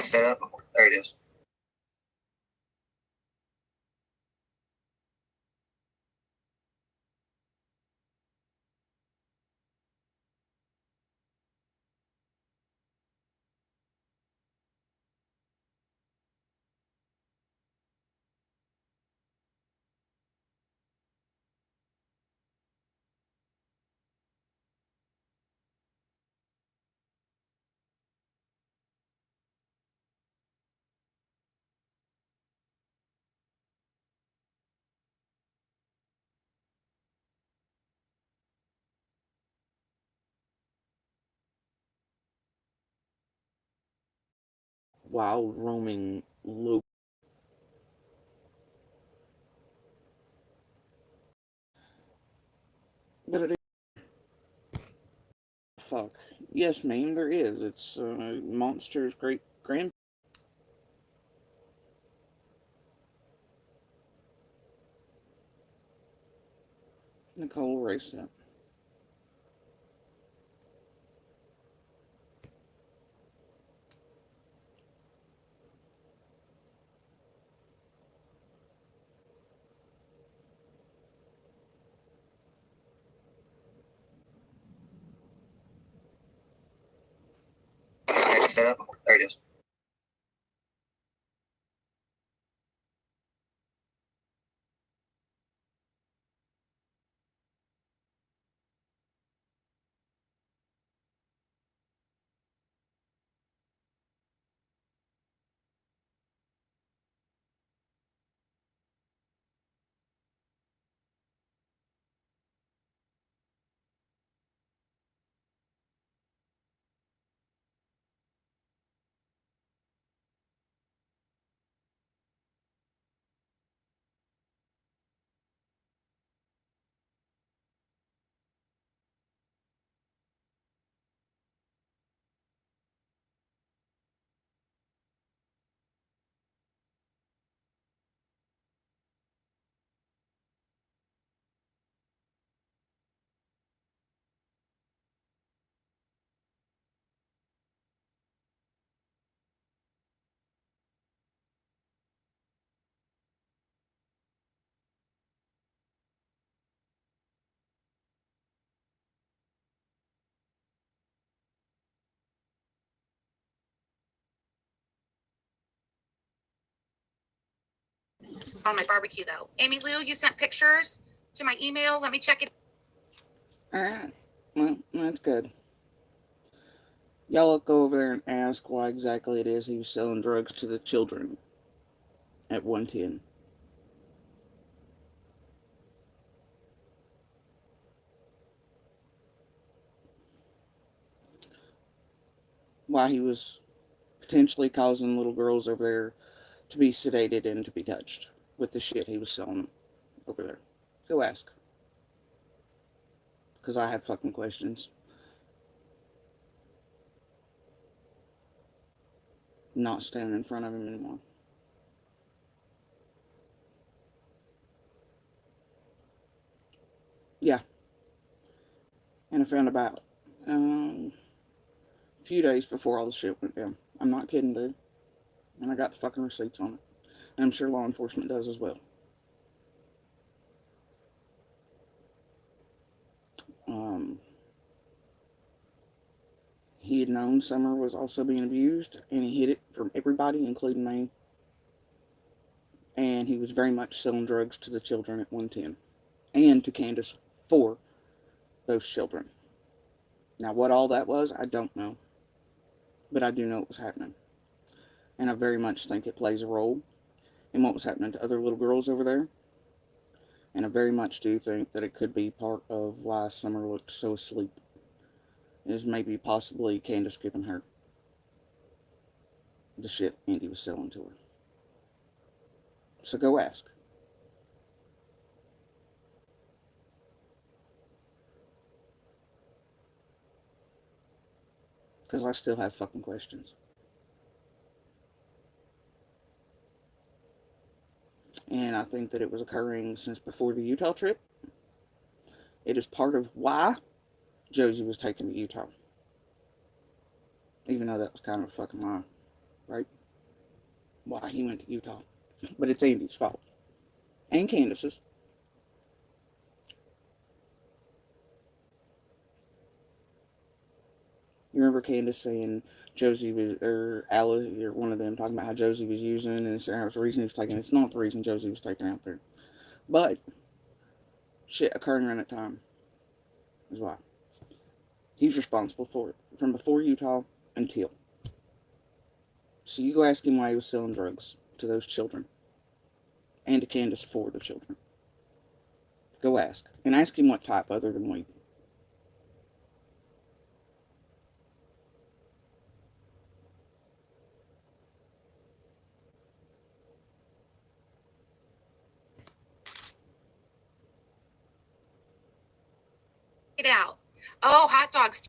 set up before. There it is. While roaming loop. But it is. Fuck. Yes, ma'am, there is. It's Monster's great grand. Nicole, erase that. Set up before. There it is. On my barbecue, though. Amy Lou, you sent pictures to my email. Let me check it. Alright. Well, that's good. Y'all go over there and ask why exactly it is he was selling drugs to the children at 110. Why he was potentially causing little girls over there to be sedated and to be touched with the shit he was selling over there. Go ask. Because I have fucking questions. Not standing in front of him anymore. Yeah. And I found about a few days before all the shit went down. I'm not kidding, dude. And I got the fucking receipts on it. And I'm sure law enforcement does as well. He had known Summer was also being abused, and he hid it from everybody, including me. And he was very much selling drugs to the children at 110 and to Candace for those children. Now, what all that was, I don't know. But I do know it was happening. And I very much think it plays a role in what was happening to other little girls over there. And I very much do think that it could be part of why Summer looked so asleep. Is maybe possibly Candace giving her the shit Andy was selling to her. So go ask. Because I still have fucking questions. And I think that it was occurring since before the Utah trip. It is part of why Josie was taken to Utah. Even though that was kind of a fucking lie. right? Why he went to Utah. But it's Andy's fault. And Candace's. You remember Candace saying Josie was, or Alice, or one of them talking about how Josie was using, and that was the reason he was taken. It's not the reason Josie was taken out there. But shit occurring around that time is why. He's responsible for it. From before Utah until. So you go ask him why he was selling drugs to those children. And to Candace for the children. Go ask. And ask him what type other than weed. It out. Oh, hot dogs.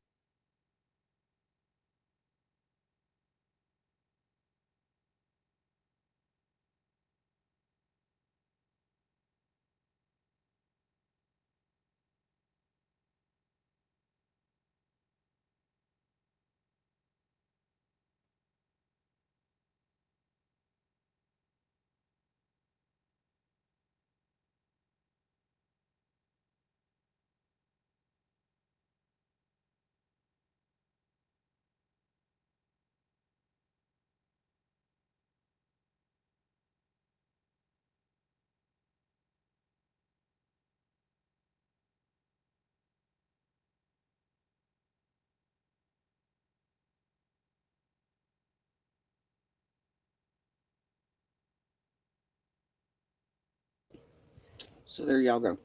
So there y'all go.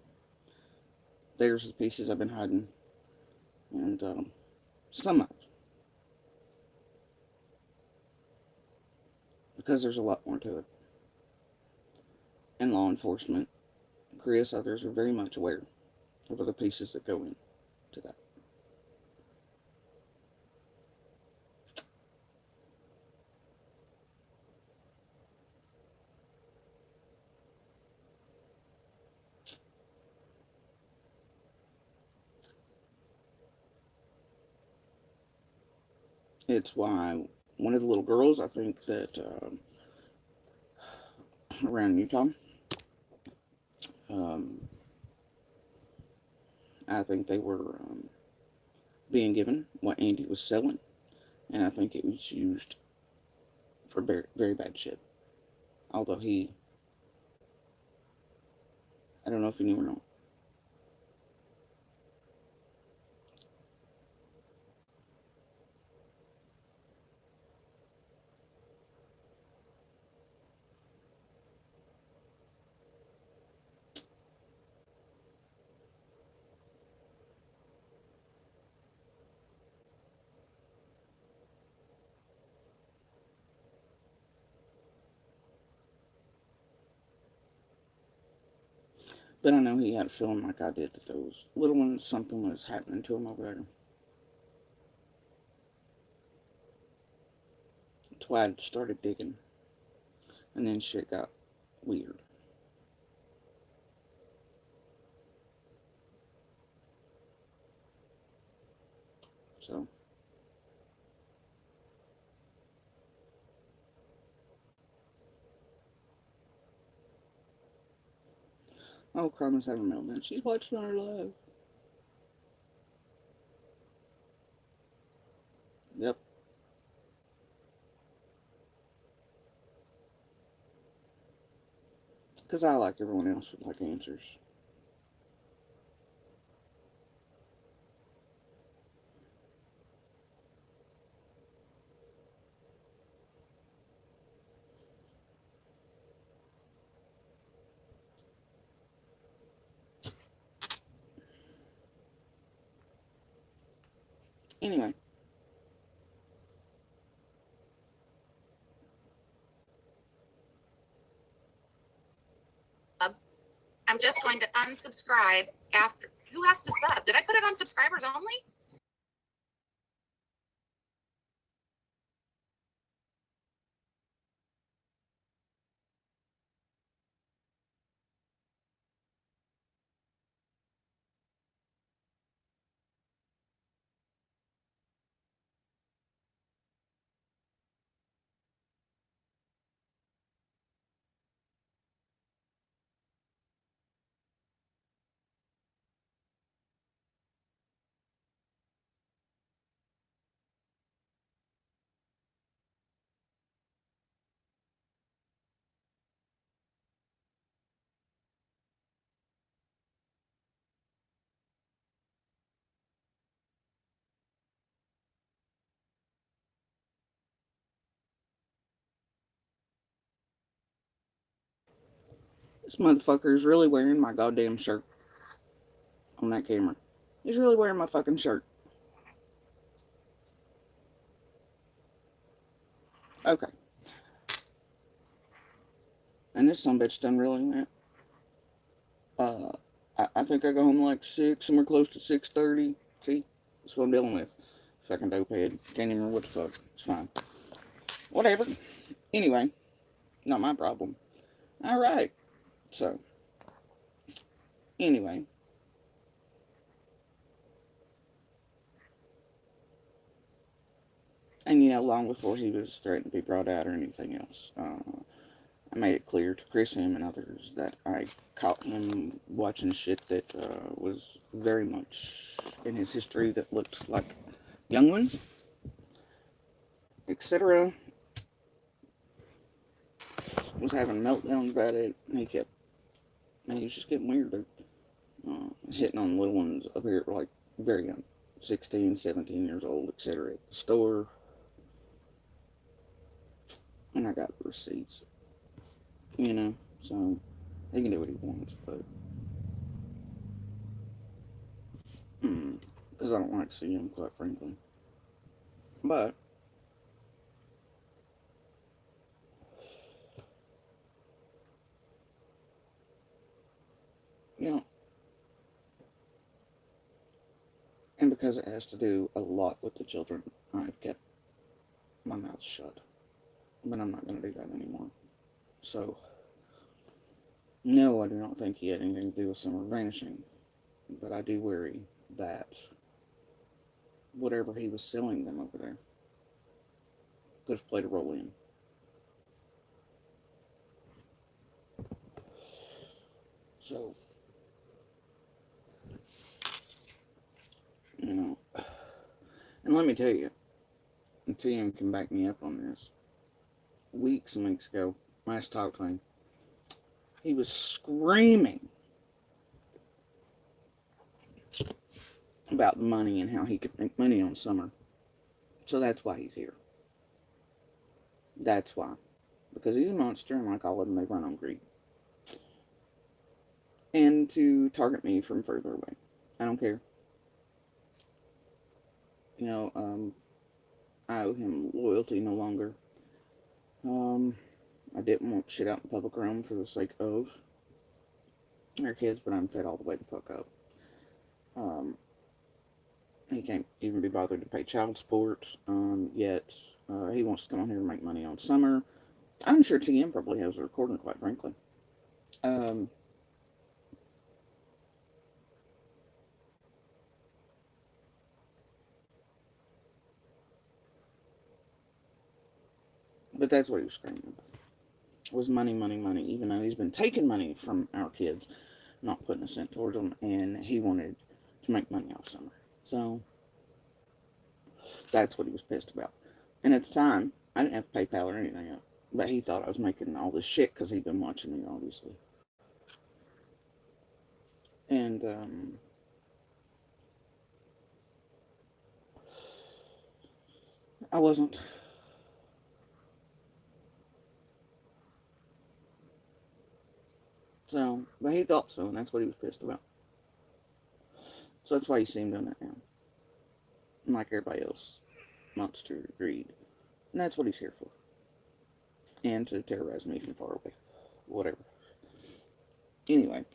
There's the pieces I've been hiding. And some of it. Because there's a lot more to it. And law enforcement, Chris, others are very much aware of the pieces that go into that. It's why one of the little girls, I think that around Utah, um, I think they were being given what Andy was selling, and I think it was used for very, very bad shit. Although I don't know if he knew or not. But I know he had a feeling like I did that those little ones, something was happening to him over there. That's why I started digging, and then shit got weird. So, oh, Carmen's having a meltdown. She's watching on her live. Yep. Because I, like everyone else, would like answers. Anyway, I'm just going to unsubscribe after. Who has to sub? Did I put it on subscribers only? This motherfucker is really wearing my goddamn shirt on that camera. He's really wearing my fucking shirt. Okay. And this sumbitch done really went. I think I go home like 6, somewhere close to 6:30. See? That's what I'm dealing with. Fucking dopehead. Can't even remember what the fuck. It's fine. Whatever. Anyway. Not my problem. Alright. So. Anyway. And, long before he was threatened to be brought out or anything else, I made it clear to Chris, him, and others that I caught him watching shit that was very much in his history that looks like young ones, etc. Was having meltdowns about it, and he was just getting weird, hitting on little ones up here, like, very young, 16, 17 years old, etc. at the store. And I got the receipts, so he can do what he wants, but, because I don't like to see him, quite frankly. But, and because it has to do a lot with the children, I've kept my mouth shut. But I'm not going to do that anymore. So, no, I do not think he had anything to do with Summer vanishing. But I do worry that whatever he was selling them over there could have played a role in. So, and let me tell you, and Tim can back me up on this. Weeks and weeks ago, last talk to him, he was screaming about money and how he could make money on Summer. So that's why he's here. That's why. Because he's a monster, and like all of them, they run on greed. And to target me from further away. I don't care. I owe him loyalty no longer. I didn't want shit out in public realm for the sake of our kids, but I'm fed all the way the fuck up. He can't even be bothered to pay child support, yet he wants to come on here and make money on Summer. I'm sure TM probably has a recording, quite frankly. But that's what he was screaming about. Was money, money, money, even though he's been taking money from our kids, not putting a cent towards them, and he wanted to make money off Summer. So, that's what he was pissed about. And at the time, I didn't have PayPal or anything else, but he thought I was making all this shit because he'd been watching me, obviously. And, I wasn't. So, but he thought so, and that's what he was pissed about. So that's why he seemed on that now. And like everybody else, monster greed. And that's what he's here for. And to terrorize me from far away. Whatever. Anyway.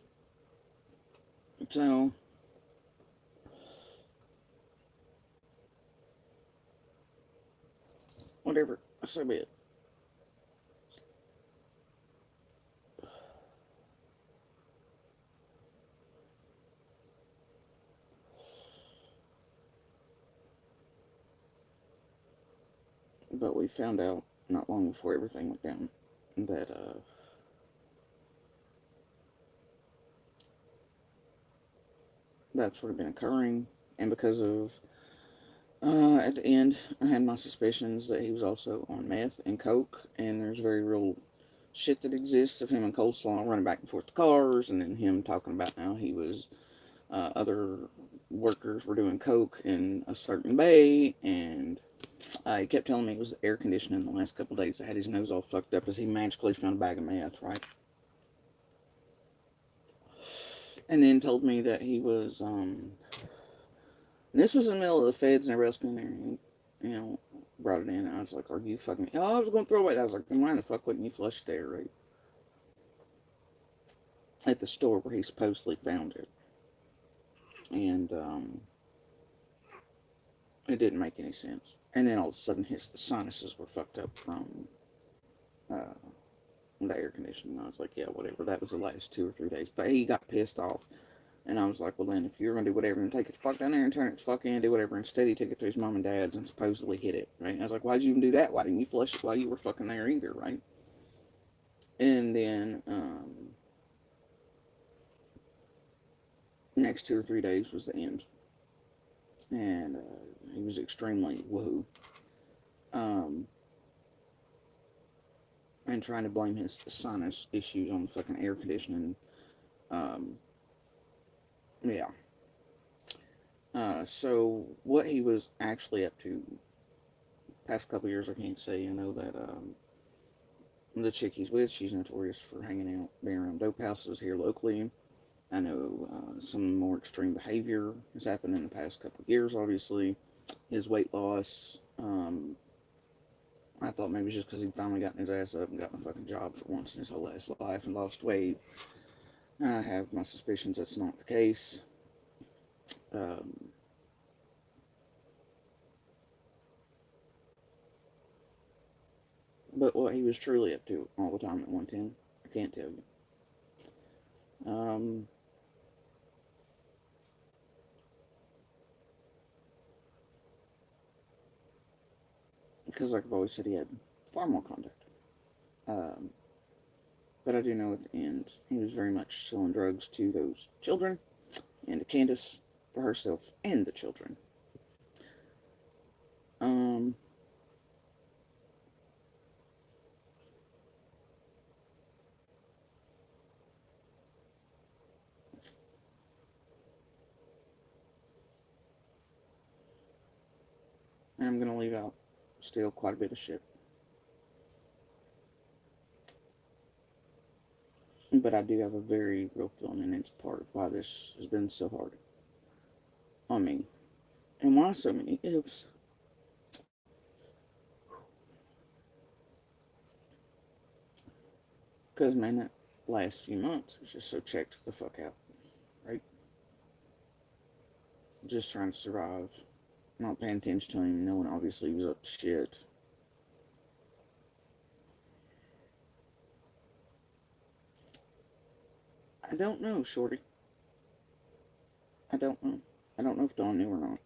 So, whatever. So be it. But we found out not long before everything went down that that's what had been occurring. And because of at the end, I had my suspicions that he was also on meth and coke, and there's very real shit that exists of him and Coleslaw running back and forth to cars, and then him talking about how he was other workers were doing coke in a certain bay, and he kept telling me it was the air conditioning the last couple of days that had his nose all fucked up as he magically found a bag of meth, right? And then told me that he was, this was in the middle of the feds and arresting there. And, brought it in. And I was like, are you fucking, oh, I was going to throw away. I was like, then why the fuck wouldn't you flush it there, right? At the store where he supposedly found it. And, it didn't make any sense. And then all of a sudden his sinuses were fucked up from, the air conditioning. I was like, yeah, whatever. That was the last 2 or 3 days. But he got pissed off. And I was like, well, then, if you're going to do whatever and take it the fuck down there and turn it the fuck in and do whatever, instead he took it to his mom and dad's and supposedly hit it, right? And I was like, why'd you even do that? Why didn't you flush it while you were fucking there either, right? And then, next 2 or 3 days was the end. And, he was extremely woohoo. And trying to blame his sinus issues on the fucking air conditioning. Yeah. So what he was actually up to past couple years, I can't say. I know that the chick he's with, she's notorious for hanging out, being around dope houses here locally. I know some more extreme behavior has happened in the past couple of years, obviously. His weight loss, I thought maybe it was just because he'd finally gotten his ass up and gotten a fucking job for once in his whole ass life and lost weight. I have my suspicions that's not the case. But what he was truly up to all the time at 110, I can't tell you. Because like I've always said, he had far more contact. But I do know at the end, he was very much selling drugs to those children and to Candace for herself and the children. And I'm going to leave out still quite a bit of shit. But I do have a very real feeling, and it's part of why this has been so hard on me. And why so many ifs. Because, man, that last few months was just so checked the fuck out, right? Just trying to survive, not paying attention to him, knowing obviously he was up to shit. I don't know, Shorty. I don't know. I don't know if Dawn knew or not.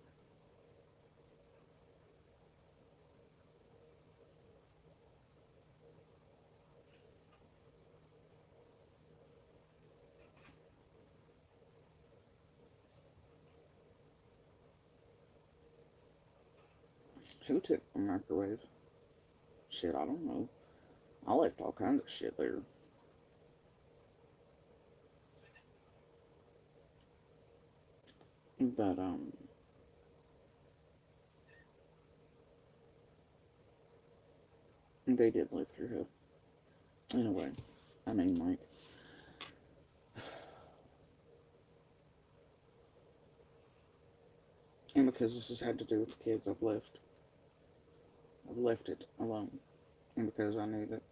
Who took a microwave? Shit, I don't know. I left all kinds of shit there. But, they did live through hell. In a way. I mean, like, and because this has had to do with the kids, I've left it alone. And because I knew that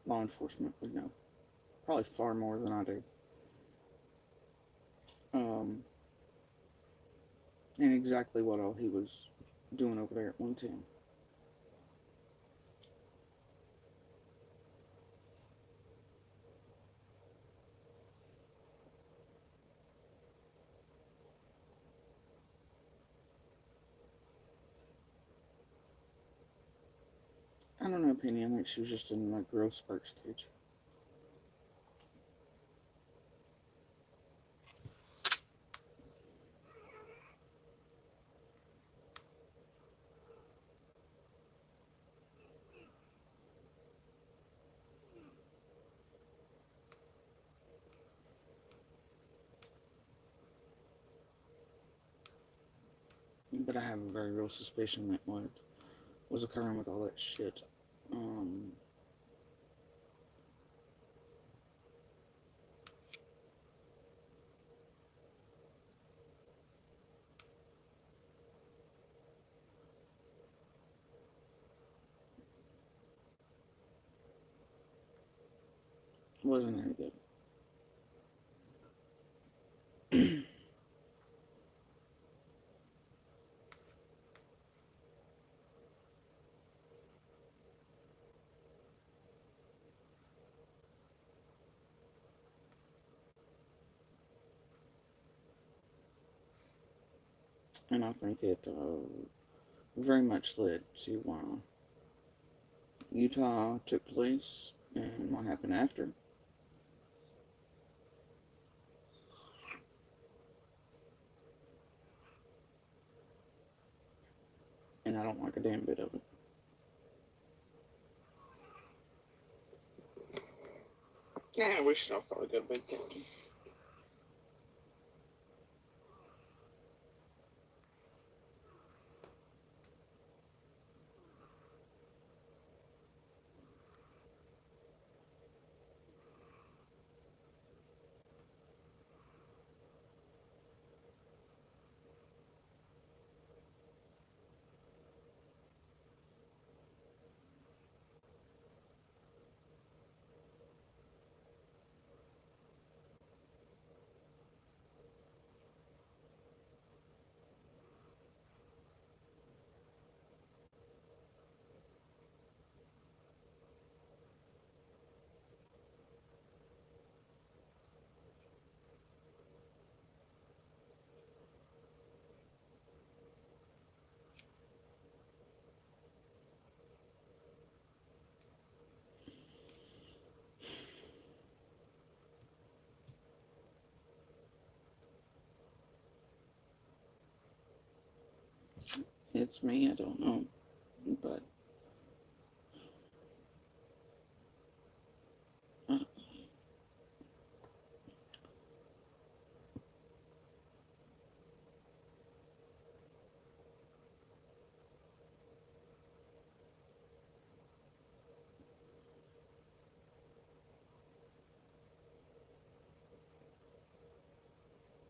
law enforcement would know. Probably far more than I do. And exactly what all he was doing over there at 110. I don't know, Penny. I think she was just in like growth spurt stage. But I have a very real suspicion that what was occurring with all that shit. wasn't very good. And I think it very much led to Utah took place and what happened after. And I don't like a damn bit of it. Yeah, we should all probably go to bed, Captain. It's me, I don't know. But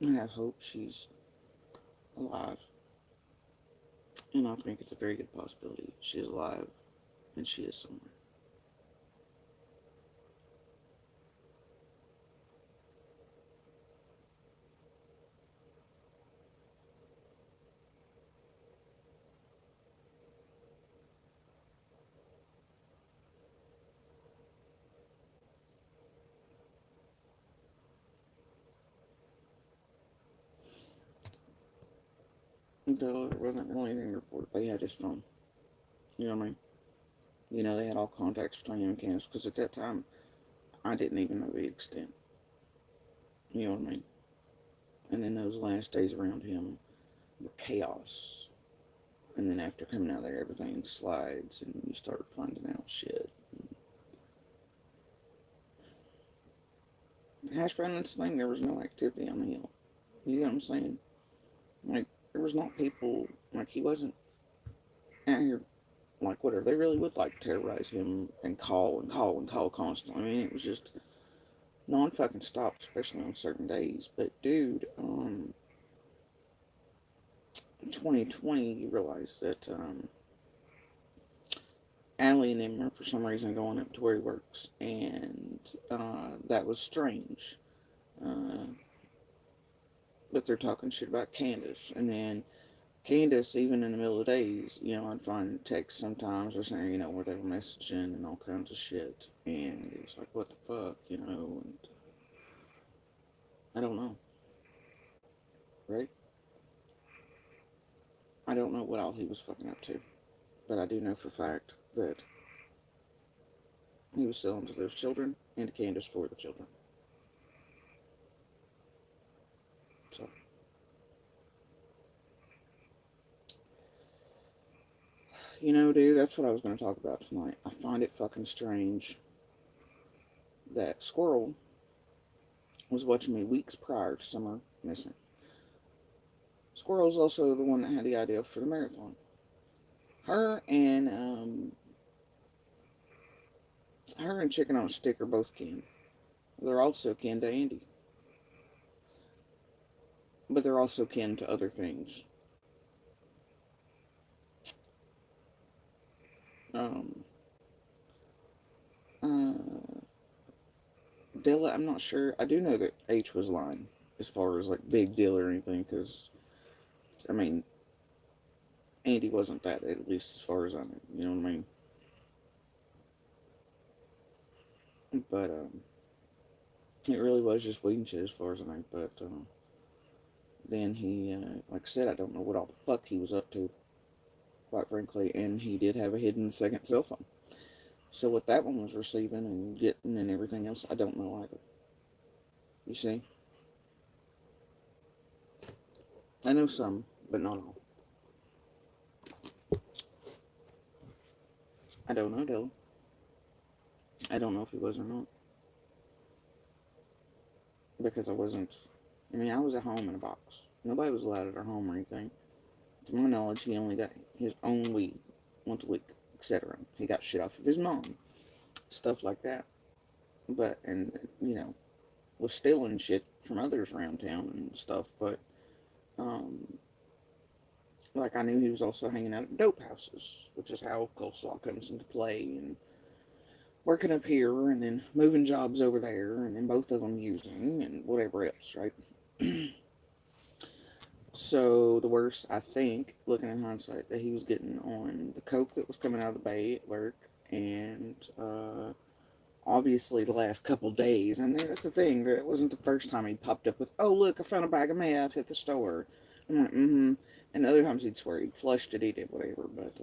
I have hope she's alive. And I think it's a very good possibility she's alive and she is somewhere. Though there wasn't really anything to report. They had his phone. You know what I mean? You know, they had all contacts between him and Candace because at that time, I didn't even know the extent. You know what I mean? And then those last days around him were chaos. And then after coming out there, everything slides and you start finding out shit. Hash brown and Sling, there was no activity on the hill. You know what I'm saying? Like, there was not people, like, he wasn't out here, like, whatever. They really would, like, terrorize him and call and call and call constantly. I mean, it was just non-fucking stop, especially on certain days. But, dude, in 2020, you realize that, Allie and them are, for some reason, going up to where he works. And, that was strange. But they're talking shit about Candace. And then Candace, even in the middle of the days, you know, I'd find texts sometimes or something, you know, where they were messaging and all kinds of shit. And it was like, what the fuck, you know? And I don't know. Right? I don't know what all he was fucking up to. But I do know for a fact that he was selling to those children and to Candace for the children. So. You know, dude, that's what I was going to talk about tonight. I find it fucking strange that Squirrel was watching me weeks prior to Summer missing. Squirrel's also the one that had the idea for the marathon. Her and Chicken on a Stick are both kin. They're also kin to Andy. But they're also kin to other things. Um, uh, Della, I'm not sure. I do know that H was lying as far as like big deal or anything, because I mean, Andy wasn't that, at least as far as I know. You know what I mean? But it really was just weed and shit as far as I know. But then he, like I said, I don't know what all the fuck he was up to, quite frankly. And he did have a hidden second cell phone. So what that one was receiving and getting and everything else, I don't know either. You see? I know some, but not all. I don't know, Della. I don't know if he was or not. Because I wasn't. I mean, I was at home in a box. Nobody was allowed at our home or anything. To my knowledge, he only got his own weed once a week, etc. He got shit off of his mom, stuff like that. But, and, you know, was stealing shit from others around town and stuff. But, um, like, I knew he was also hanging out at dope houses, which is how coleslaw comes into play. And working up here and then moving jobs over there and then both of them using and whatever else, right? So the worst, I think, looking in hindsight, that he was getting on the coke that was coming out of the bay at work, and obviously the last couple days. And that's the thing, that it wasn't the first time he popped up with, "Oh look, I found a bag of meth at the store." I'm like, mm-hmm. And other times he'd swear he'd flushed it, he did whatever. But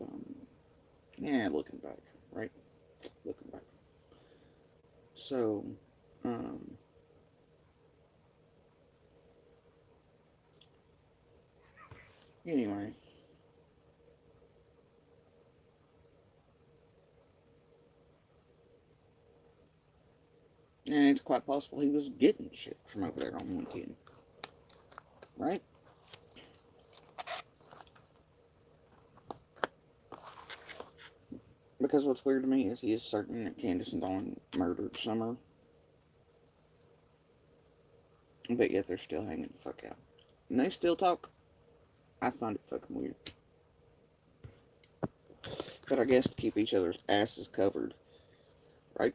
yeah, looking back, right? Looking back. So, um, anyway. And it's quite possible he was getting shit from over there on 110. Right? Because what's weird to me is he is certain that Candace and Dawn murdered Summer, but yet they're still hanging the fuck out. And they still talk. I find it fucking weird. But I guess to keep each other's asses covered, right?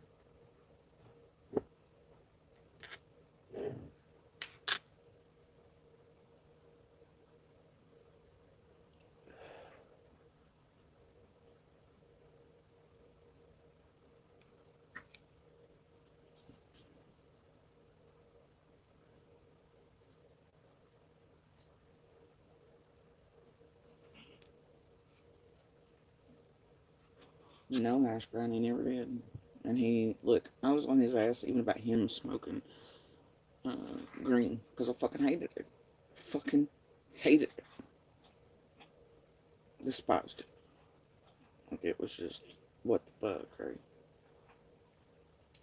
No, hash brown, he never did. And he, look, I was on his ass even about him smoking green, because I fucking hated it. Fucking hated it. Despised it. Like, it was just, what the fuck, right?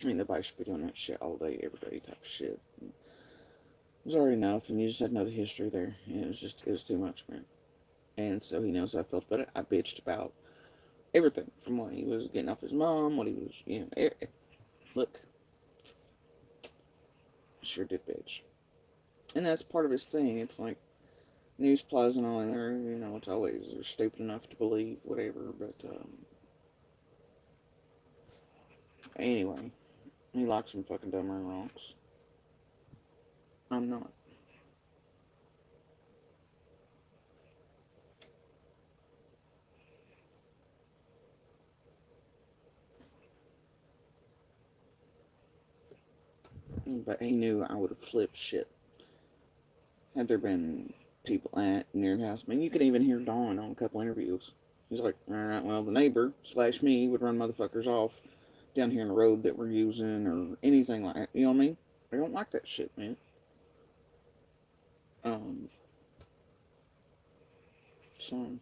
I mean, nobody should be doing that shit all day, every day type of shit. It was already enough, and you just had to know the history there. And it was too much, man. And so he knows how I felt about it. I bitched about everything from what he was getting off his mom, what he was, look, sure did bitch. And that's part of his thing. It's like news plies and all in there, it's always, they're stupid enough to believe whatever, but, anyway, he likes some fucking dumber rocks. I'm not. But he knew I would have flipped shit had there been people at near the house. I mean, you could even hear Dawn on a couple interviews. He's like, alright, well, the neighbor / me would run motherfuckers off down here in the road that we're using or anything like that. You know what I mean? I don't like that shit, man. Um, so,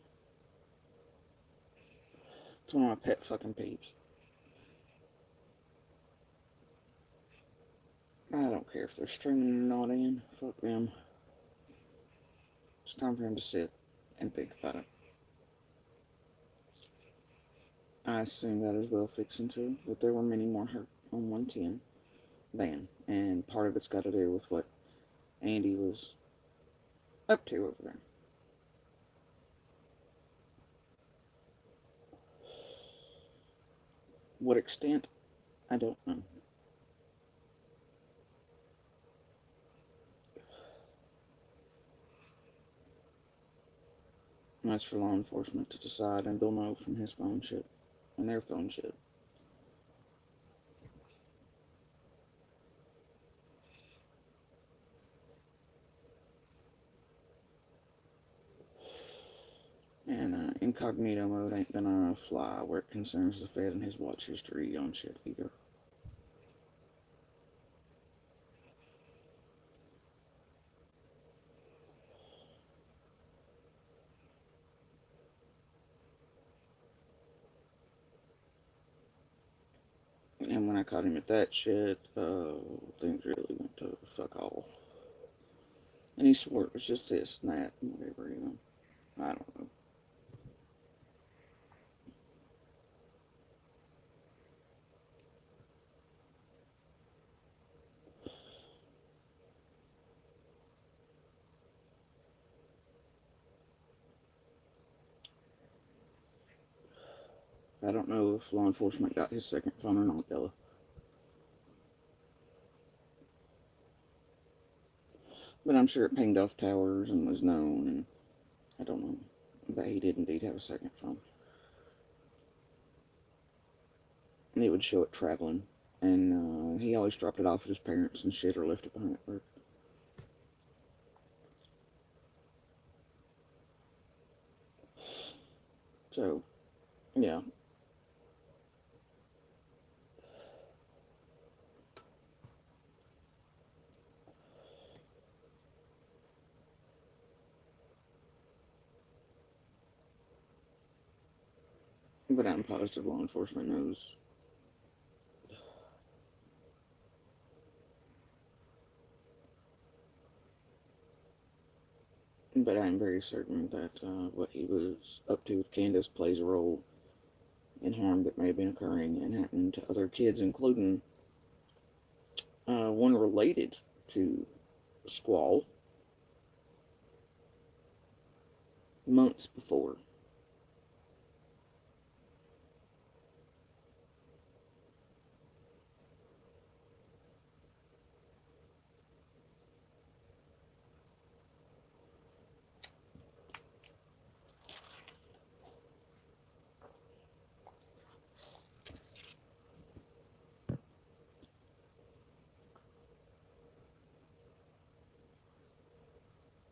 it's one of my pet fucking peeves. I don't care if they're streaming or not in. Fuck them. It's time for him to sit and think about it. I assume that is well fixing to, but there were many more hurt on 110 than, and part of it's got to do with what Andy was up to over there. What extent? I don't know. That's for law enforcement to decide, and they'll know from his phone shit and their phone shit. And incognito mode ain't gonna fly where it concerns the Fed and his watch history on shit either. And when I caught him at that shit, things really went to fuck all. And he swore it was just this and that and whatever, you know. I don't know. I don't know if law enforcement got his second phone or not, Della. But I'm sure it pinged off towers and was known, and I don't know. But he did indeed have a second phone. And it would show it traveling. And he always dropped it off at his parents and shit or left it behind at work. So, yeah. But I'm positive law enforcement knows. But I'm very certain that what he was up to with Candace plays a role in harm that may have been occurring and happening to other kids, including one related to Squall months before.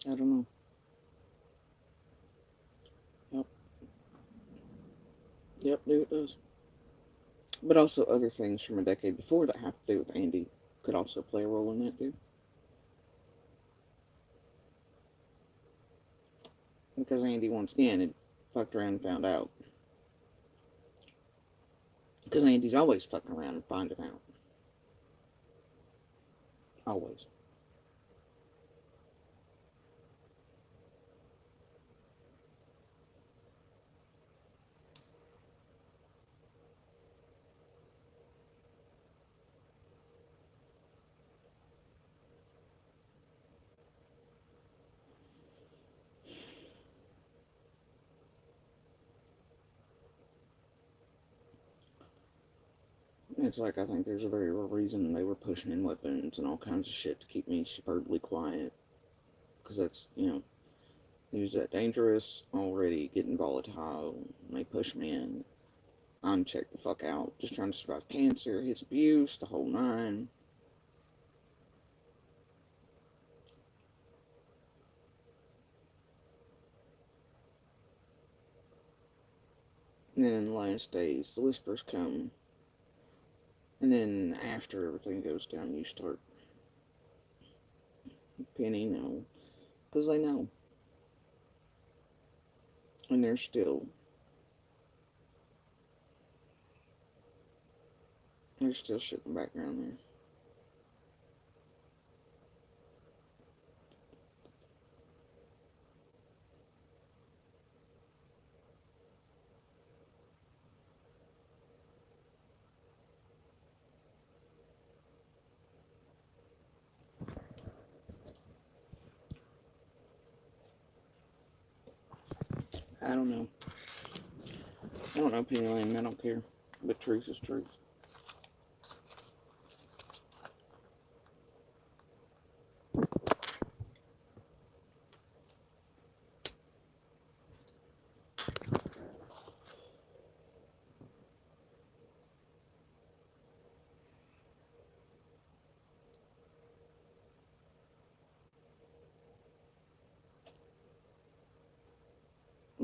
I don't know. Yep. Yep, dude, it does. But also other things from a decade before that have to do with Andy could also play a role in that, dude. Because Andy, once again, had fucked around and found out. Because Andy's always fucking around and finding out. Always. It's like, I think there's a very real reason they were pushing in weapons and all kinds of shit to keep me superbly quiet. Because that's, you know, he was that dangerous, already getting volatile, and they push me in. I'm checked the fuck out, just trying to survive cancer, his abuse, the whole nine. And then in the last days, the whispers come. And then after everything goes down, you start Penny, no. Because they know. And there's still shit in the background there. I don't know. I don't know, Penny Lane. I don't care. But truth is truth.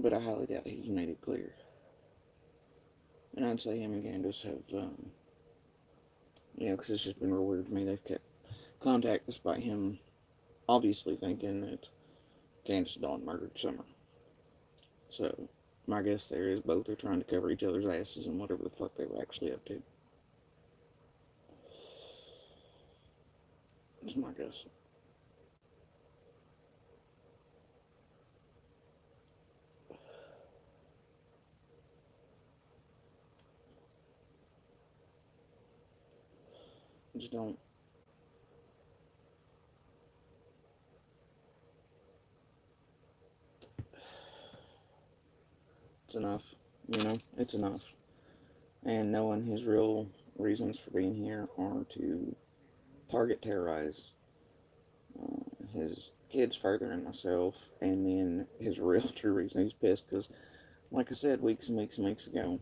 but I highly doubt he's made it clear. And I'd say him and Candace have, because it's just been real weird to me. They've kept contact despite him obviously thinking that Candace Dawn murdered Summer. So, my guess there is both are trying to cover each other's asses and whatever the fuck they were actually up to. That's my guess. Just don't. It's enough. It's enough. And knowing his real reasons for being here are to target terrorize his kids further than myself, and then his real true reason he's pissed because, like I said, weeks and weeks and weeks ago,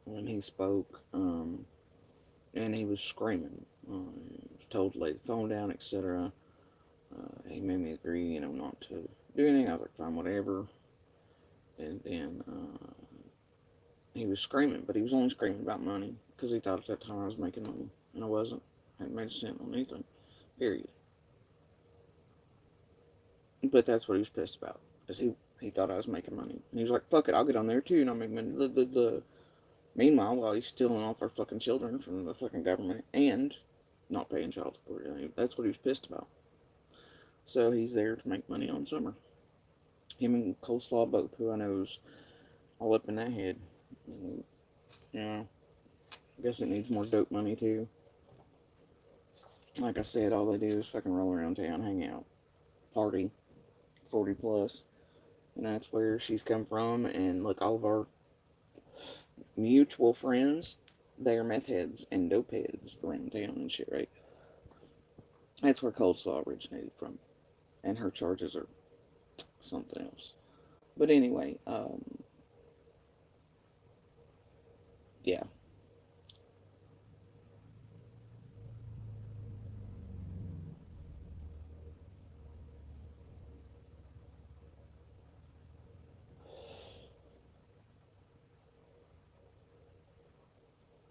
when he spoke, and he was screaming, he was told to lay the phone down, etc. He made me agree, not to do anything. I was like, fine, whatever. And then he was screaming, but he was only screaming about money because he thought at that time I was making money, and I wasn't. I hadn't made a cent on anything, period. But that's what he was pissed about, is he thought I was making money, and he was like, "Fuck it, I'll get on there too, and I'll make money." Meanwhile, while he's stealing off our fucking children from the fucking government and not paying child support, that's what he was pissed about. So he's there to make money on Summer. Him and Coleslaw both, who I know is all up in that head. Yeah, I guess it needs more dope money too. Like I said, all they do is fucking roll around town, hang out, party, 40 plus. And that's where she's come from. And look, all of our mutual friends, they are meth heads and dope heads around town and shit, right? That's where Coleslaw originated from. And her charges are something else. But anyway, yeah.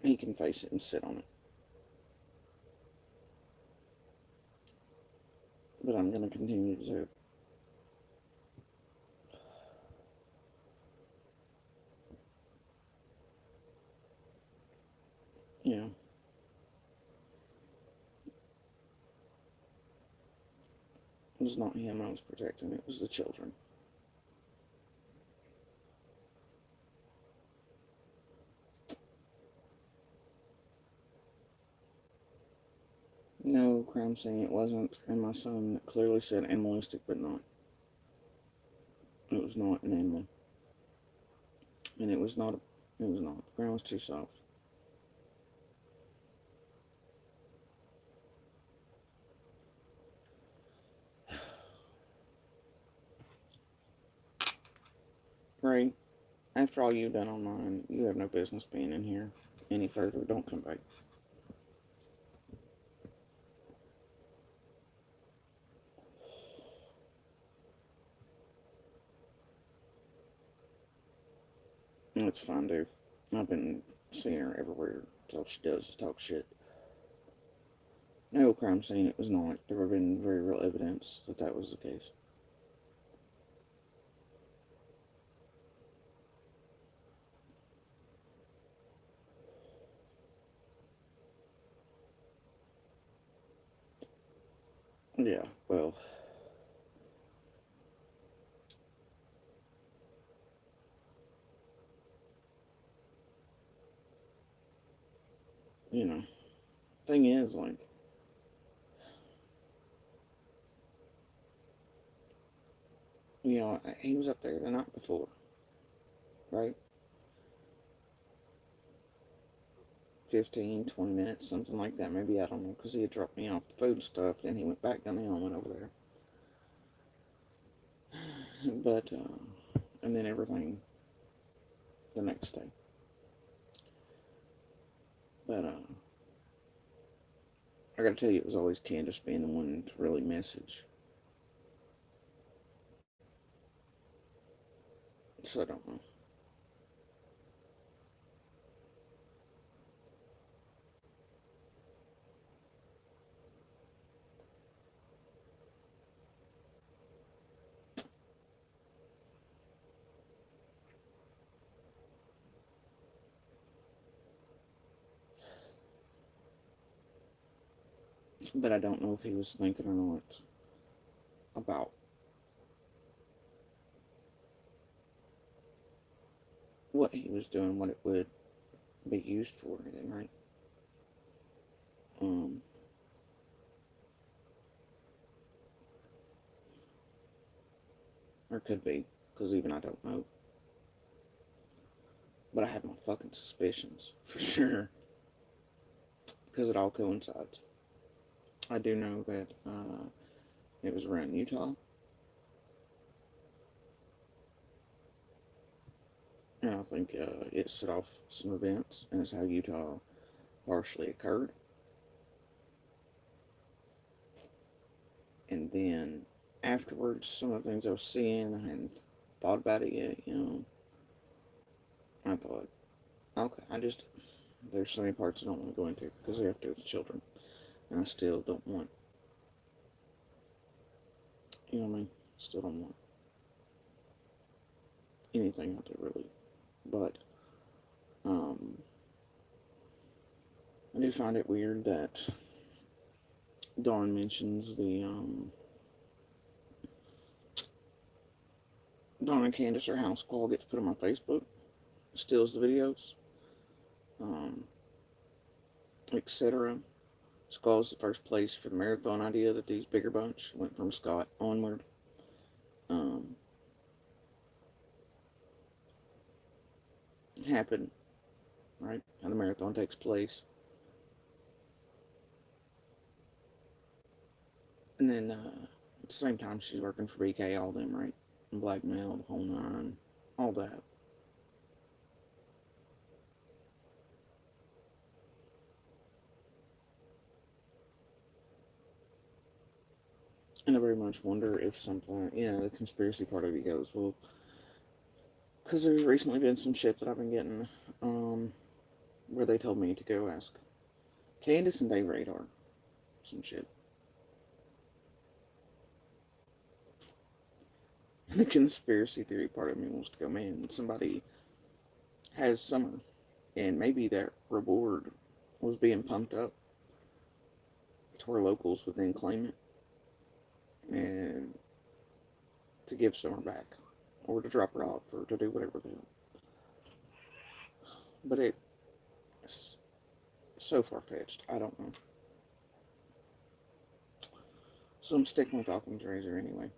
He can face it and sit on it. But I'm going to continue to. Yeah. It was not him I was protecting, it was the children. No crime scene, it wasn't. And my son clearly said animalistic, but not. It was not an animal. And it was not. It was not. The ground was too soft. Ray, after all you've done on mine, you have no business being in here any further. Don't come back. It's fine, dude. I've been seeing her everywhere. That's all she does is talk shit. No crime scene, it was not. There have been very real evidence that that was the case. Yeah, well. Thing is, like, he was up there the night before, right? 15, 20 minutes, something like that. Maybe, I don't know, because he had dropped me off the food and stuff. Then he went back down the hill and went over there. But, and then everything the next day. But, I gotta tell you, it was always Candace being the one to really message. So I don't know. But I don't know if he was thinking or not about what he was doing, what it would be used for, anything, right? Or could be, because even I don't know. But I have my fucking suspicions, for sure, because it all coincides. I do know that it was around Utah. And I think it set off some events, and it's how Utah partially occurred. And then afterwards, some of the things I was seeing, I hadn't thought about it yet, I thought, okay, there's so many parts I don't want to go into because they have to do with children. And I still don't want, you know what I mean? Still don't want anything out there really. But, I do find it weird that Dawn mentions Dawn and Candace, or house squall, gets put on my Facebook, steals the videos, etc. Squall's the first place for the marathon idea that these bigger bunch went from Scott onward. Happened, right? How the marathon takes place. And then at the same time, she's working for BK, all them, right? And blackmail, the whole nine, all that. And I very much wonder if something, the conspiracy part of it goes, well, because there's recently been some shit that I've been getting where they told me to go ask Candace and Dave Radar some shit. The conspiracy theory part of me wants to go, man, somebody has Summer, and maybe that reward was being pumped up to where locals would then claim it and to give Summer back, or to drop her off, or to do whatever they do. But it's so far-fetched, I don't know. So I'm sticking with Occam's razor anyway.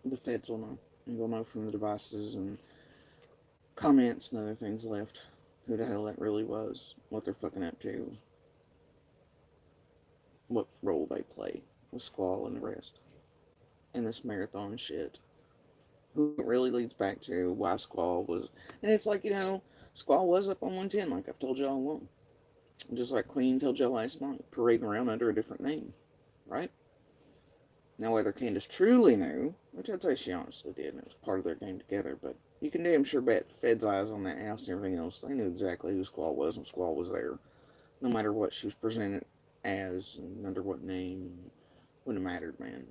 The feds will know, and they'll know from the devices and comments and other things left who the hell that really was, what they're fucking up to, what role they play with Squall and the rest, and this marathon shit. Who it really leads back to why Squall was, and it's like, Squall was up on 110, like I've told you all along. Just like Queen told you last night, parading around under a different name, right? Now, whether Candace truly knew, which I'd say she honestly did, and it was part of their game together, but you can damn sure bet Fed's eyes on that house and everything else, they knew exactly who Squall was when Squall was there, no matter what she was presented as and under what name. Wouldn't have mattered, man.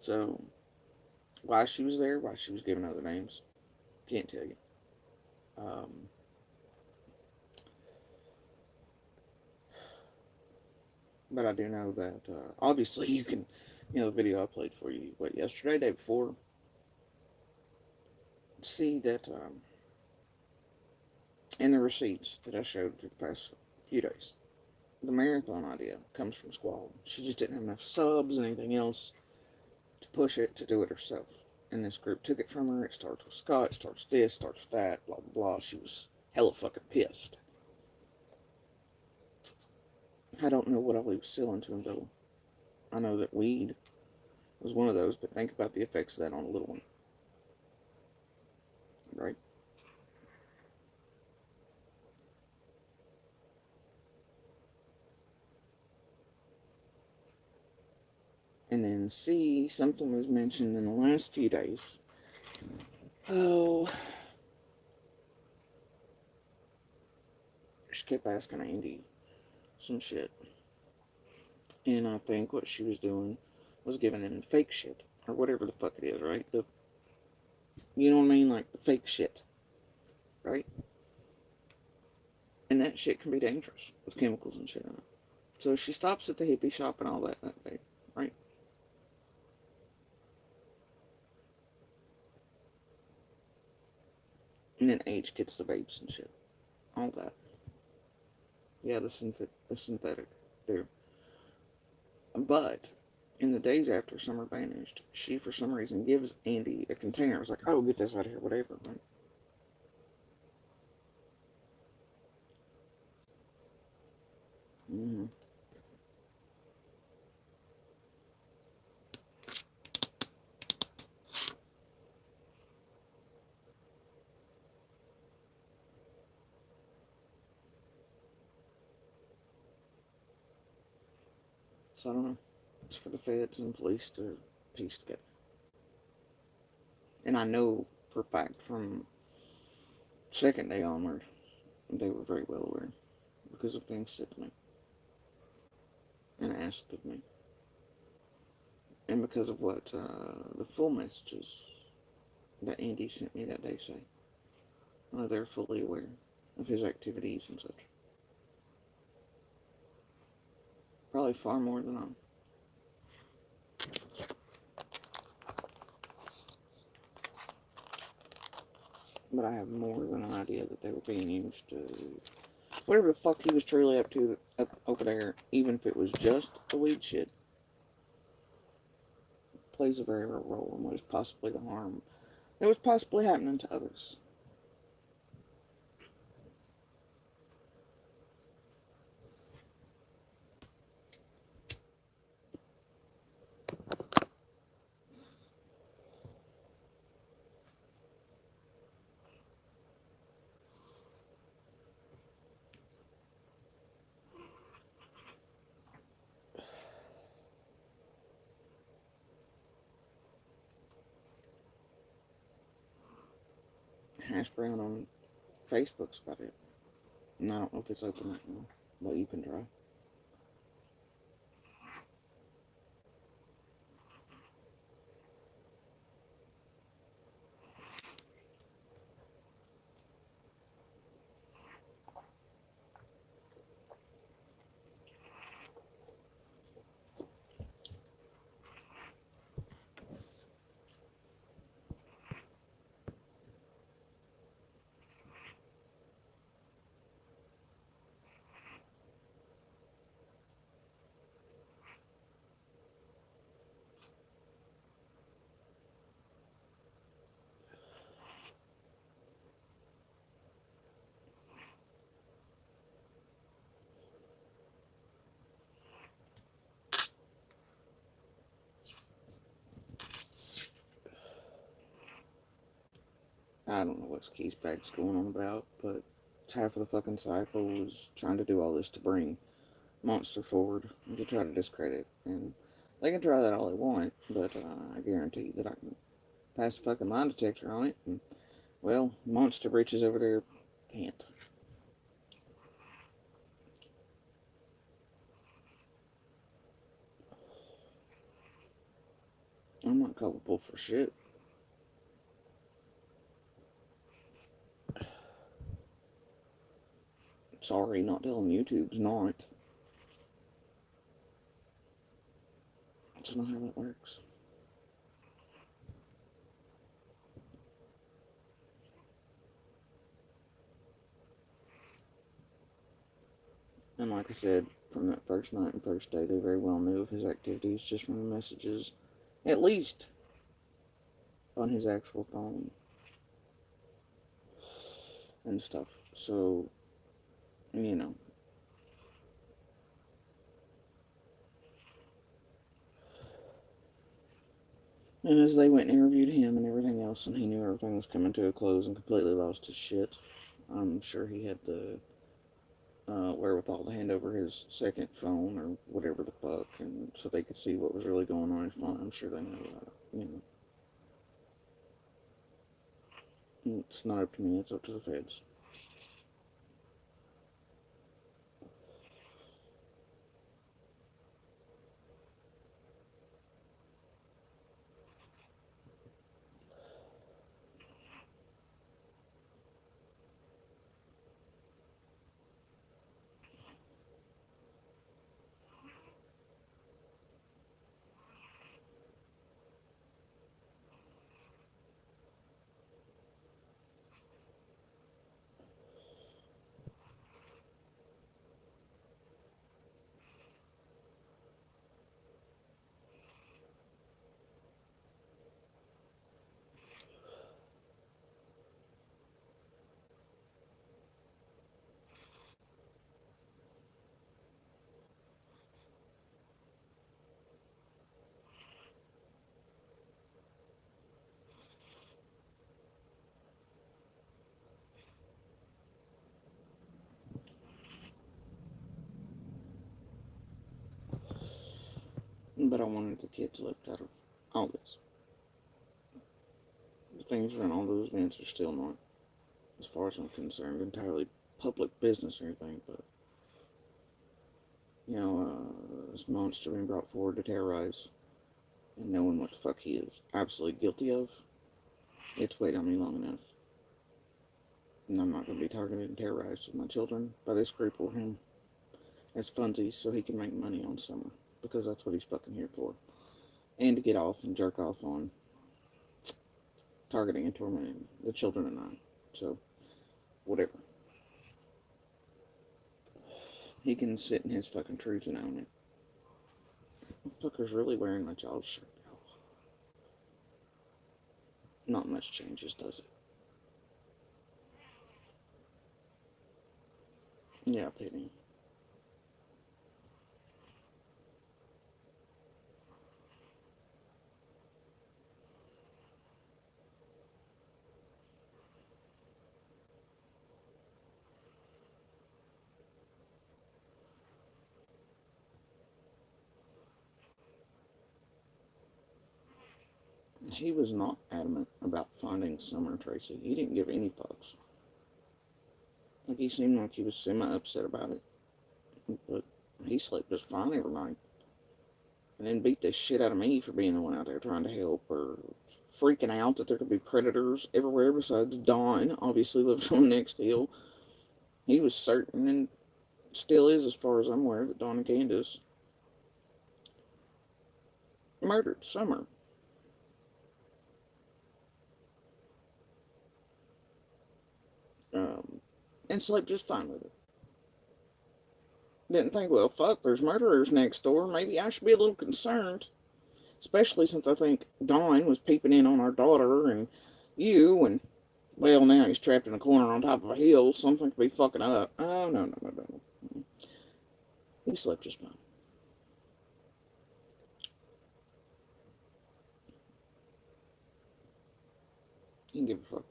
So why she was there, why she was given other names, can't tell you. But I do know that, obviously you can, the video I played for you, yesterday, day before, see that, in the receipts that I showed for the past few days, the marathon idea comes from Squall. She just didn't have enough subs and anything else to push it, to do it herself. And this group took it from her. It starts with Scott, starts this, starts that, blah, blah, blah. She was hella fucking pissed. I don't know what all he was selling to him, though. I know that weed was one of those, but think about the effects of that on a little one. Right? And then C, something was mentioned in the last few days. Oh, she kept asking Andy some shit. And I think what she was doing was giving him fake shit. Or whatever the fuck it is, right? You know what I mean? Like the fake shit. Right? And that shit can be dangerous with chemicals and shit in it. So she stops at the hippie shop and all that day, right? And then H gets the vapes and shit. All that. Yeah, the synthetic. There. But in the days after Summer vanished, she for some reason gives Andy a container. It was like, oh, get this out of here, whatever, right? Mm-hmm. So I don't know. It's for the feds and police to piece together. And I know for a fact from second day onward, they were very well aware because of things said to me and asked of me. And because of what the full messages that Andy sent me that day say. They're fully aware of his activities and such. Probably far more than I. But I have more than an idea that they were being used to whatever the fuck he was truly up to up over there, even if it was just the weed shit, plays a very real role in what is possibly the harm that was possibly happening to others. Hash brown on Facebook's about it. And I don't know if it's open right now, but you can try. I don't know what Keys Bag's going on about, but half of the fucking cycle is trying to do all this to bring Monster forward and to try to discredit. And they can try that all they want, but I guarantee that I can pass a fucking lie detector on it. And, well, Monster Britches over there can't. I'm not culpable for shit. Sorry, not telling YouTube's not. That's not how that works. And like I said, from that first night and first day, they very well knew of his activities just from the messages, at least on his actual phone and stuff. So, you know. And as they went and interviewed him and everything else, and he knew everything was coming to a close and completely lost his shit, I'm sure he had the wherewithal to hand over his second phone or whatever the fuck, and so they could see what was really going on. If not, I'm sure they know. It's not up to me. It's up to the feds. But I wanted the kids left out of all this. The things around all those events are still not, as far as I'm concerned, entirely public business or anything, but, this monster being brought forward to terrorize and knowing what the fuck he is absolutely guilty of, it's weighed on me long enough. And I'm not going to be targeted and terrorized with my children by this group or him as funsies so he can make money on summer, because that's what he's fucking here for. And to get off and jerk off on targeting and tormenting the children and I. So, whatever. He can sit in his fucking truth and own it. The fucker's really wearing my child's shirt now. Not much changes, does it? Yeah, pity. He was not adamant about finding Summer, Tracy. He didn't give any fucks. Like, he seemed like he was semi-upset about it. But he slept just fine every night. And then beat the shit out of me for being the one out there trying to help, or freaking out that there could be predators everywhere besides Dawn. Obviously lived on the next hill. He was certain, and still is as far as I'm aware, that Dawn and Candace murdered Summer. And slept just fine with it. Didn't think, well, fuck, there's murderers next door. Maybe I should be a little concerned. Especially since I think Dawn was peeping in on our daughter and you, and, well, now he's trapped in a corner on top of a hill. Something could be fucking up. Oh, no. He slept just fine. He didn't give a fuck.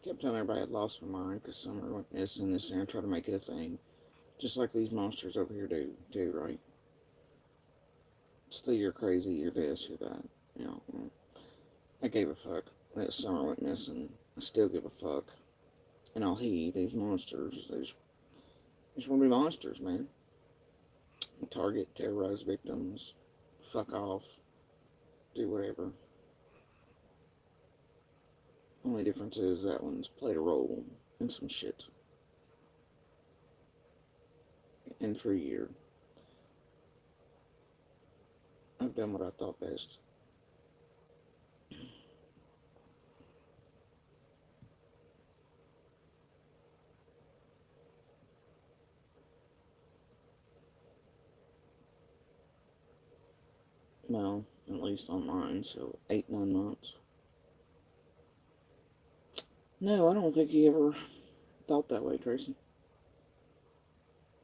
Kept telling everybody I'd lost my mind because Summer went missing this and tried to make it a thing. Just like these monsters over here do, too, right? Still, you're crazy, you're this, you're that. I gave a fuck that Summer went missing. I still give a fuck. And all these monsters, they just want to be monsters, man. Target, terrorize victims, fuck off, do whatever. Only difference is that one's played a role in some shit. And for a year, I've done what I thought best. Well, at least on mine, so 8-9 months. No, I don't think he ever thought that way, Tracy.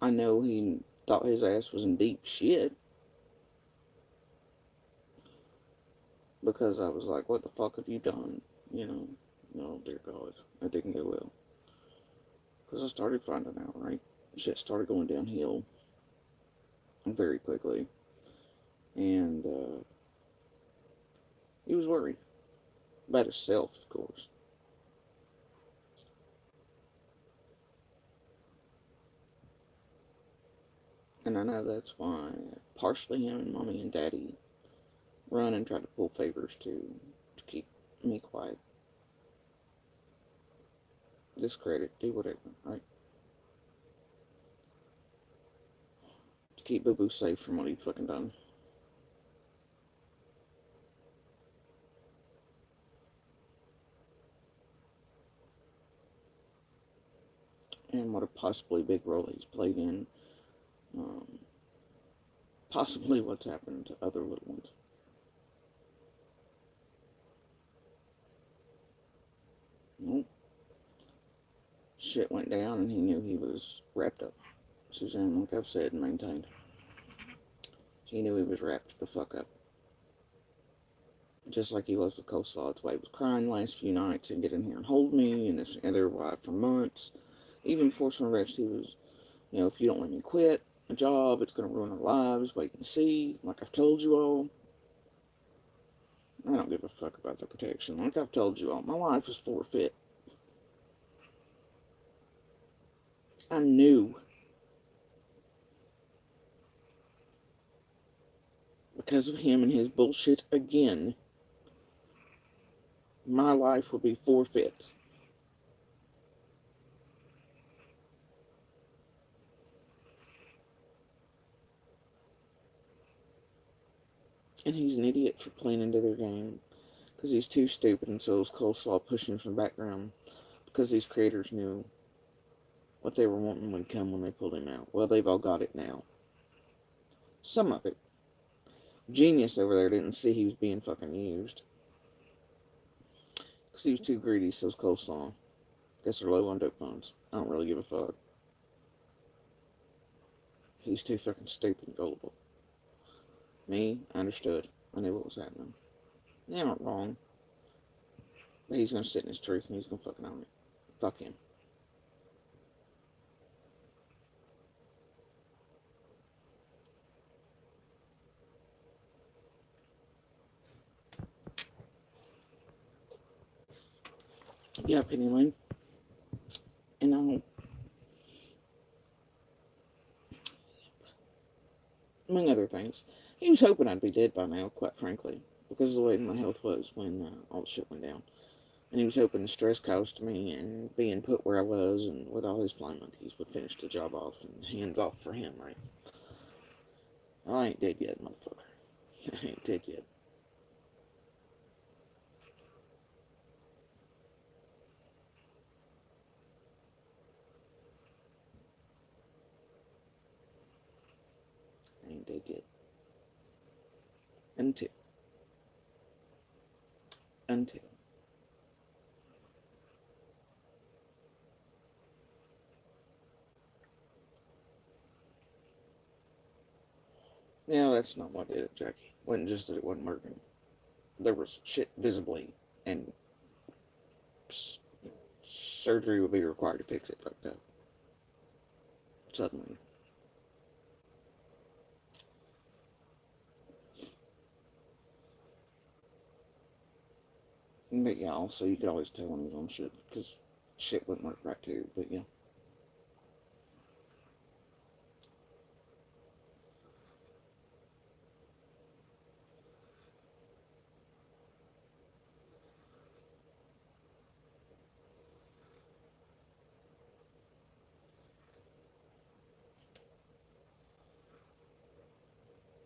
I know he thought his ass was in deep shit. because I was like, what the fuck have you done? You know, no, dear God, that didn't go well. Because I started finding out, right? Shit started going downhill very quickly. And he was worried about himself, of course. And I know that's why partially him and mommy and daddy run and try to pull favors to keep me quiet. Discredit, do whatever, right? To keep Boo Boo safe from what he fucking done. And what a possibly big role he's played in possibly what's happened to other little ones. Nope. Shit went down and he knew he was wrapped up. Suzanne, like I've said and maintained, he knew he was wrapped the fuck up. Just like he was with Coleslaw. That's why he was crying the last few nights and get in here and hold me and this other wife for months. Even before some arrest, he was, if you don't let me quit a job, it's going to ruin our lives. Wait and see. Like I've told you all. I don't give a fuck about the protection. Like I've told you all, my life is forfeit. I knew. Because of him and his bullshit again, my life would be forfeit. And he's an idiot for playing into their game. Because he's too stupid, and so is Coleslaw pushing from the background. Because these creators knew what they were wanting would come when they pulled him out. Well, they've all got it now. Some of it. Genius over there didn't see he was being fucking used. Because he was too greedy, so was Coleslaw. Guess they're low on dope funds. I don't really give a fuck. He's too fucking stupid and gullible. Me, I understood. I knew what was happening. They aren't wrong. But he's gonna sit in his truth and he's gonna fucking own it. Fuck him. Yeah, Penny Lane. And among other things, he was hoping I'd be dead by now, quite frankly, because of the way my health was when all the shit went down. And he was hoping the stress caused me and being put where I was and with all his flying monkeys would finish the job off and hands off for him, right? I ain't dead yet, motherfucker. I ain't dead yet. I ain't dead yet. Until. Yeah, that's not what did it, Jackie. It wasn't just that it wasn't working. There was shit visibly, and surgery would be required to fix it fucked up. Suddenly. But yeah, also you could always tell when he was on shit, because shit wouldn't work right too, but yeah.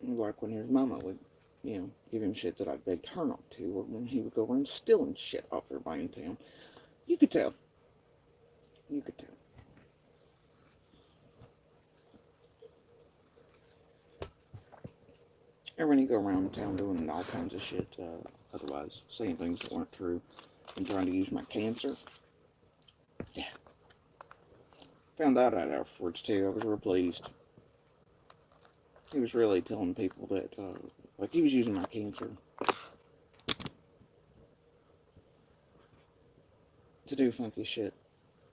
Like when his mama would, give him shit that I begged her not to, or when he would go around stealing shit off everybody in town. You could tell. You could tell. Or when he'd go around town doing all kinds of shit, otherwise saying things that weren't true, and trying to use my cancer. Yeah. Found that out afterwards too. I was real pleased. He was really telling people that, like he was using my cancer to do funky shit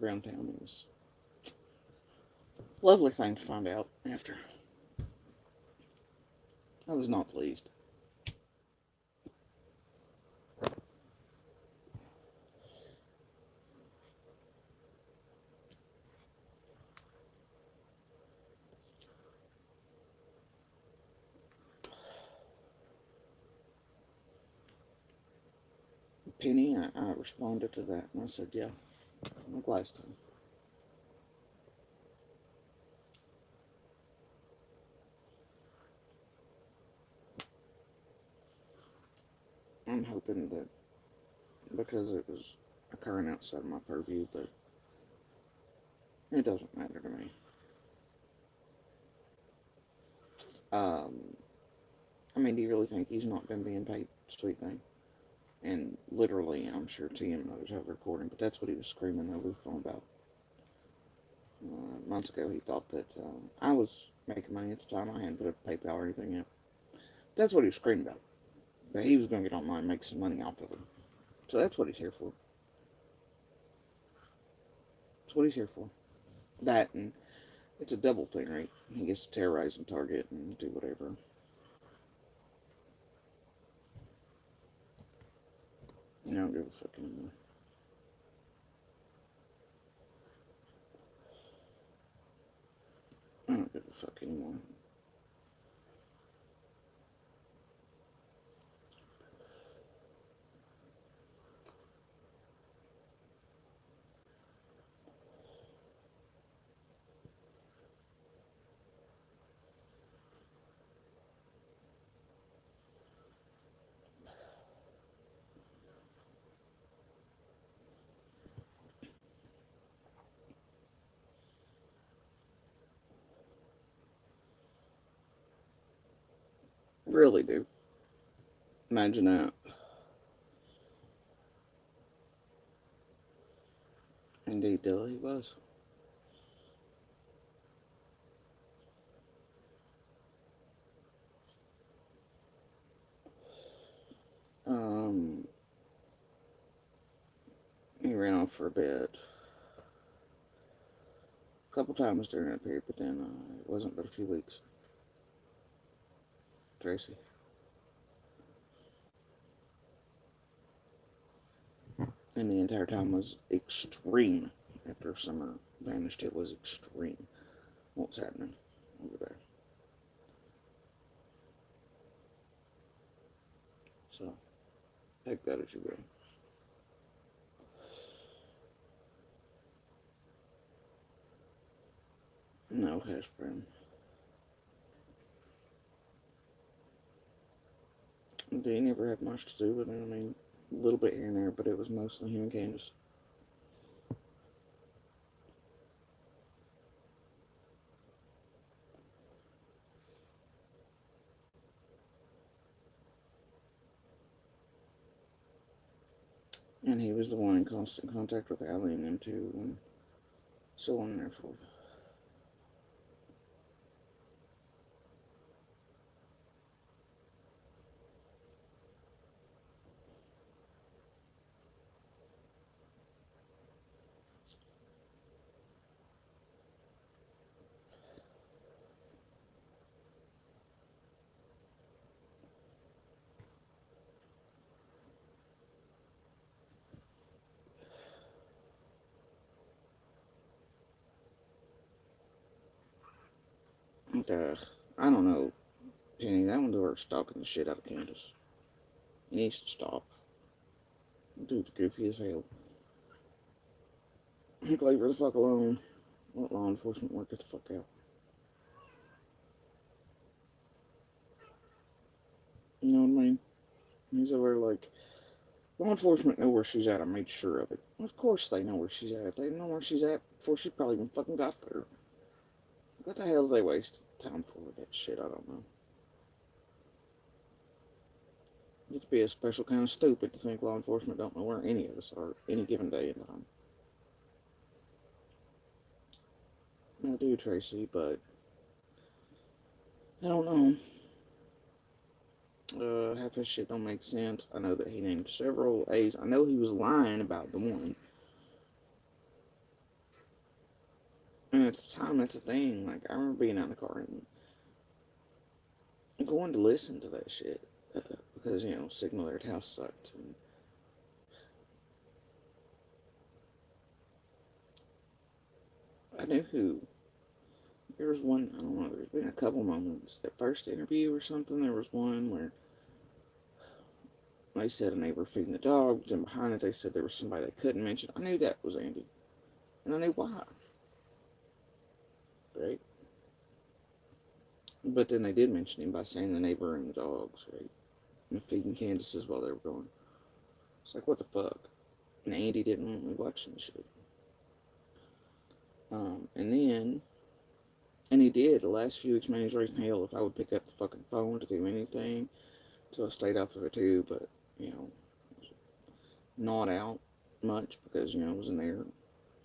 around town. It was a lovely thing to find out after. I was not pleased. Penny, I responded to that and I said, yeah, like last time. I'm hoping that because it was occurring outside of my purview, but it doesn't matter to me. I mean, do you really think he's not been being paid, sweet thing? And literally, I'm sure TM knows have a recording, but that's what he was screaming over the phone about. Months ago, he thought that I was making money at the time. I hadn't put up PayPal or anything yet. That's what he was screaming about. That he was going to get online and make some money off of him. So that's what he's here for. That's what he's here for. That, and it's a double thing, right? He gets to terrorize and target and do whatever. I don't give a fuck anymore. I don't give a fuck anymore. Really, dude. Imagine that. Indeed, Dilly, he was. He ran off for a bit. A couple times during that period, but then it wasn't but a few weeks. Tracy. And the entire time was extreme. After summer vanished, it was extreme. What's happening over there? So, take that as you will. No hash brown. They never had much to do with it. I mean, a little bit here and there, but it was mostly him and Candace. And he was the one in constant contact with Allie and them two, and so on and so forth. I don't know, Penny. That one's over stalking the shit out of Candace. He needs to stop. Dude's goofy as hell. Leave her the fuck alone. Let law enforcement work it the fuck out. You know what I mean? He's over like, law enforcement know where she's at. I made sure of it. Of course they know where she's at. If they know where she's at before she probably even fucking got there. What the hell do they waste time for with that shit? I don't know. You have to be a special kind of stupid to think law enforcement don't know where any of us are any given day and time. I do, Tracy, but I don't know. Half his shit don't make sense. I know that he named several A's. I know he was lying about the one. And at the time, that's a thing. Like, I remember being out in the car and going to listen to that shit because, Signal at house sucked. And I knew who. There was one, I don't know, there's been a couple moments. That first interview or something, there was one where they said a neighbor feeding the dogs, and behind it they said there was somebody they couldn't mention. I knew that was Andy. And I knew why. Right? But then they did mention him by saying the neighbor and the dogs, right? And feeding Candace's while they were going. It's like, what the fuck? And Andy didn't want me watching the shit. And he did. The last few weeks, man, he was raising hell if I would pick up the fucking phone to do anything. So I stayed off of it too, but, not out much because, I was in there,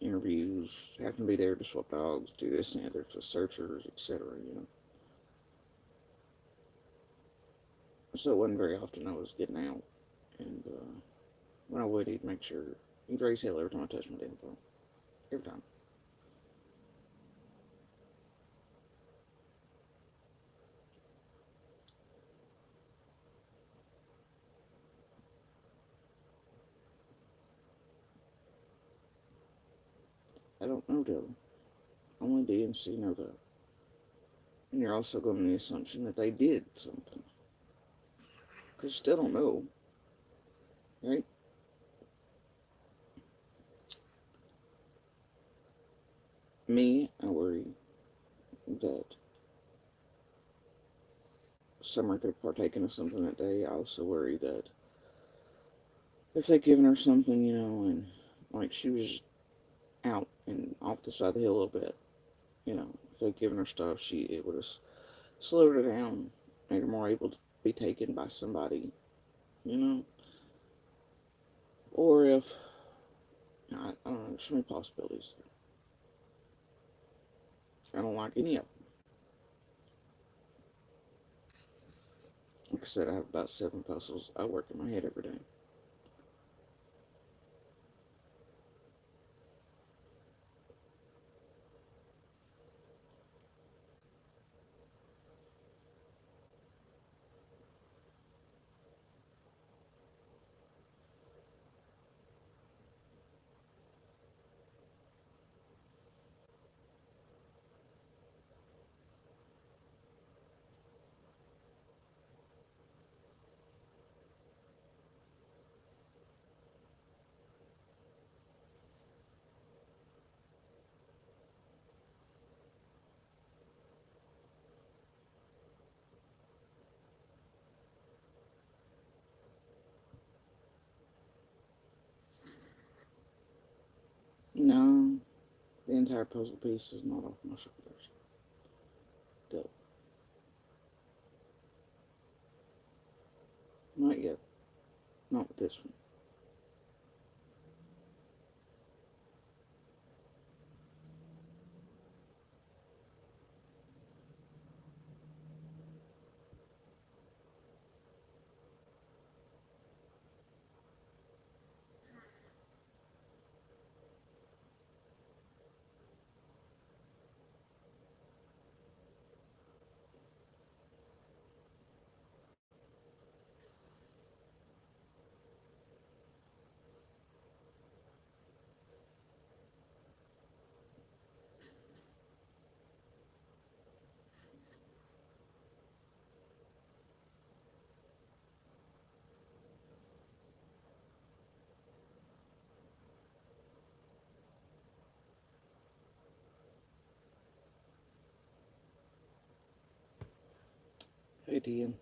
interviews, having to be there to swap dogs, do this and the other for searchers, etc. So it wasn't very often I was getting out. And when I would, he'd make sure, he'd raise hell every time I touched my damn phone. Every time. I don't know, though. Only DNC know that. And you're also going on the assumption that they did something. Because you still don't know. Right? Me, I worry that Summer could have partaken of something that day. I also worry that if they'd given her something, and like she was out and off the side of the hill a little bit, if they'd given her stuff, it would have slowed her down, made her more able to be taken by somebody, or if, I don't know, there's so many possibilities there. I don't like any of them. Like I said, I have about 7 puzzles I work in my head every day. No, the entire puzzle piece is not off my shoulders. Still. Not yet. Not with this one. Hey, Ian.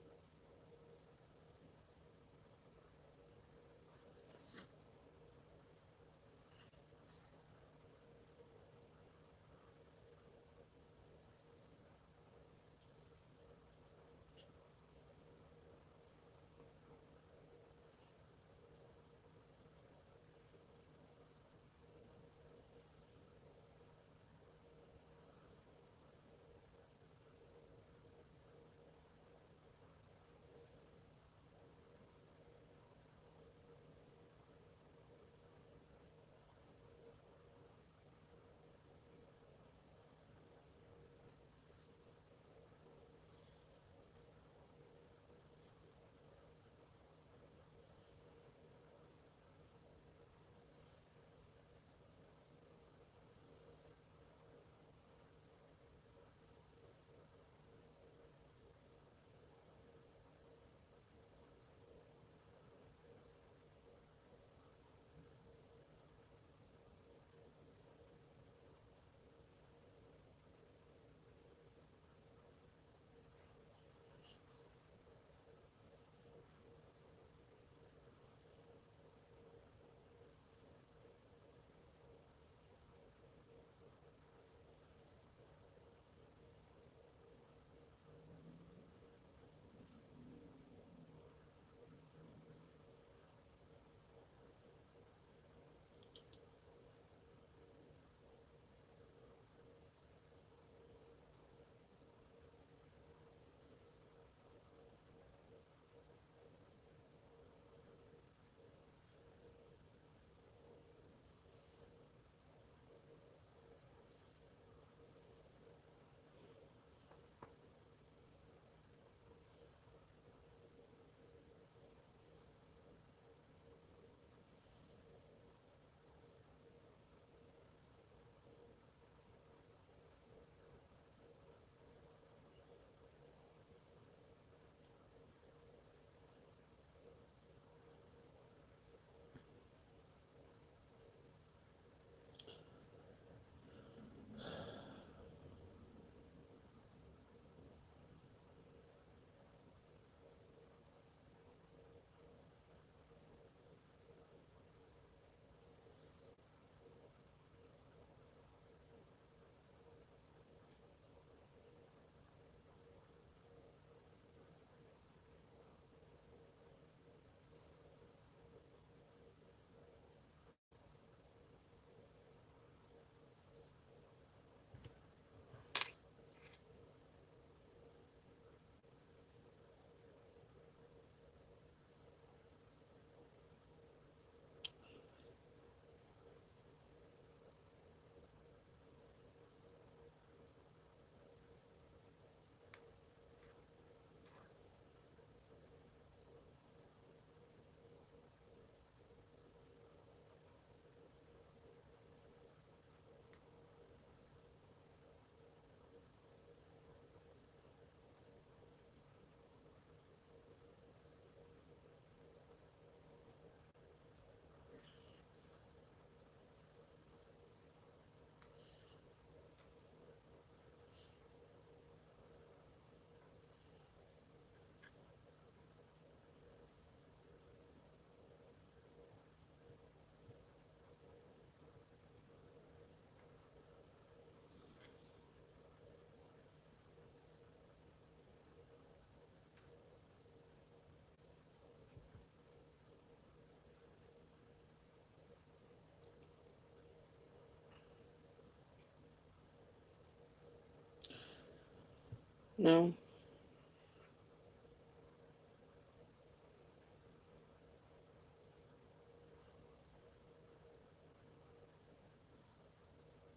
No.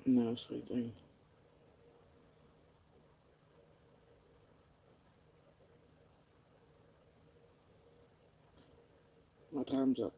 No, sweet thing. My time's up.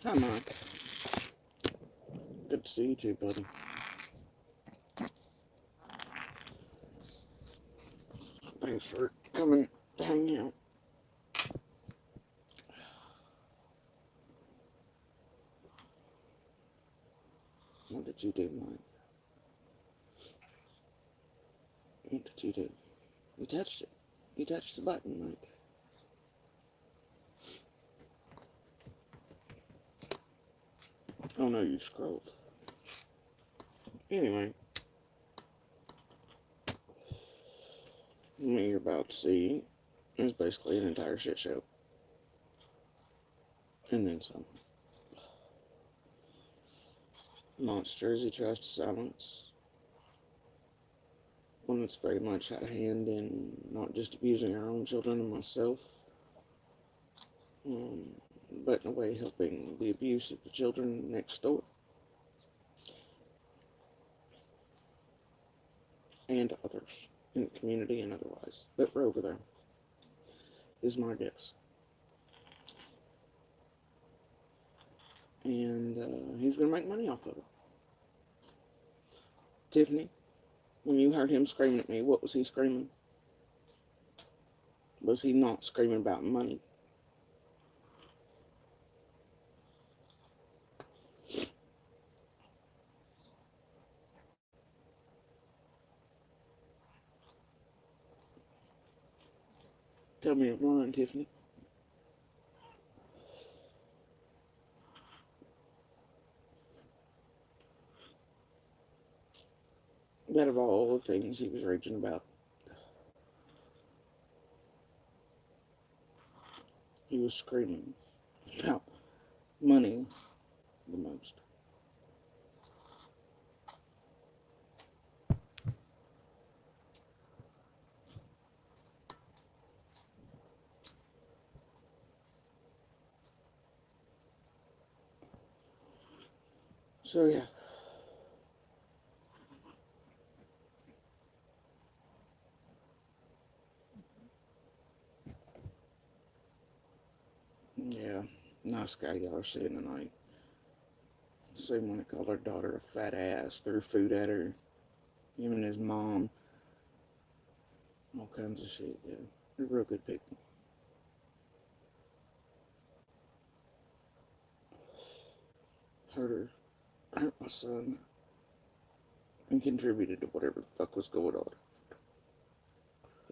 Hi, Mike. Good to see you too, buddy. Thanks for coming to hang out. What did you do, Mike? What did you do? You touched it. You touched the button, Mike. Oh no, you scrolled. Anyway, what you're about to see is basically an entire shit show. And then some. Monsters he tries to silence. One that's very much had a hand in not just abusing our own children and myself. but in a way helping the abuse of the children next door. And others in the community and otherwise that were over there, is my guess. And he's going to make money off of it. Tiffany, when you heard him screaming at me, what was he screaming? Was he not screaming about money? Tell me I'm lying, Tiffany. That of all the things he was raging about, he was screaming about money the most. So yeah. Yeah, nice guy y'all are seeing tonight. Same one that called her daughter a fat ass, threw food at her. Him and his mom. All kinds of shit, yeah. They're real good people. Hurt my son, and contributed to whatever the fuck was going on.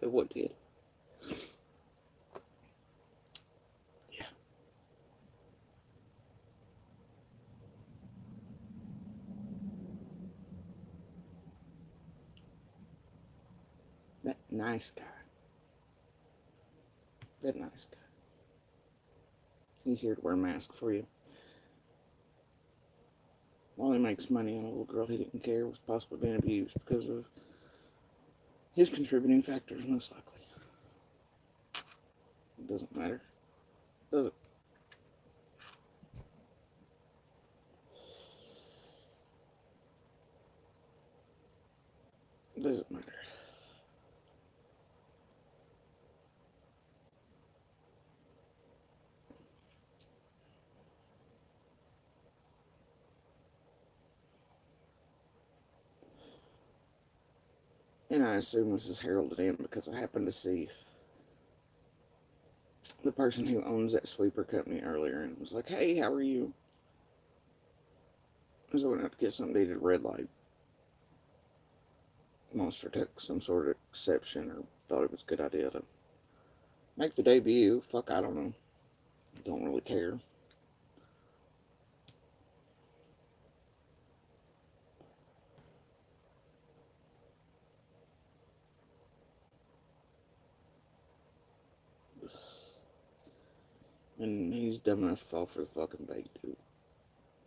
It what did. Yeah. That nice guy. That nice guy. He's here to wear a mask for you. While he makes money on a little girl he didn't care was possibly being abused because of his contributing factors, most likely. It doesn't matter. Does it? It doesn't matter. And I assume this is heralded in because I happened to see the person who owns that sweeper company earlier and was like, hey, how are you? Because I went out to get something to eat at a red light. Monster took some sort of exception or thought it was a good idea to make the debut. Fuck, I don't know. Don't really care. And he's dumb enough to fall for the fucking bait, dude.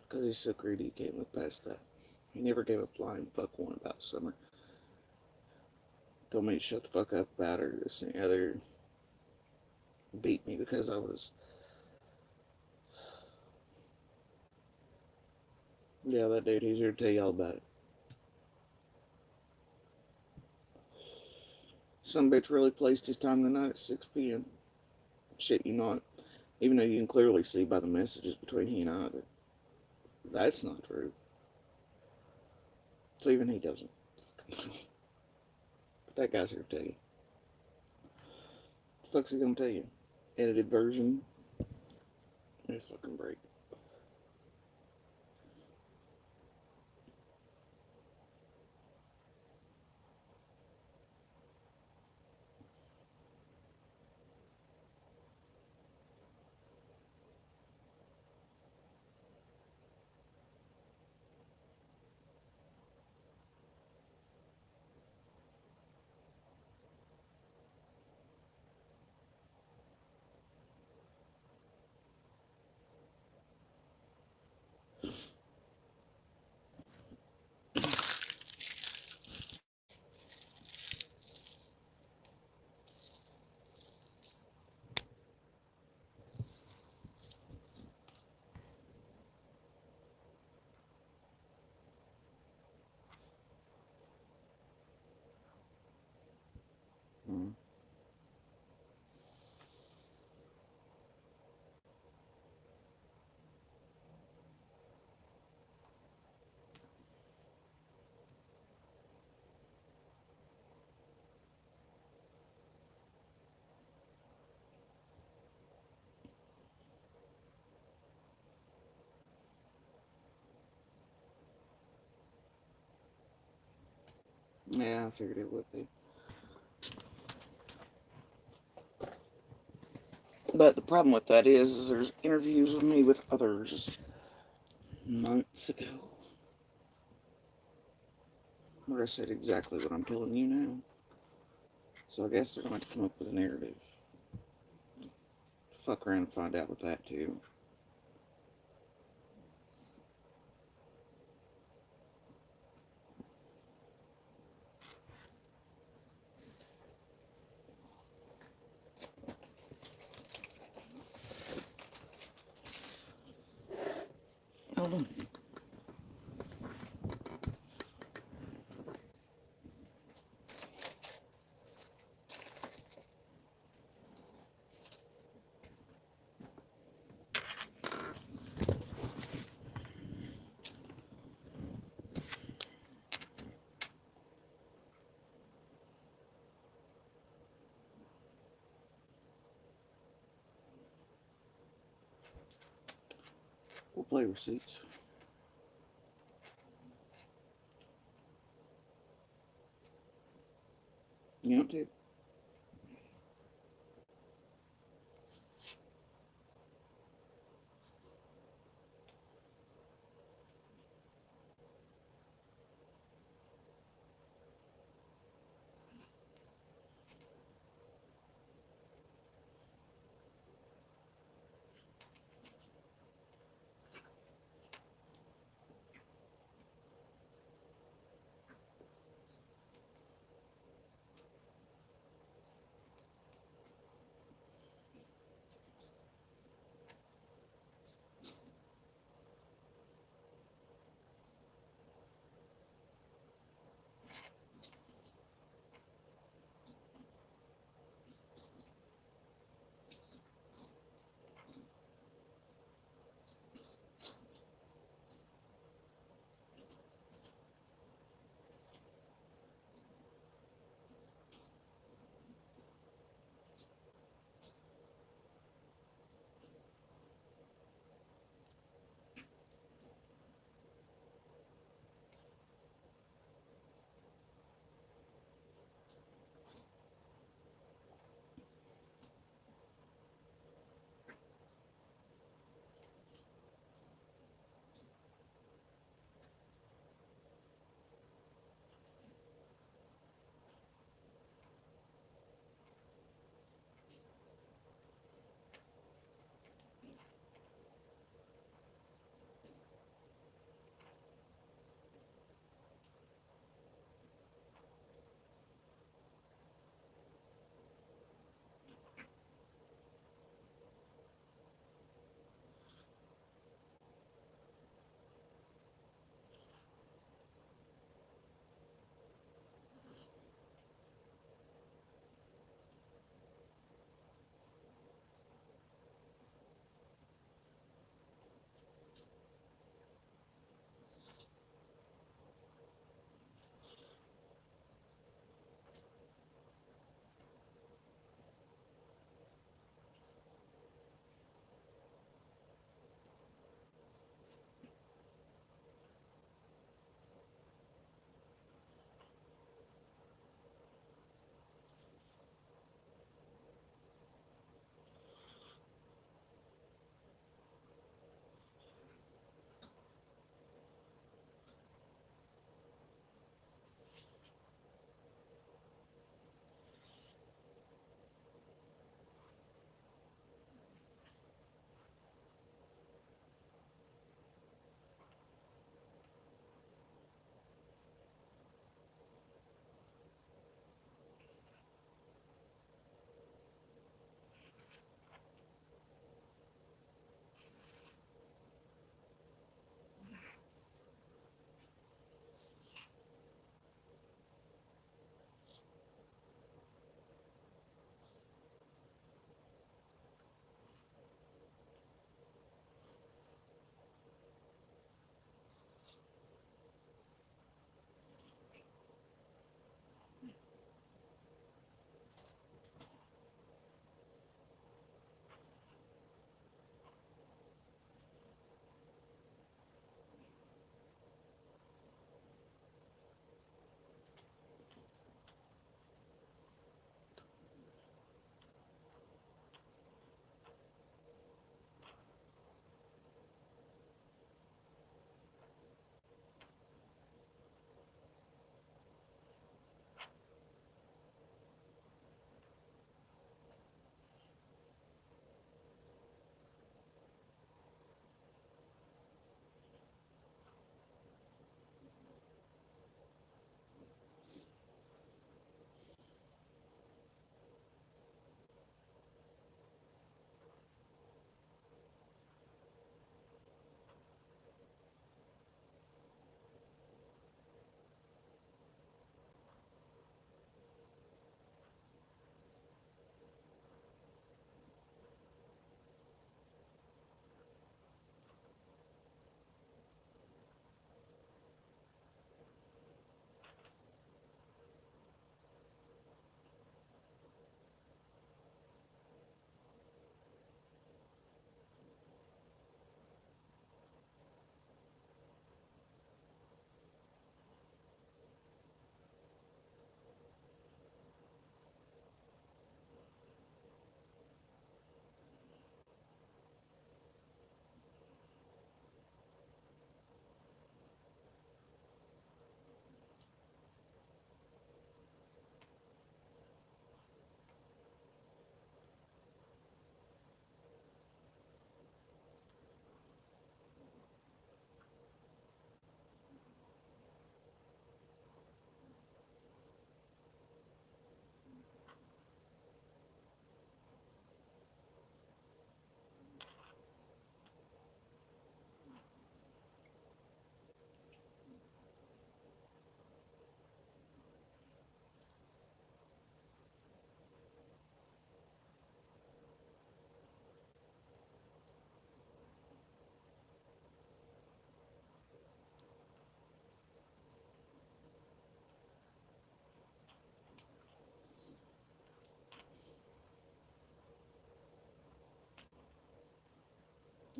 Because he's so greedy, he can't look past that. He never gave a flying fuck one about Summer. Told me to shut the fuck up about her, this and the other. Beat me because I was... Yeah, that dude, he's here to tell you all about it. Some bitch really placed his time tonight at 6 p.m. Shit, you not. Even though you can clearly see by the messages between he and I that that's not true. So even he doesn't. But that guy's here to tell you. What the fuck's he gonna tell you? Edited version? Give me a fucking break. Mm. Yeah, I figured it would be. But the problem with that is there's interviews with me with others months ago where I said exactly what I'm telling you now. So I guess they're going to have to come up with a narrative. Fuck around and find out with that too. Hold on. We'll play receipts. You want to?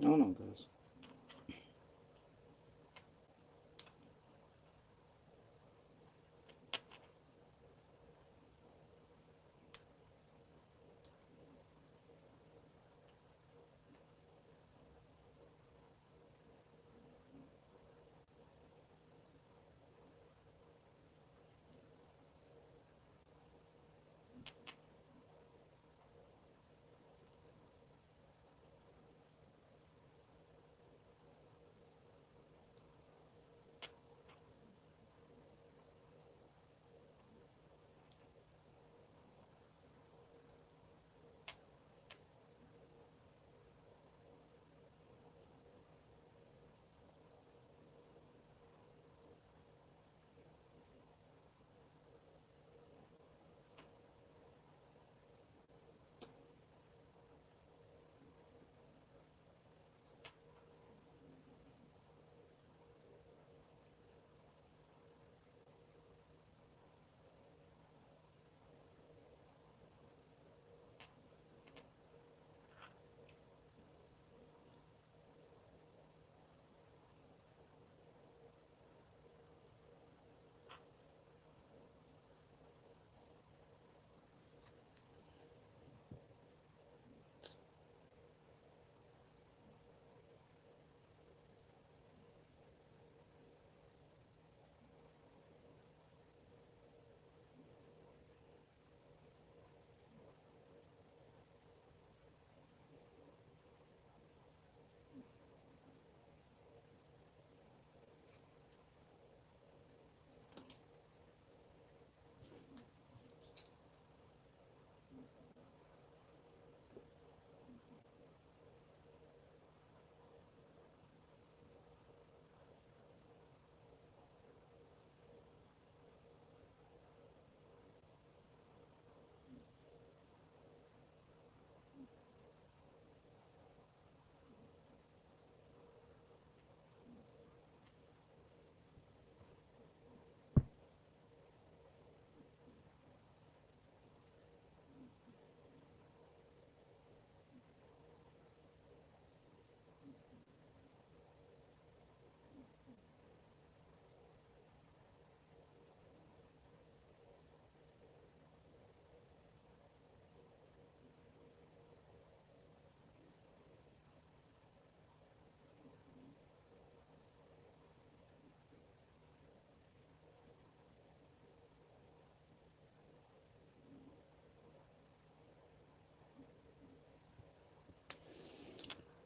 Oh no, guys.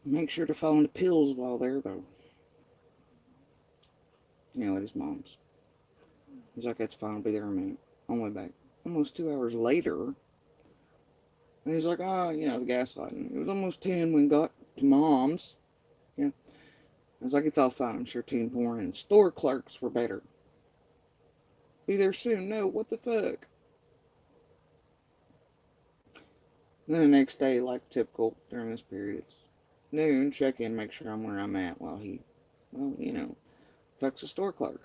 Make sure to follow the pills while there, though. You know, at his mom's. He's like, that's fine, I'll be there in a minute. On my way back. Almost 2 hours later, and he's like, oh, you know, the gaslighting. It was almost 10 when we got to mom's. Yeah. I was like, it's all fine. I'm sure teen porn and store clerks were better. Be there soon. No, what the fuck? And then the next day, like typical during this period, it's noon, check in, make sure I'm where I'm at while he, well, you know, fucks a store clerk.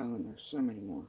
and there's so many more.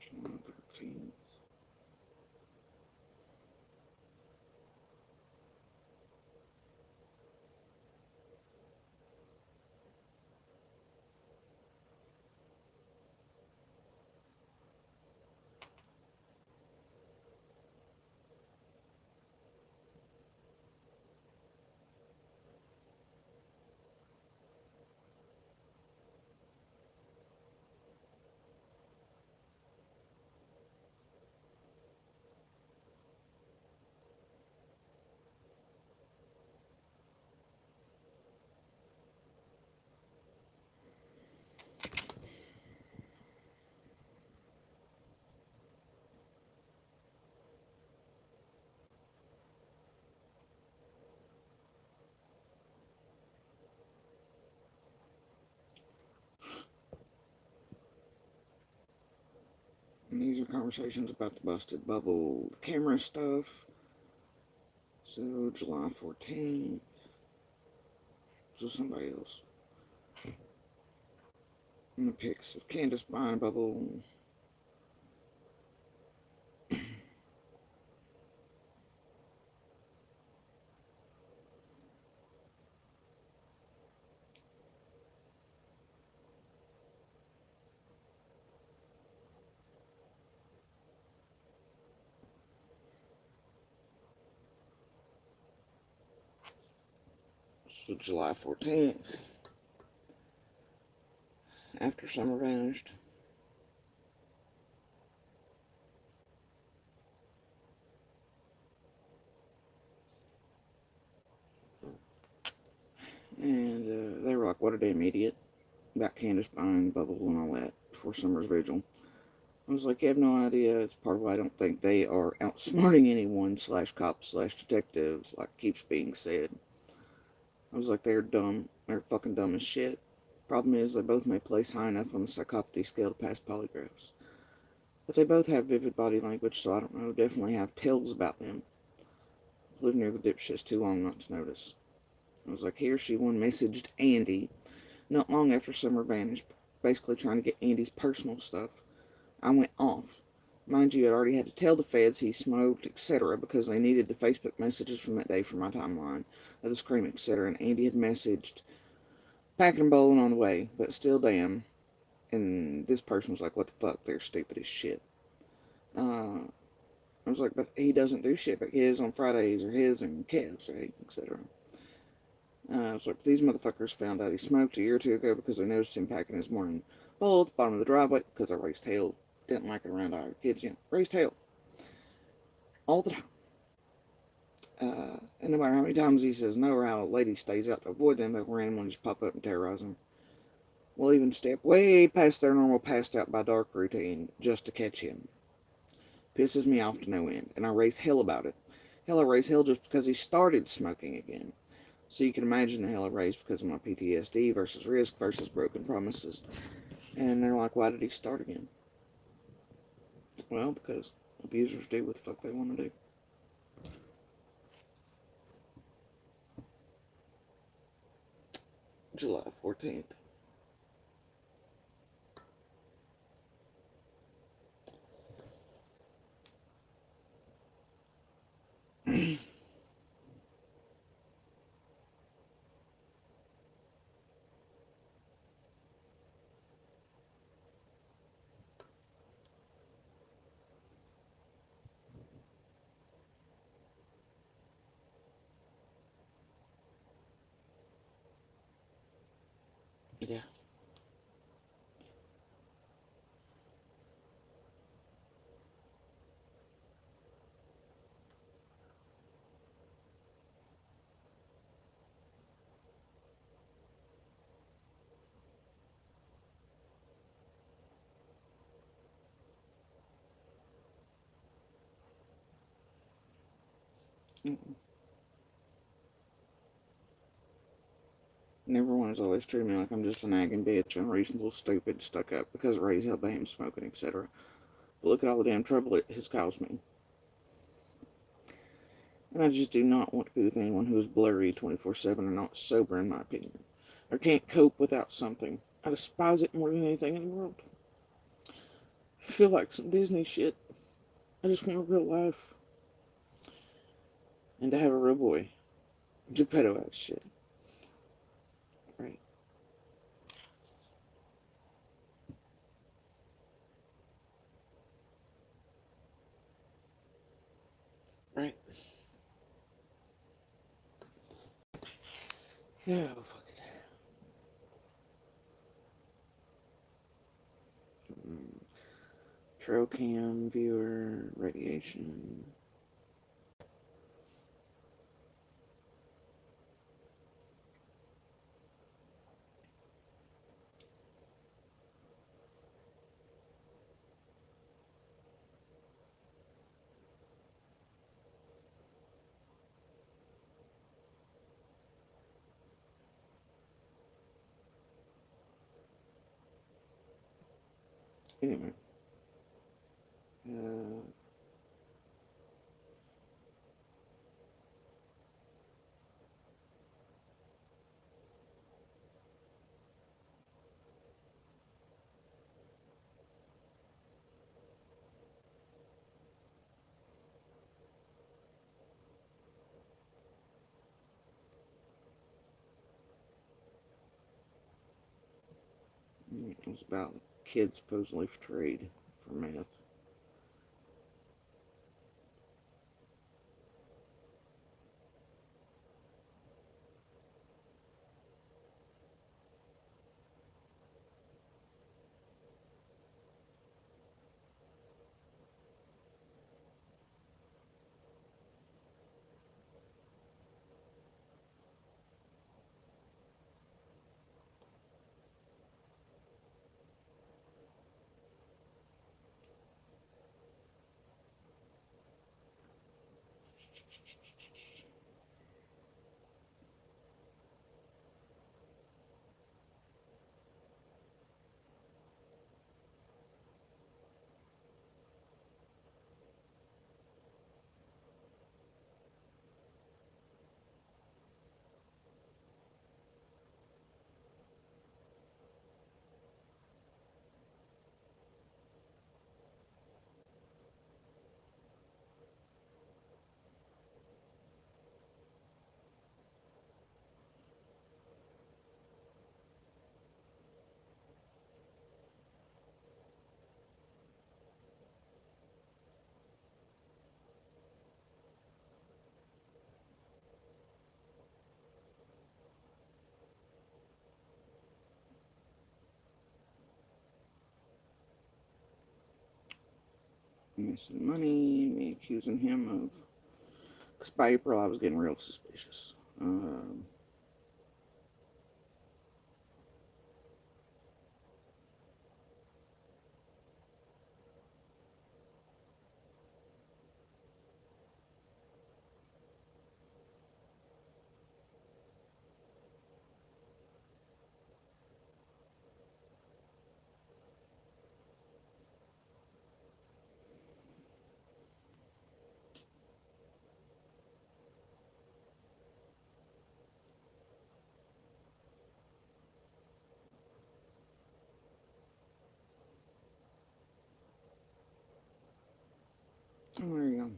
July 13th. And these are conversations about the busted bubble camera stuff. So July 14th. So somebody else. And the pics of Candace buying a bubble. So July 14th, after summer vanished. And they were like, what a damn idiot about Candace buying Bubble and all that before Summer's vigil. I was like, you have no idea. It's part of why I don't think they are outsmarting anyone, slash cops, slash detectives, like keeps being said. I was like, they're dumb. They're fucking dumb as shit. Problem is, they both may place high enough on the psychopathy scale to pass polygraphs. But they both have vivid body language, so I don't know. Definitely have tells about them. I've lived near the dipshits too long not to notice. I was like, he or she one messaged Andy not long after Summer vanished, basically trying to get Andy's personal stuff. I went off. Mind you, I'd already had to tell the feds he smoked, etc., because they needed the Facebook messages from that day for my timeline of the scream, etc., and Andy had messaged, packing and bowling on the way, but still damn. And this person was like, what the fuck, they're stupid as shit. I was like, but he doesn't do shit but his on Fridays, or his and Kev's, right, etc. I was like, these motherfuckers found out he smoked a year or two ago because they noticed him packing his morning bowl at the bottom of the driveway because I raised hell. Didn't like it around our kids, you know. Raised hell. All the time. And no matter how many times he says no or how a lady stays out to avoid them, they'll randomly just pop up and terrorize them. We'll even step way past their normal passed out by dark routine just to catch him. Pisses me off to no end, and I raise hell about it. Hell, I raise hell just because he started smoking again. So you can imagine the hell I raised because of my PTSD versus risk versus broken promises. And they're like, why did he start again? Well, because abusers do what the fuck they want to do. July 14th. Yeah. And everyone has always treated me like I'm just a nagging bitch, unreasonable, stupid, stuck up, because I raised hell by him smoking, etc. But look at all the damn trouble it has caused me. And I just do not want to be with anyone who is blurry 24/7 or not sober, in my opinion, or can't cope without something. I despise it more than anything in the world. I feel like some Disney shit. I just want a real life. And to have a real boy. Geppetto ass shit. Right. Right. Yeah, fuck it. Trocam, viewer, radiation. Anyway. It was about kids supposedly portrayed for meth. missing money, me accusing him of. Because by April, I was getting real suspicious. Oh, there you go.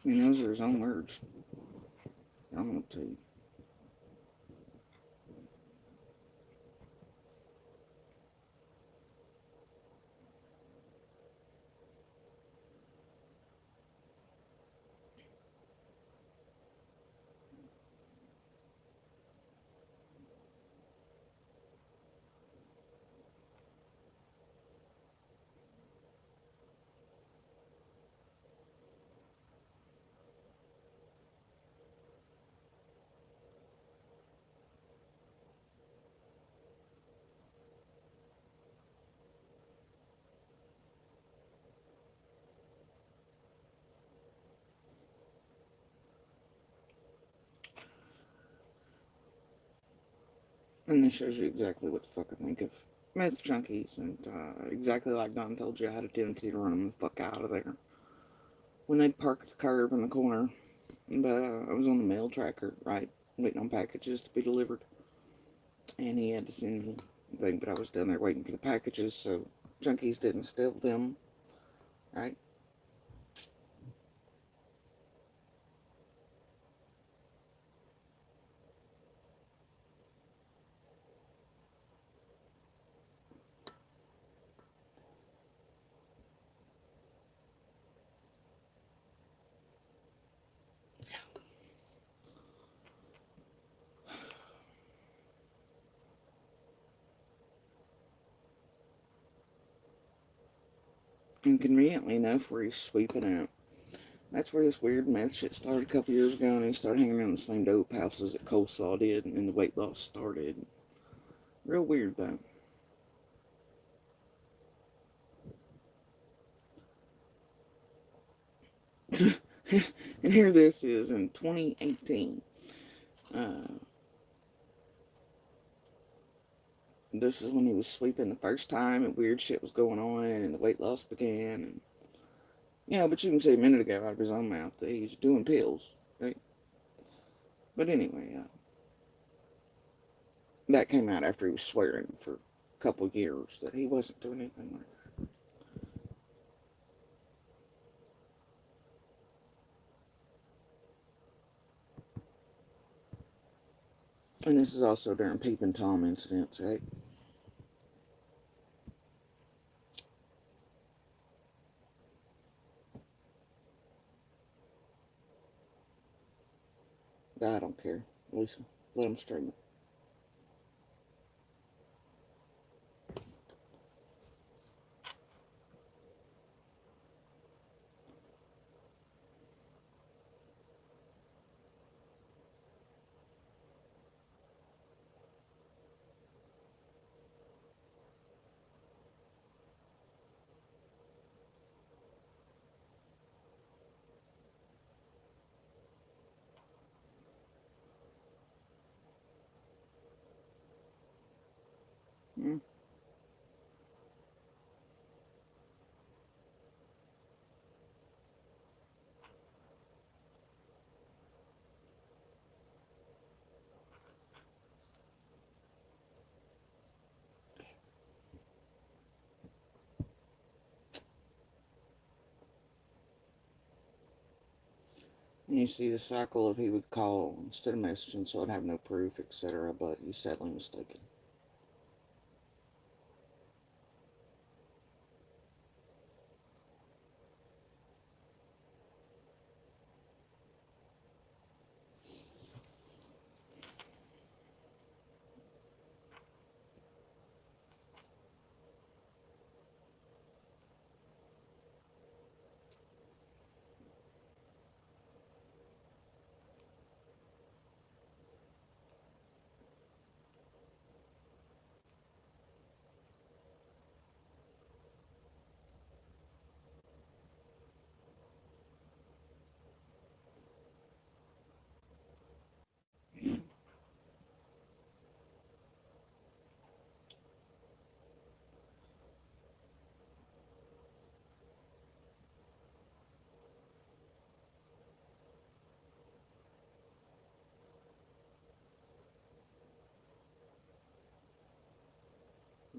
I mean, those are his own words. I'm going to tell you. And this shows you exactly what the fuck I think of meth junkies. And exactly like Don told you, I had a tendency to run them the fuck out of there. When they'd park at the curb in the corner, but I was on the mail tracker, right, waiting on packages to be delivered. And he had to send me the thing, but I was down there waiting for the packages, so junkies didn't steal them, right? And conveniently enough, where he's sweeping out, that's where this weird meth shit started a couple years ago, and he started hanging around the same dope houses that Coleslaw did, and the weight loss started. Real weird, though. And here this is in 2018. This is when he was sweeping the first time, and weird shit was going on, and the weight loss began. And yeah, but you can see a minute ago out of his own mouth that he's doing pills, right? But anyway, that came out after he was swearing for a couple of years that he wasn't doing anything like that. And this is also during Peeping Tom incidents, right? I don't care. Lisa, let him stream it. And you see the cycle of he would call instead of messaging, so I'd have no proof, etc. But he's sadly mistaken.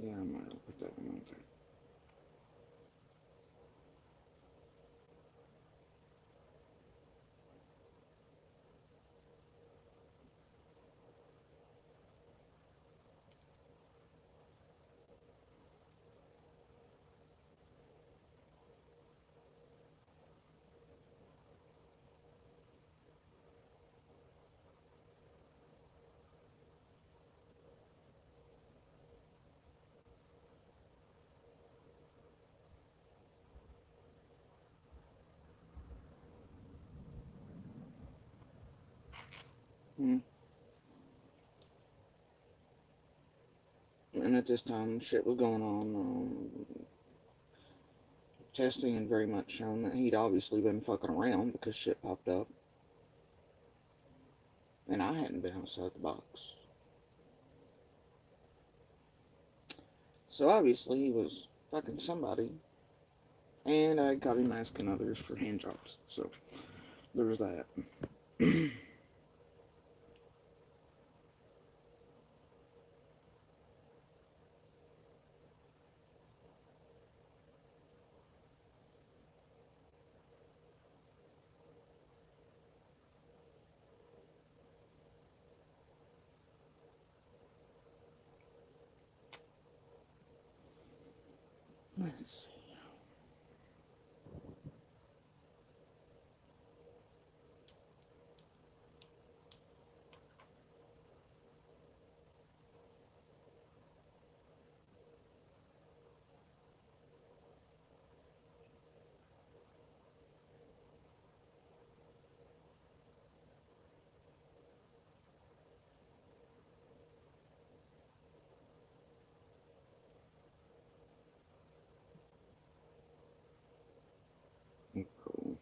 Yeah, I might have put that one on there. And at this time, shit was going on. Testing had very much shown that he'd obviously been fucking around because shit popped up. And I hadn't been outside the box. So obviously he was fucking somebody. And I got him asking others for hand jobs. So there's that. Let's see. Cool.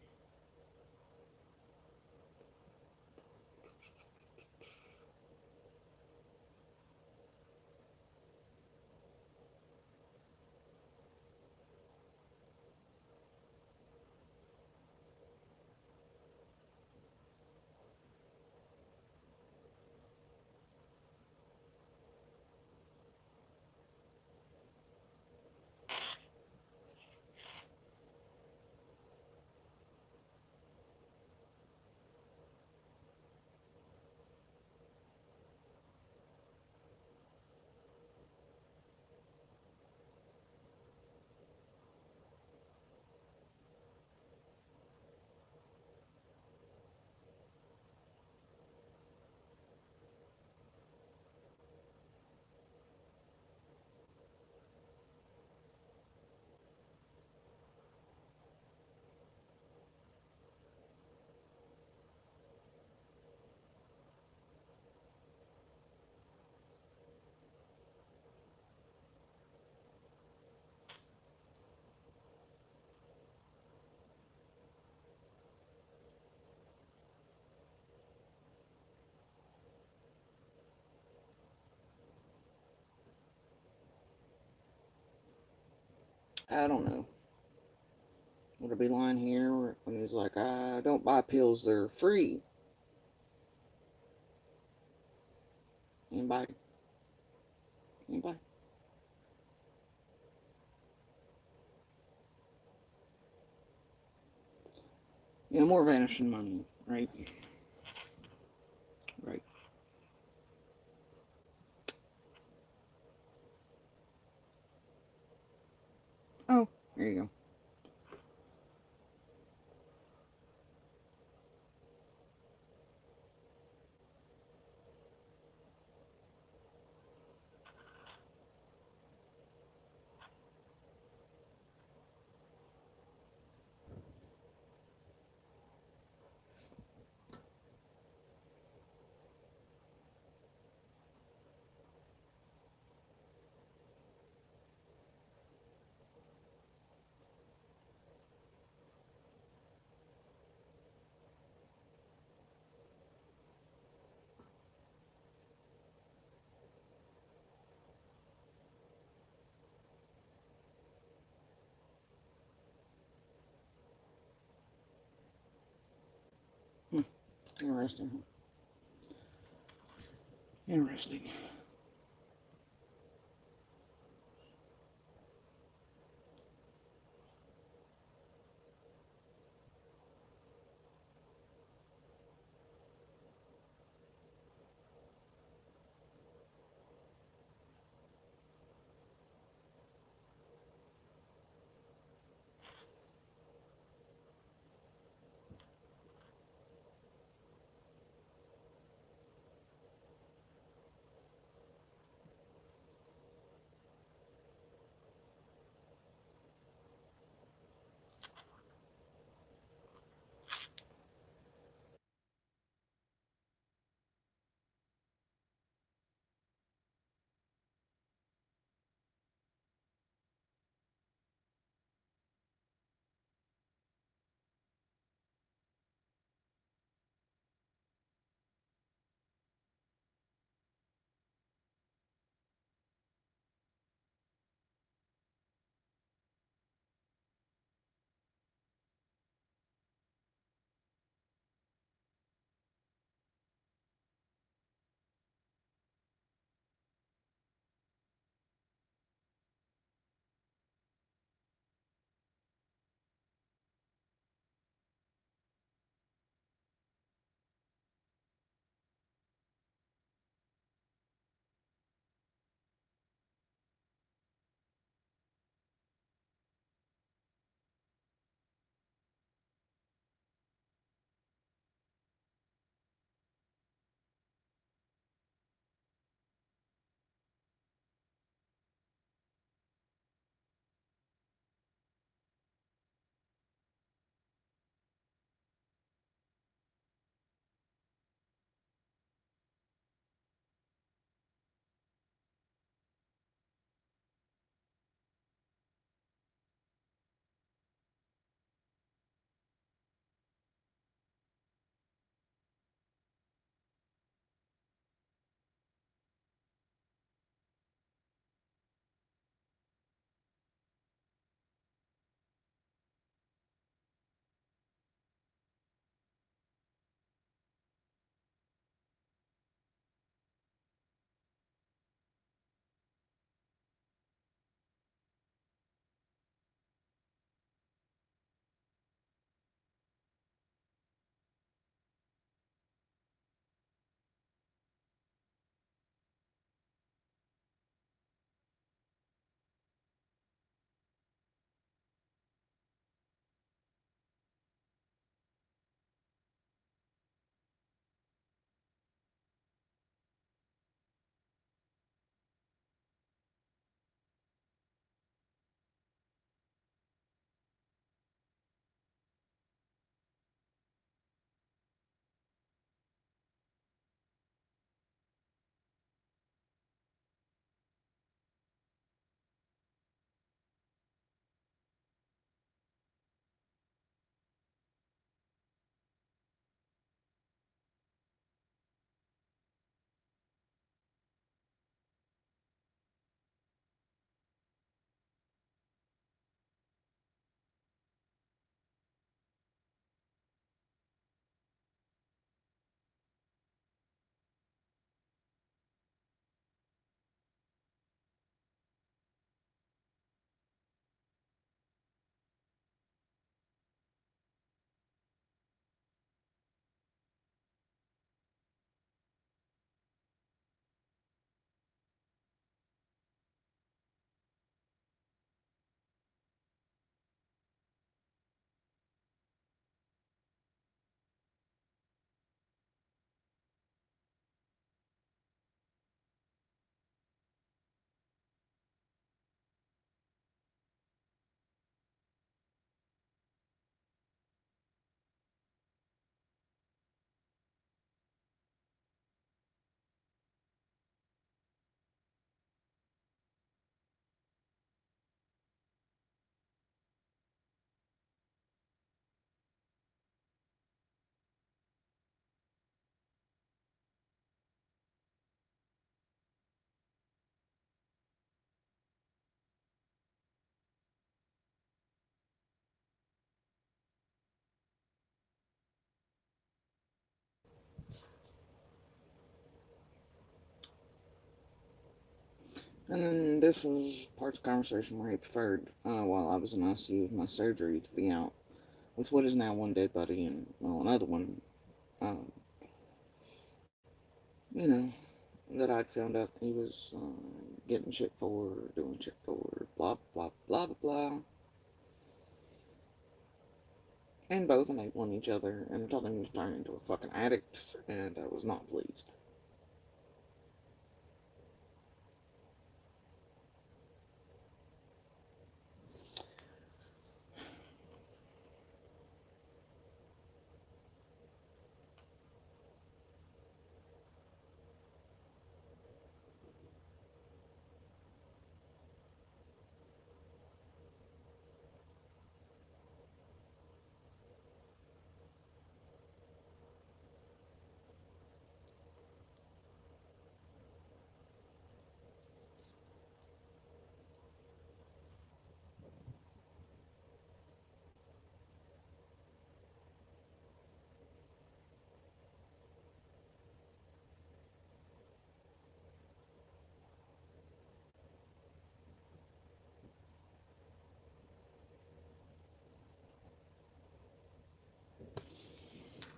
I don't know. Would it be lying here when he's like, I don't buy pills, they're free? Anybody? Anybody? Yeah, more vanishing money. Right. Right. Oh, there you go. Interesting. Interesting. And then this was parts of conversation where he preferred, while I was in ICU with my surgery, to be out with what is now one dead buddy and, well, another one, um, you know, that I'd found out he was getting shit for, doing shit for, blah, blah, blah, blah, blah. And both enabling each other and told him he was turning into a fucking addict, and I was not pleased.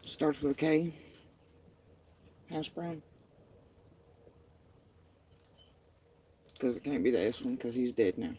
Starts with a K. Hash brown. Because it can't be the S one, because he's dead now.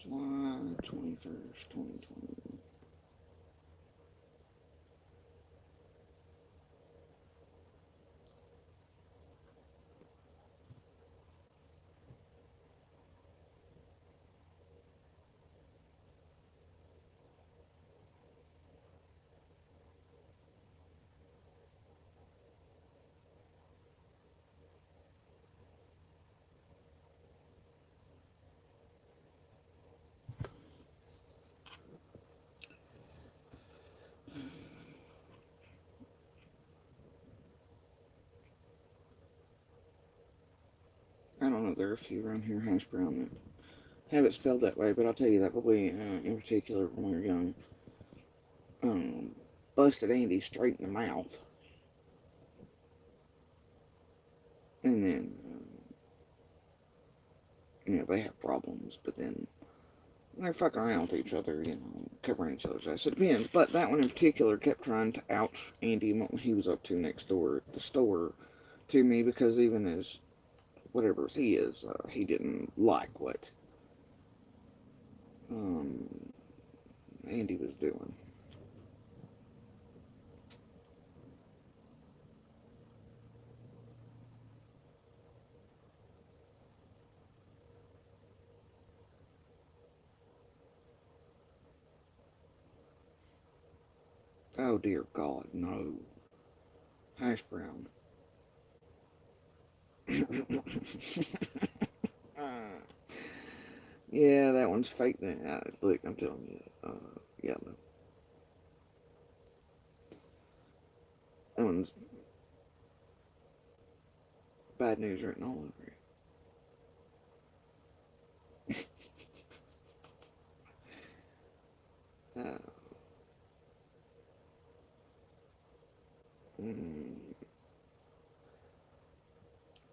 July 21st, 2020. I don't know, there are a few around here, hash brown, that have it spelled that way, but I'll tell you that Boy, in particular, when we were young, um, busted Andy straight in the mouth. And then, they have problems, but then they're fucking around with each other, covering each other's ass. It depends, but that one in particular kept trying to out Andy and what he was up to next door at the store to me, because even as whatever he is, he didn't like what um, Andy was doing. Oh dear God, no. Hash brown. Yeah, that one's fake. Look, I'm telling you. Yeah, no. That one's bad news written all over it. Mm,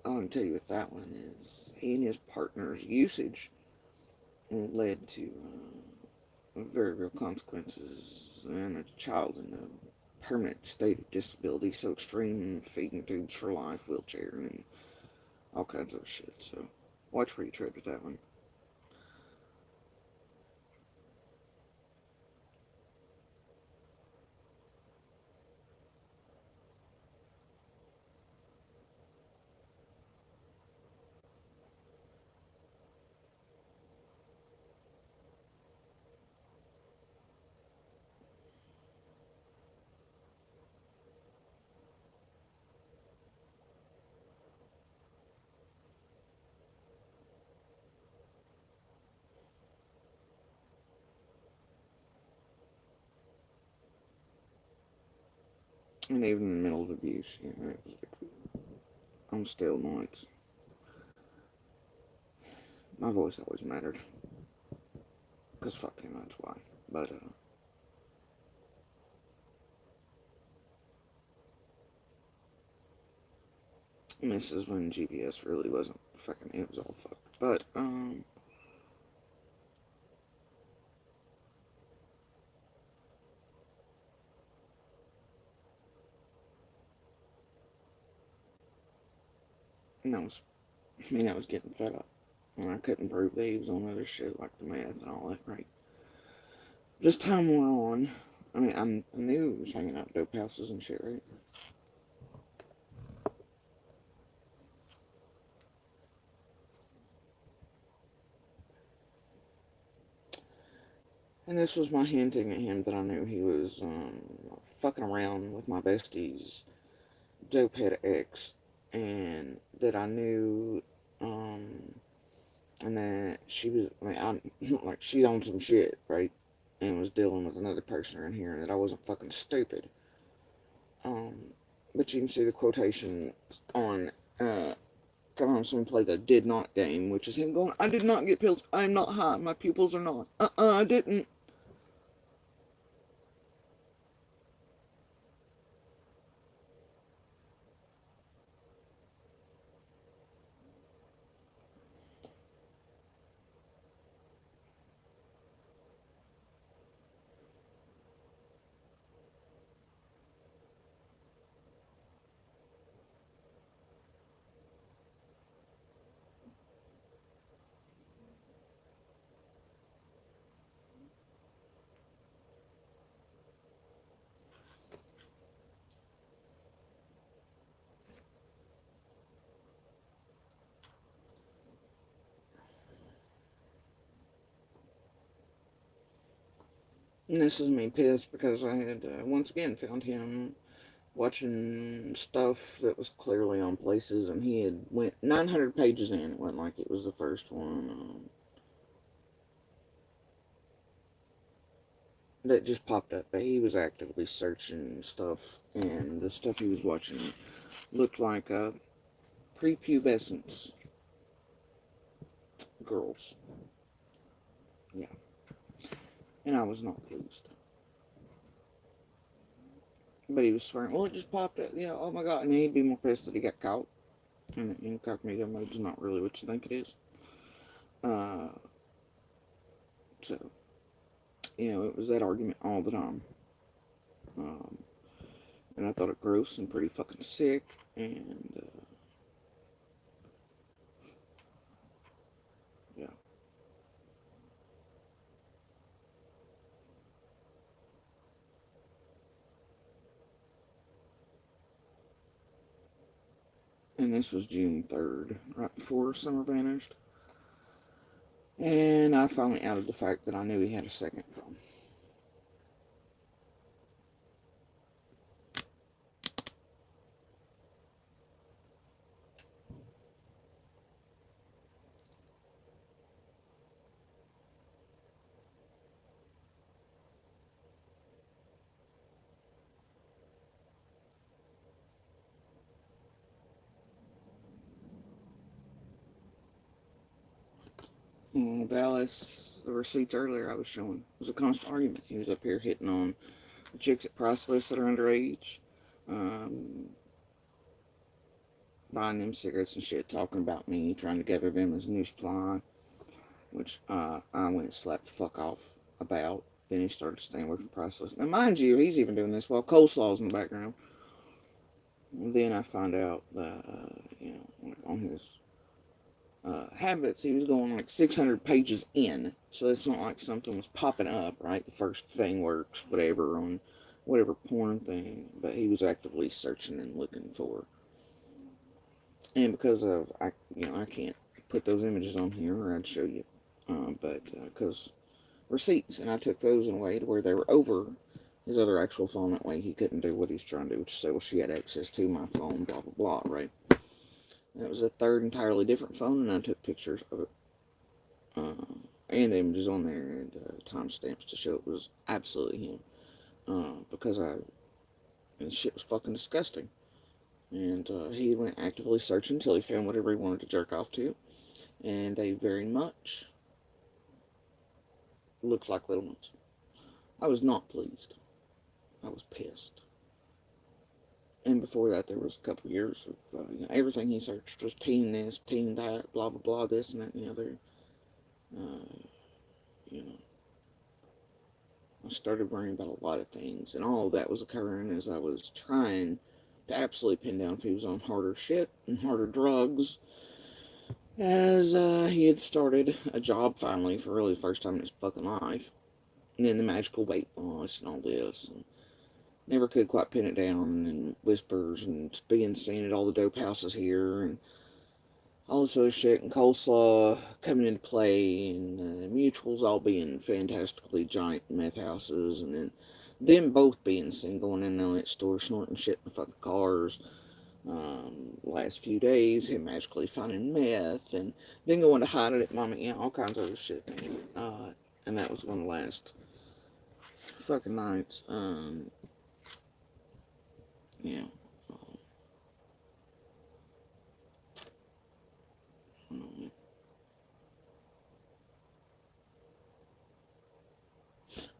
all I can tell you with that one is he and his partner's usage led to very real consequences and a child in a permanent state of disability so extreme, feeding tubes for life, wheelchair, and all kinds of shit. So watch where you tread with that one. And even in the middle of abuse, it was like, I'm still not. My voice always mattered. Because fuck him, that's why. But, and this is when GPS really wasn't fucking, it was all fucked. But, I was getting fed up. And I couldn't prove that he was on other shit like the meth and all that, right? Just time wore on. I mean, I knew he was hanging out at dope houses and shit, right? And this was my hinting at him that I knew he was fucking around with my bestie's dope head ex, and that I knew, and that she was, like, she's on some shit, right? And was dealing with another person in here, and that I wasn't fucking stupid. But you can see the quotation on, come home soon play the did not game, which is him going, I did not get pills, I am not high, my pupils are not. I didn't. And this is me pissed because I had once again found him watching stuff that was clearly on places, and he had went 900 pages in. It wasn't like it was the first one. That just popped up, but he was actively searching stuff, and the stuff he was watching looked like prepubescent girls. Yeah. And I was not pleased. But he was swearing, well, it just popped up, yeah, oh my god, and he'd be more pissed that he got caught. And incognito mode's not really what you think it is. So, it was that argument all the time. And I thought it gross and pretty fucking sick, and, yeah. And this was June 3rd, right before summer vanished. And I finally outed the fact that I knew he had a second phone. Dallas, the receipts earlier I was showing, was a constant argument. He was up here hitting on the chicks at Price List that are underage, buying them cigarettes and shit, talking about me, trying to gather them as new supply, which I went and slapped the fuck off about. Then he started staying away from Priceless. Now, mind you, he's even doing this while Coleslaw's in the background. And then I find out that, like on his habits, he was going like 600 pages in. So it's not like something was popping up, right? The first thing works, whatever, on whatever porn thing. But he was actively searching and looking for. And because of, I can't put those images on here or I'd show you. But because receipts, and I took those in a way to where they were over his other actual phone. That way he couldn't do what he's trying to do, which is say, well, she had access to my phone, blah, blah, blah, right? And it was a third entirely different phone, and I took pictures of it. And the images on there, and timestamps to show it was absolutely him. Because and shit was fucking disgusting. And he went actively searching until he found whatever he wanted to jerk off to. And they very much looked like little ones. I was not pleased. I was pissed. And before that, there was a couple of years of everything he searched was teen this, teen that, blah blah blah, this and that and the other. I started worrying about a lot of things, and all of that was occurring as I was trying to absolutely pin down if he was on harder shit and harder drugs. As he had started a job finally for really the first time in his fucking life. And then the magical weight loss and all this. And never could quite pin it down. And whispers and being seen at all the dope houses here. And all this other shit. And Coleslaw coming into play. And mutuals all being fantastically giant meth houses. And then them both being seen going in and out of that store snorting shit in the fucking cars. Last few days, him magically finding meth, and then going to hide it at mommy, all kinds of other shit. And that was one of the last fucking nights.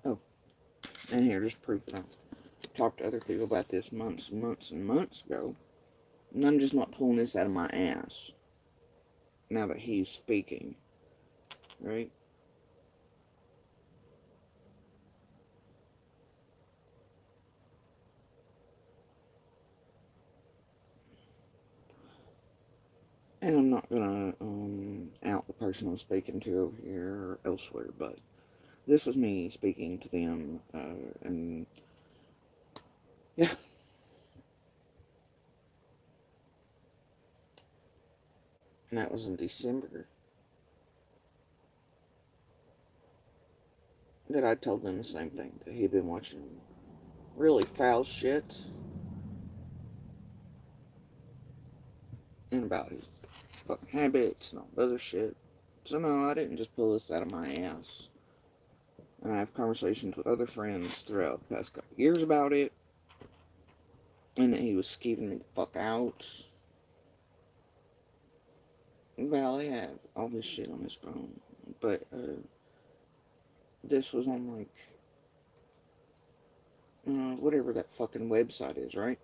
Oh, and here, just proof that I talked to other people about this months and months and months ago. And I'm just not pulling this out of my ass now that he's speaking, right? And I'm not gonna out the person I'm speaking to over here or elsewhere, but this was me speaking to them, and yeah. And that was in December. That I told them the same thing, that he'd been watching really foul shit. And about his fucking habits and all the other shit. So no, I didn't just pull this out of my ass. And I have conversations with other friends throughout the past couple of years about it. And that he was skeeving me the fuck out. Well, he had all this shit on his phone. But, this was on, like, whatever that fucking website is, right?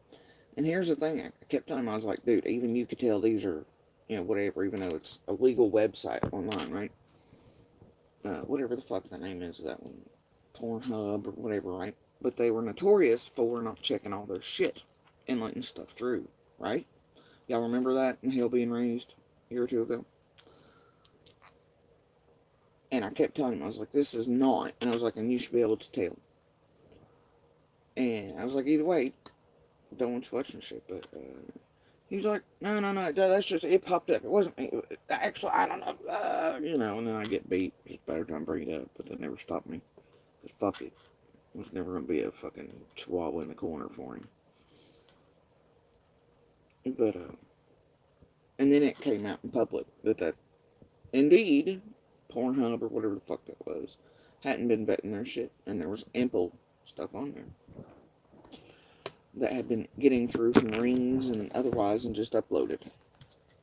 And here's the thing, I kept telling him, I was like, dude, even you could tell these are, whatever, even though it's a legal website online, right? Whatever the fuck the name is of that one, Pornhub or whatever, right? But they were notorious for not checking all their shit and letting stuff through, right? Y'all remember that in Hell Being Raised a year or two ago? And I kept telling him, I was like, this is not, and I was like, and you should be able to tell. And I was like, either way, don't want you watching shit, but, he was like, no, that's just, it popped up, it wasn't me, actually, I don't know, and then I get beat, just better time to bring it up, but that never stopped me, because fuck it, there's never going to be a fucking chihuahua in the corner for him. But, and then it came out in public that indeed, Pornhub or whatever the fuck that was, hadn't been vetting their shit, and there was ample stuff on there that had been getting through from rings and otherwise and just uploaded.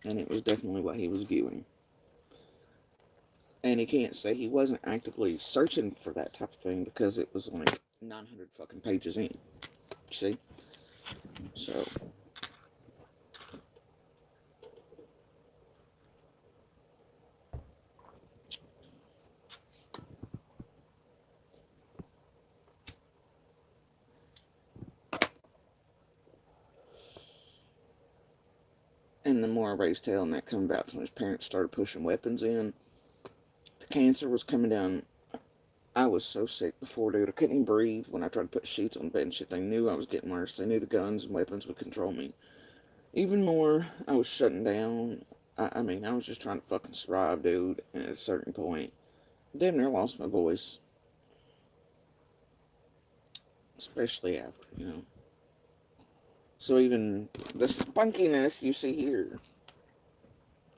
And it was definitely what he was viewing. And he can't say he wasn't actively searching for that type of thing because it was like 900 fucking pages in. See? So. And the more I raised hell, and that come about when his parents started pushing weapons in, the cancer was coming down. I was so sick before, dude. I couldn't even breathe when I tried to put sheets on the bed and shit. They knew I was getting worse. They knew the guns and weapons would control me. Even more, I was shutting down. I mean, I was just trying to fucking survive, dude. And at a certain point, damn near lost my voice. Especially after, you know. So even the spunkiness you see here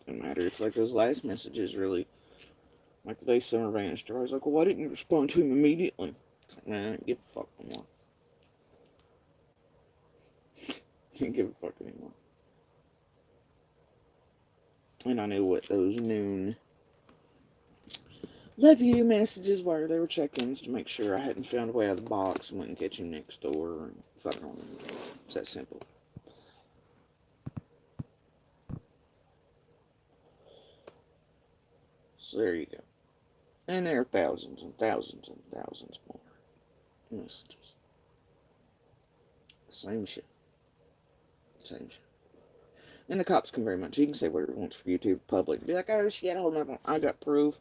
doesn't matter. It's like those last messages, really. Like the day Summer vanished, everybody's like, well, why didn't you respond to him immediately? It's like, man, I didn't give a fuck anymore. Didn't give a fuck anymore. And I knew what those noon love you messages were. They were check-ins to make sure I hadn't found a way out of the box and wouldn't catch him next door and fucking on him. It's that simple. So there you go. And there are thousands and thousands and thousands more messages. Same shit. Same shit. And the cops can very much. He can say whatever he wants for YouTube public. Be like, oh shit, hold on, I got proof.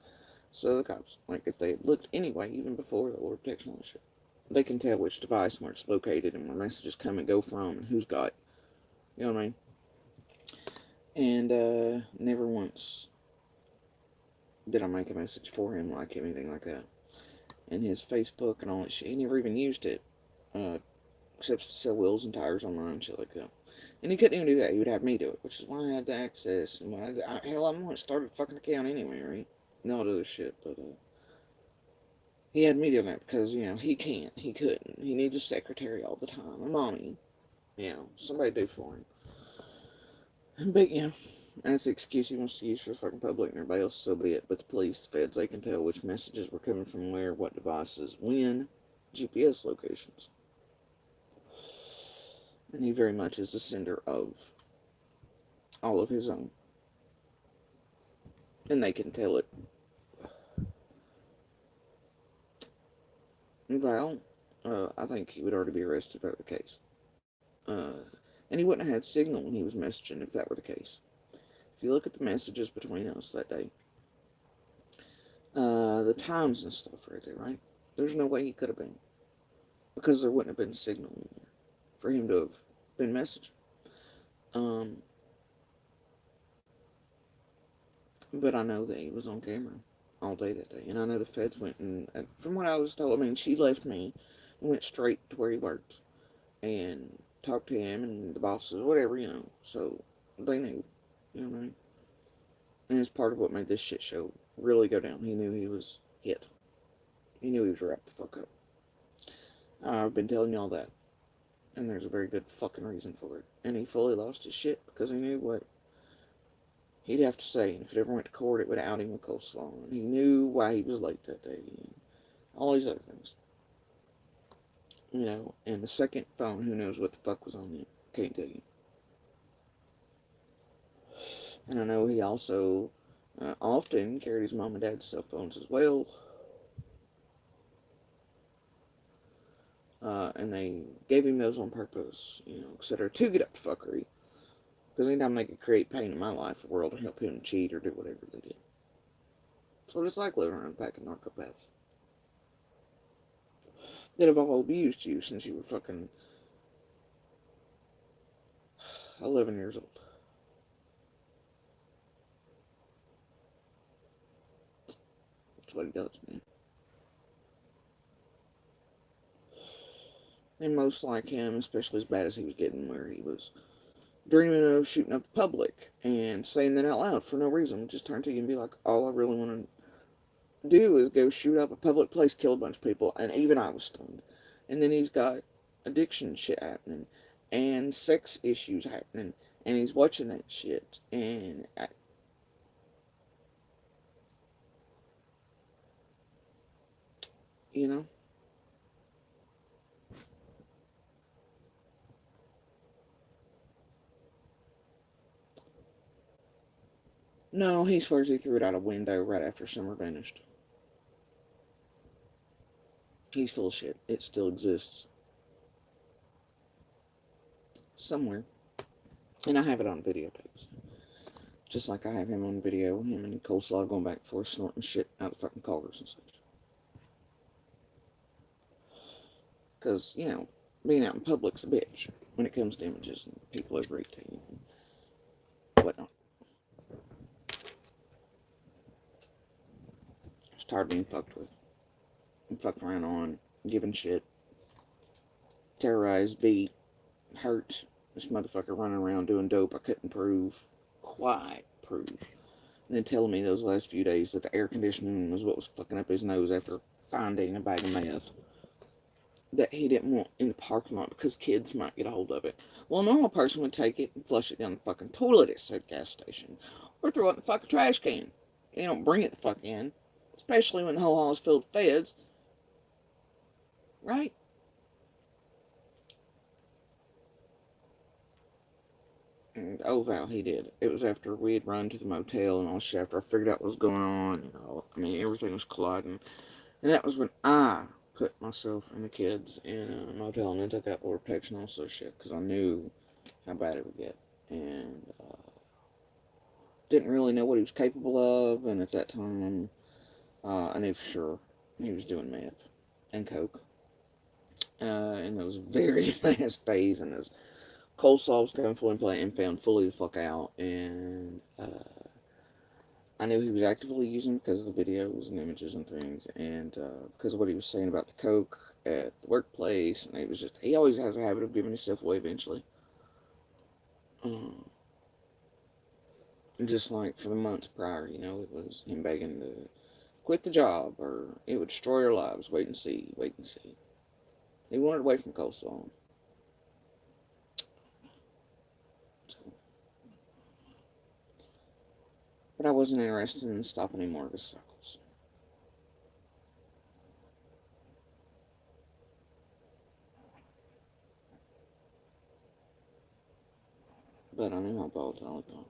So the cops, like, if they looked anyway, even before the order of protection and shit, they can tell which device, where it's located, and where messages come and go from, and who's got it. You know what I mean? And never once did I make a message for him, like anything like that. And his Facebook and all that shit, he never even used it, except to sell wheels and tires online and shit like that. And he couldn't even do that. He would have me do it, which is why I had the access. And hell, I'm going to start a fucking account anyway, right? No other shit, but he had me doing that because, you know, he can't. He couldn't. He needs a secretary all the time. A mommy. You know, somebody do for him. But, yeah, that's the excuse he wants to use for the fucking public and everybody else, so be it. But the police, the feds, they can tell which messages were coming from where, what devices, when, GPS locations. And he very much is the sender of all of his own. And they can tell it. Well, I think he would already be arrested if that were the case. And he wouldn't have had signal when he was messaging if that were the case. If you look at the messages between us that day, the times and stuff right there, right? There's no way he could have been. Because there wouldn't have been signal in there for him to have been messaging. But I know that he was on camera all day that day. And I know the feds went and from what I was told, I mean, she left me and went straight to where he worked and talked to him and the bosses, whatever, you know. So they knew, you know what I mean? And it's part of what made this shit show really go down. He knew he was hit. He knew he was wrapped the fuck up. I've been telling y'all that. And there's a very good fucking reason for it. And he fully lost his shit because he knew what he'd have to say. And if it ever went to court, it would out him with coleslaw. And he knew why he was late that day. And all these other things. You know, and the second phone, who knows what the fuck was on it. Can't tell you. And I know he also often carried his mom and dad's cell phones as well. And they gave him those on purpose, you know, etc. to get up to fuckery. Because anytime they could create pain in my life, the world would help him cheat or do whatever they did. So it's like living around a pack of narcopaths that have all abused you since you were fucking 11 years old. That's what he does, man. And most like him, especially as bad as he was getting, where he was dreaming of shooting up the public and saying that out loud for no reason. Just turn to you and be like, all I really want to do is go shoot up a public place, kill a bunch of people. And even I was stunned. And then he's got addiction shit happening and sex issues happening. And he's watching that shit. And you know? No, he swears he threw it out a window right after Summer vanished. He's full of shit. It still exists. Somewhere. And I have it on videotapes. Just like I have him on video, him and Coleslaw going back and forth, snorting shit out of fucking cars and such. Because, you know, being out in public's a bitch when it comes to images and people over 18 and whatnot. I was tired of being fucked with. And fucked around on, giving shit. Terrorized, beat, hurt. This motherfucker running around doing dope I couldn't quite prove. And then telling me those last few days that the air conditioning was what was fucking up his nose after finding a bag of meth that he didn't want in the parking lot because kids might get a hold of it. Well, a normal person would take it and flush it down the fucking toilet at said gas station. Or throw it in the fucking trash can. They don't bring it the fuck in. Especially when the whole hall is filled with feds. Right? And oh, Val, he did. It was after we had run to the motel and all shit, after I figured out what was going on, you know. I mean, everything was colliding. And that was when I put myself and the kids in a motel and then took out order protection and all sorts of shit, because I knew how bad it would get. And didn't really know what he was capable of, and at that time, I knew for sure he was doing meth and coke. In those very last days, and his Coleslaw was coming full in play and found fully the fuck out, and I knew he was actively using because of the videos and images and things, and because of what he was saying about the coke at the workplace, and he always has a habit of giving himself away eventually. Just like for the months prior, you know, it was him begging to quit the job, or it would destroy our lives, wait and see, wait and see. He wanted away from Coleslaw. But I wasn't interested in stopping any more of his cycles. But I knew how volatile it got.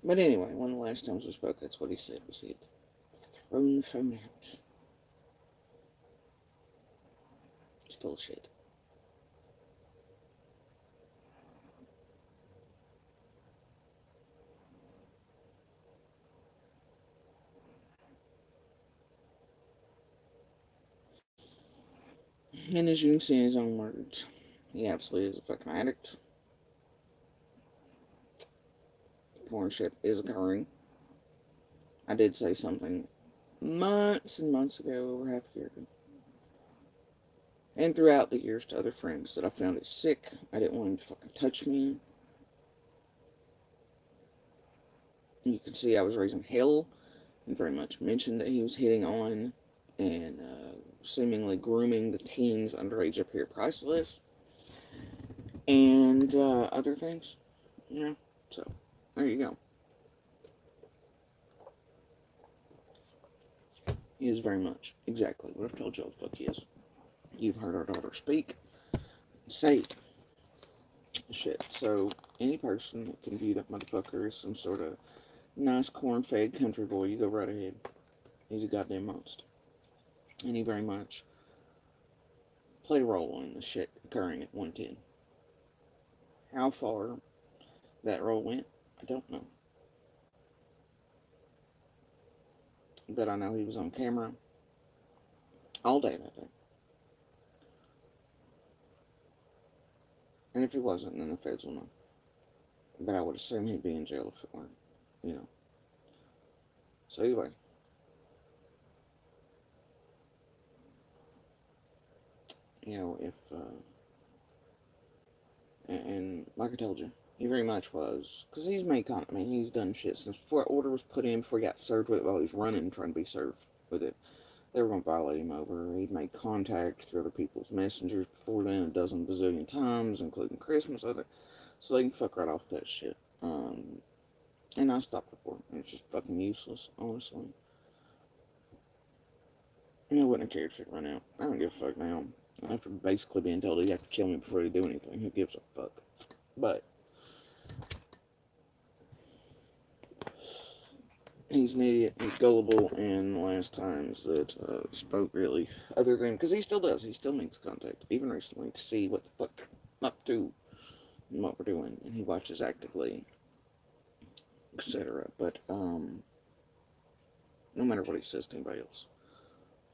But anyway, one of the last times we spoke, that's what he said, was he had thrown the phone out. It's full of shit. And as you can see in his own words, he absolutely is a fucking addict. Porn shit is occurring. I did say something months and months ago, over half a year ago. And throughout the years to other friends that I found it sick. I didn't want him to fucking touch me. You can see I was raising hell and very much mentioned that he was hitting on and seemingly grooming the teens underage up here priceless and other things. Yeah, so there you go. He is very much exactly what I've told you all the fuck he is. You've heard our daughter speak, say shit. So any person that can view that motherfucker as some sort of nice corn-fed country boy, you go right ahead. He's a goddamn monster. And he very much played a role in the shit occurring at 110. How far that role went, I don't know. But I know he was on camera all day that day. And if he wasn't, then the feds will know. But I would assume he'd be in jail if it weren't, you know. So anyway. You know, if, and like I told you, he very much was, because he's made contact. I mean, he's done shit since before order was put in, before he got served with it, while he was running, trying to be served with it. They were going to violate him over. He'd made contact through other people's messengers before then a dozen bazillion times, including Christmas, so they can fuck right off that shit. And I stopped reporting. It's just fucking useless, honestly. I wouldn't have cared if it ran out. I don't give a fuck now. After basically being told he'd have to kill me before he'd do anything. Who gives a fuck? But he's an idiot, he's gullible, and the last times that spoke really, other than, because he still does, he still makes contact, even recently, to see what the fuck I'm up to and what we're doing, and he watches actively etc. But no matter what he says to anybody else.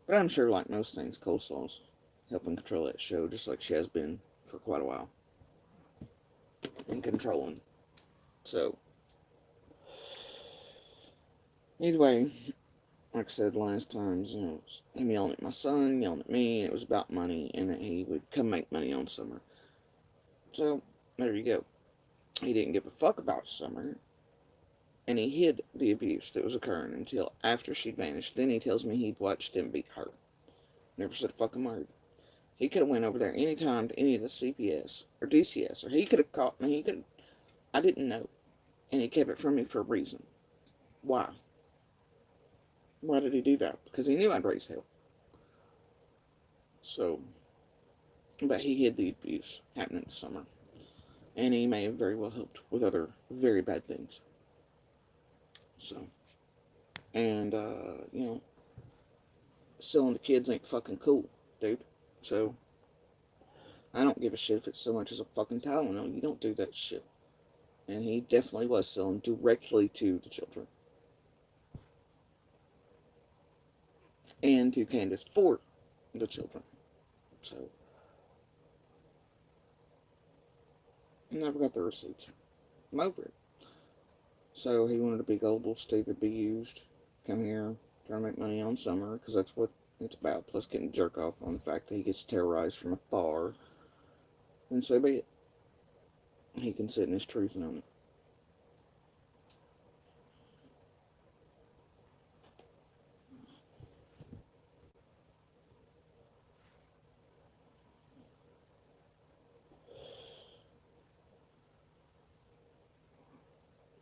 But I'm sure, like most things, Coleslaw's helping control that show, just like she has been for quite a while, and controlling. So, either way, like I said last time, it was him yelling at my son, yelling at me. It was about money, and that he would come make money on Summer. So, there you go. He didn't give a fuck about Summer, and he hid the abuse that was occurring until after she'd vanished. Then he tells me he'd watched them beat her. Never said a fucking word. He could have went over there anytime to any of the CPS or DCS, or he could have caught me. He could. I didn't know, and he kept it from me for a reason. Why? Why did he do that? Because he knew I'd raise hell. So, but he hid the abuse happening this summer, and he may have very well helped with other very bad things. So, and selling to kids ain't fucking cool, dude. So, I don't give a shit if it's so much as a fucking Tylenol. You don't do that shit. And he definitely was selling directly to the children. And to Candace for the children. So, I never got the receipts. I'm over it. So, he wanted to be gullible, stupid, be used, come here, try to make money on Summer, because that's what it's about, plus getting jerk off on the fact that he gets terrorized from afar. And so be it. He can sit in his truth and own it.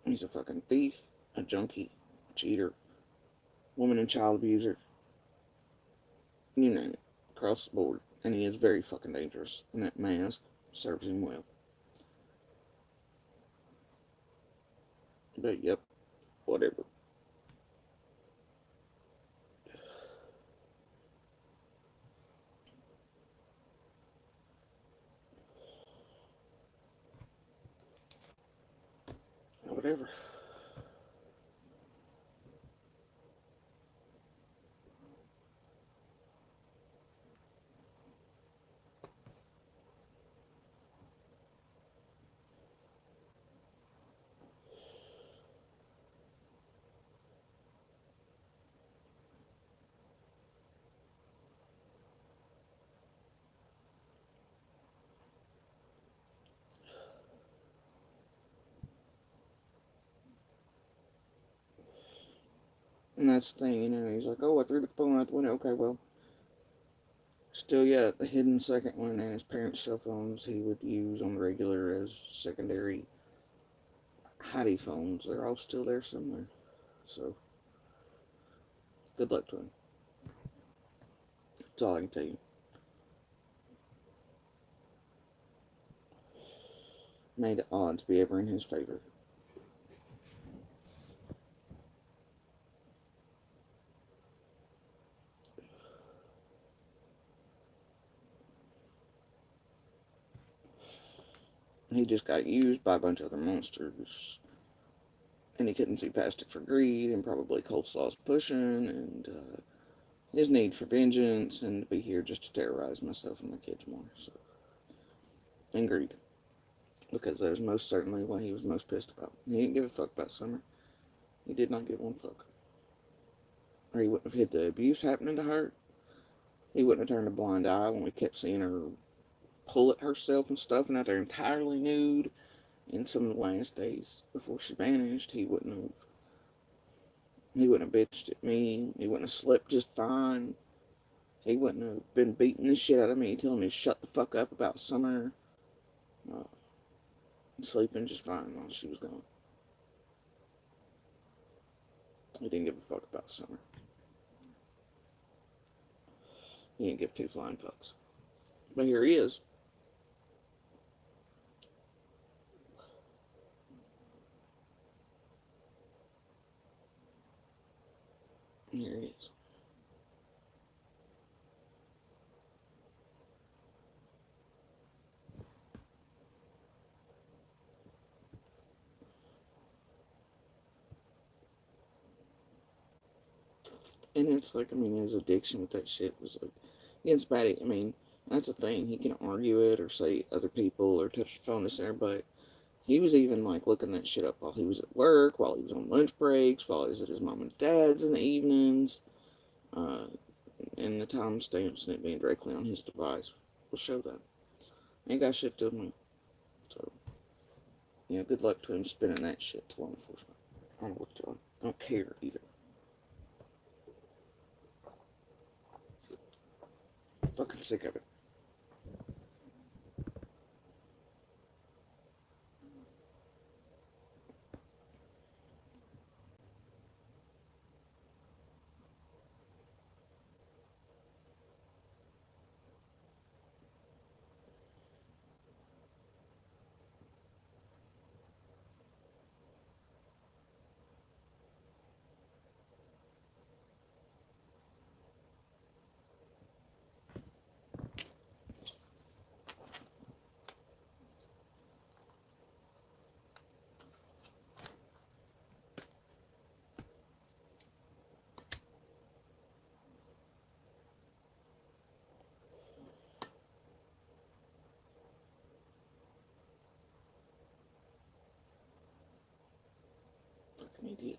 He's a fucking thief, a junkie, a cheater, woman and child abuser. You name it. Across the board. And he is very fucking dangerous. And that mask serves him well. But yep, whatever. Whatever. And that's the thing, he's like, oh, I threw the phone out the window. Okay, well, still, yeah, the hidden second one and his parents' cell phones he would use on the regular as secondary hidey phones. They're all still there somewhere. So, good luck to him. That's all I can tell you. May the odds be ever in his favor. He just got used by a bunch of other monsters. And he couldn't see past it for greed, and probably Coleslaw's pushing, and his need for vengeance, and to be here just to terrorize myself and my kids more. So, and greed. Because that was most certainly what he was most pissed about. He didn't give a fuck about Summer. He did not give one fuck. Or he wouldn't have hid the abuse happening to her. He wouldn't have turned a blind eye when we kept seeing her pull at herself and stuff, and out there entirely nude in some of the last days before she vanished. He wouldn't have bitched at me. He wouldn't have slept just fine. He wouldn't have been beating the shit out of me, telling me to shut the fuck up about Summer. Sleeping just fine while she was gone. He didn't give a fuck about Summer. He didn't give two flying fucks. But here he is. Here he is. And it's like, I mean, his addiction with that shit was like, against bad. I mean, that's the thing. He can argue it or say other people or touch the phone this there, but he was even like looking that shit up while he was at work, while he was on lunch breaks, while he was at his mom and dad's in the evenings, uh, and the timestamps and it being directly on his device will show that. Ain't got shit to do with me. So, yeah, good luck to him spinning that shit to law enforcement. I don't know what to do. I don't care either. Fucking sick of it. Fucking idiot.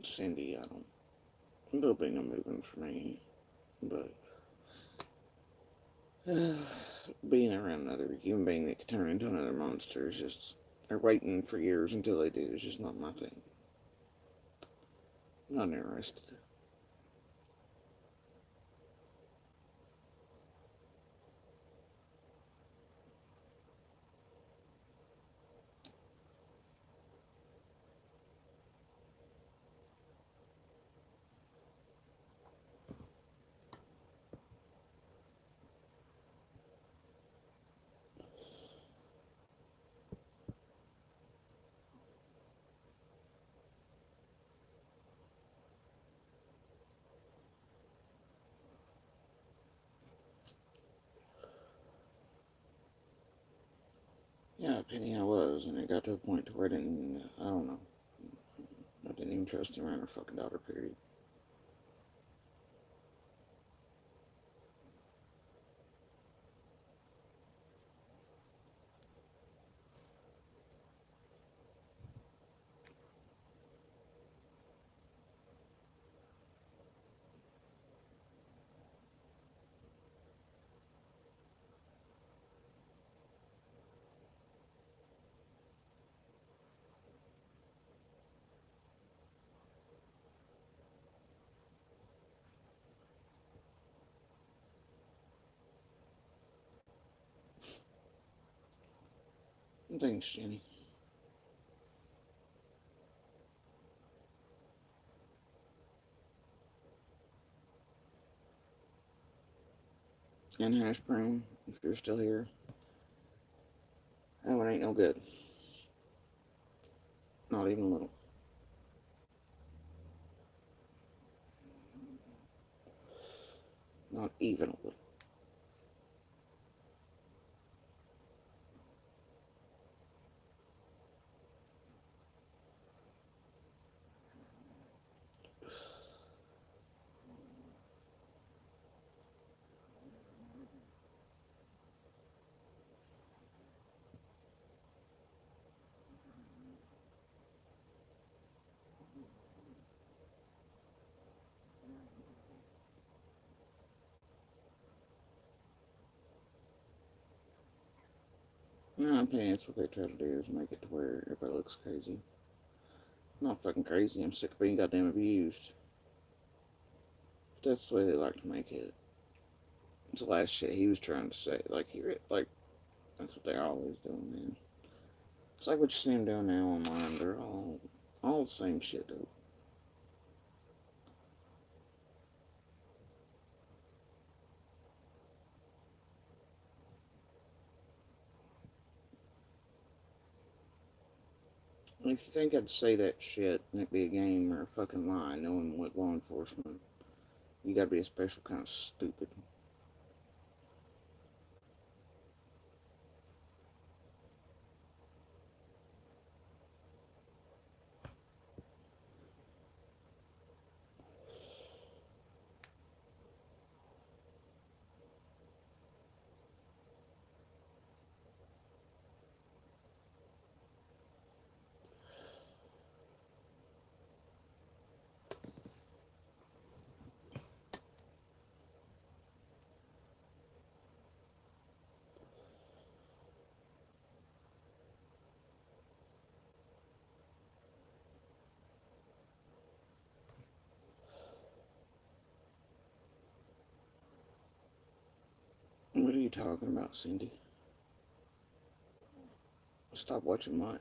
Cindy, I don't. There'll be no moving for me. But being around another human being that could turn into another monster is just. Or waiting for years until they do is just not my thing. I'm not interested. Yeah, Penny, I was, and it got to a point to where I didn't. I don't know. I didn't even trust him around her fucking daughter. Period. Thanks, Jenny. And Hash Brown, if you're still here, that one ain't no good. Not even a little. Not even a little. In my opinion, that's what they try to do is make it to where everybody looks crazy. I'm not fucking crazy. I'm sick of being goddamn abused. That's the way they like to make it. It's the last shit he was trying to say. Like, that's what they're always doing, man. It's like what you see them doing now online. They're all the same shit, dude. And if you think I'd say that shit and it be a game or a fucking lie, knowing what law enforcement, you gotta be a special kind of stupid. What are you talking about, Cindy? Stop watching what?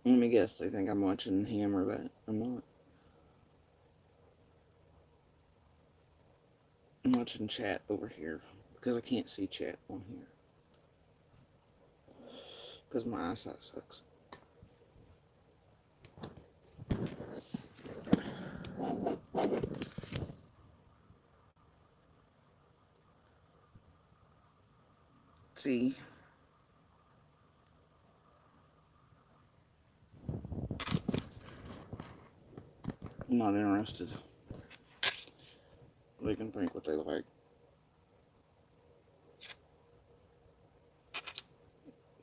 Let me guess, they think I'm watching him or that. I'm not. I'm watching chat over here because I can't see chat on here. Because my eyesight sucks. See? I'm not interested. They can think what they like.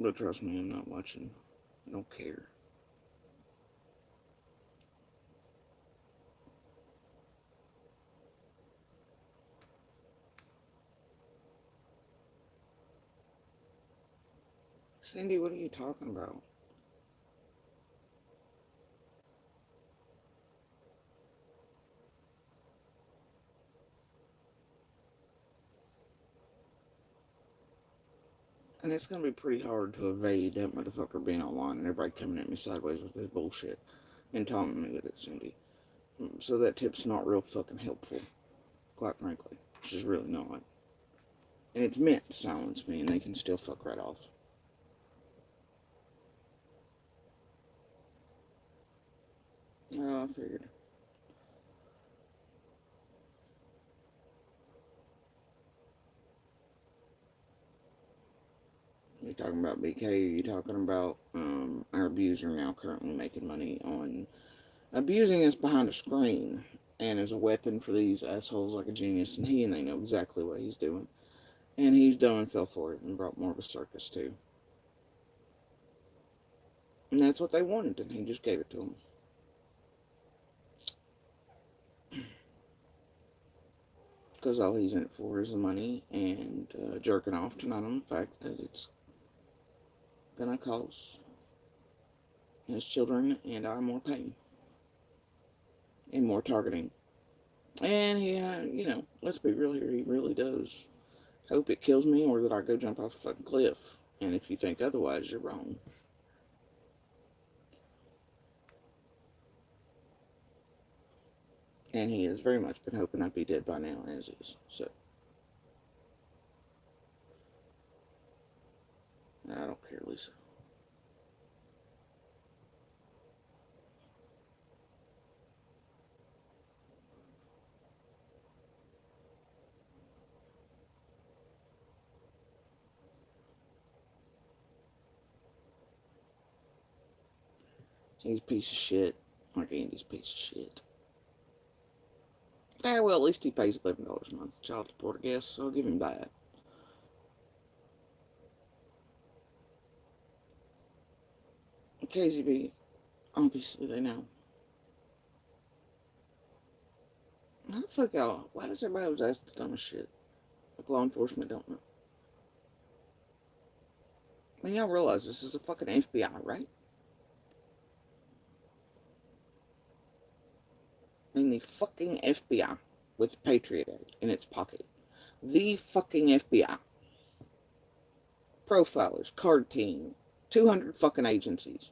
But trust me, I'm not watching. I don't care. Cindy, what are you talking about? And it's gonna be pretty hard to evade that motherfucker being online and everybody coming at me sideways with this bullshit and taunting me with it, Cindy. So that tip's not real fucking helpful, quite frankly. It's just really not. And it's meant to silence me, and they can still fuck right off. Oh, I figured. You talking about BK? Are you talking about our abuser now currently making money on abusing us behind a screen and as a weapon for these assholes like a genius? And they know exactly what he's doing. And he's done and fell for it and brought more of a circus too. And that's what they wanted, and he just gave it to them. Because all he's in it for is the money and jerking off tonight on the fact that it's gonna cause his children and I more pain and more targeting. And he, let's be real here, he really does hope it kills me or that I go jump off a fucking cliff. And if you think otherwise, you're wrong. And he has very much been hoping I'd be dead by now, as is. So, I don't care, Lisa. He's a piece of shit. Like Andy's a piece of shit. Well, at least he pays $11 a month child support, I guess, so I'll give him that. KZB, obviously they know. How the fuck y'all, why does everybody always ask the dumbest shit? Like law enforcement don't know. I mean, y'all realize this is the fucking FBI, right? I mean, the fucking FBI. with the Patriot Act in its pocket. The fucking FBI, profilers, card team, 200 fucking agencies,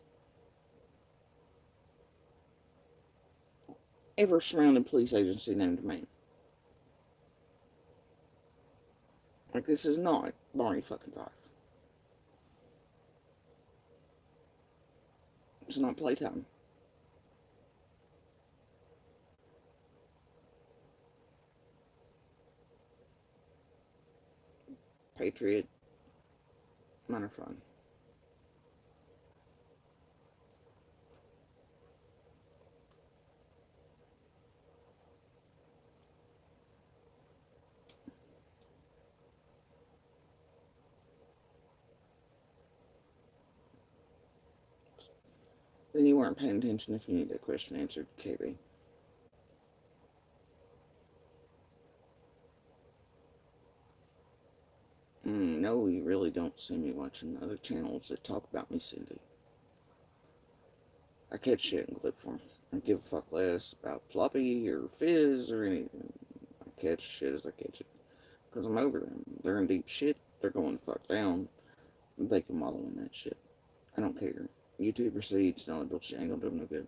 ever surrounding police agency named man. Like, this is not Barney fucking Fife. It's not playtime. Patriot, minor fun. Then you weren't paying attention if you need that question answered, KB. No, you really don't see me watching other channels that talk about me, Cindy. I catch shit in clip form. I give a fuck less about Floppy or Fizz or anything. I catch shit as I catch it. Because I'm over them. They're in deep shit. They're going the fuck down. They can wallow in that shit. I don't care. YouTube receipts and all that bullshit ain't gonna do them no good.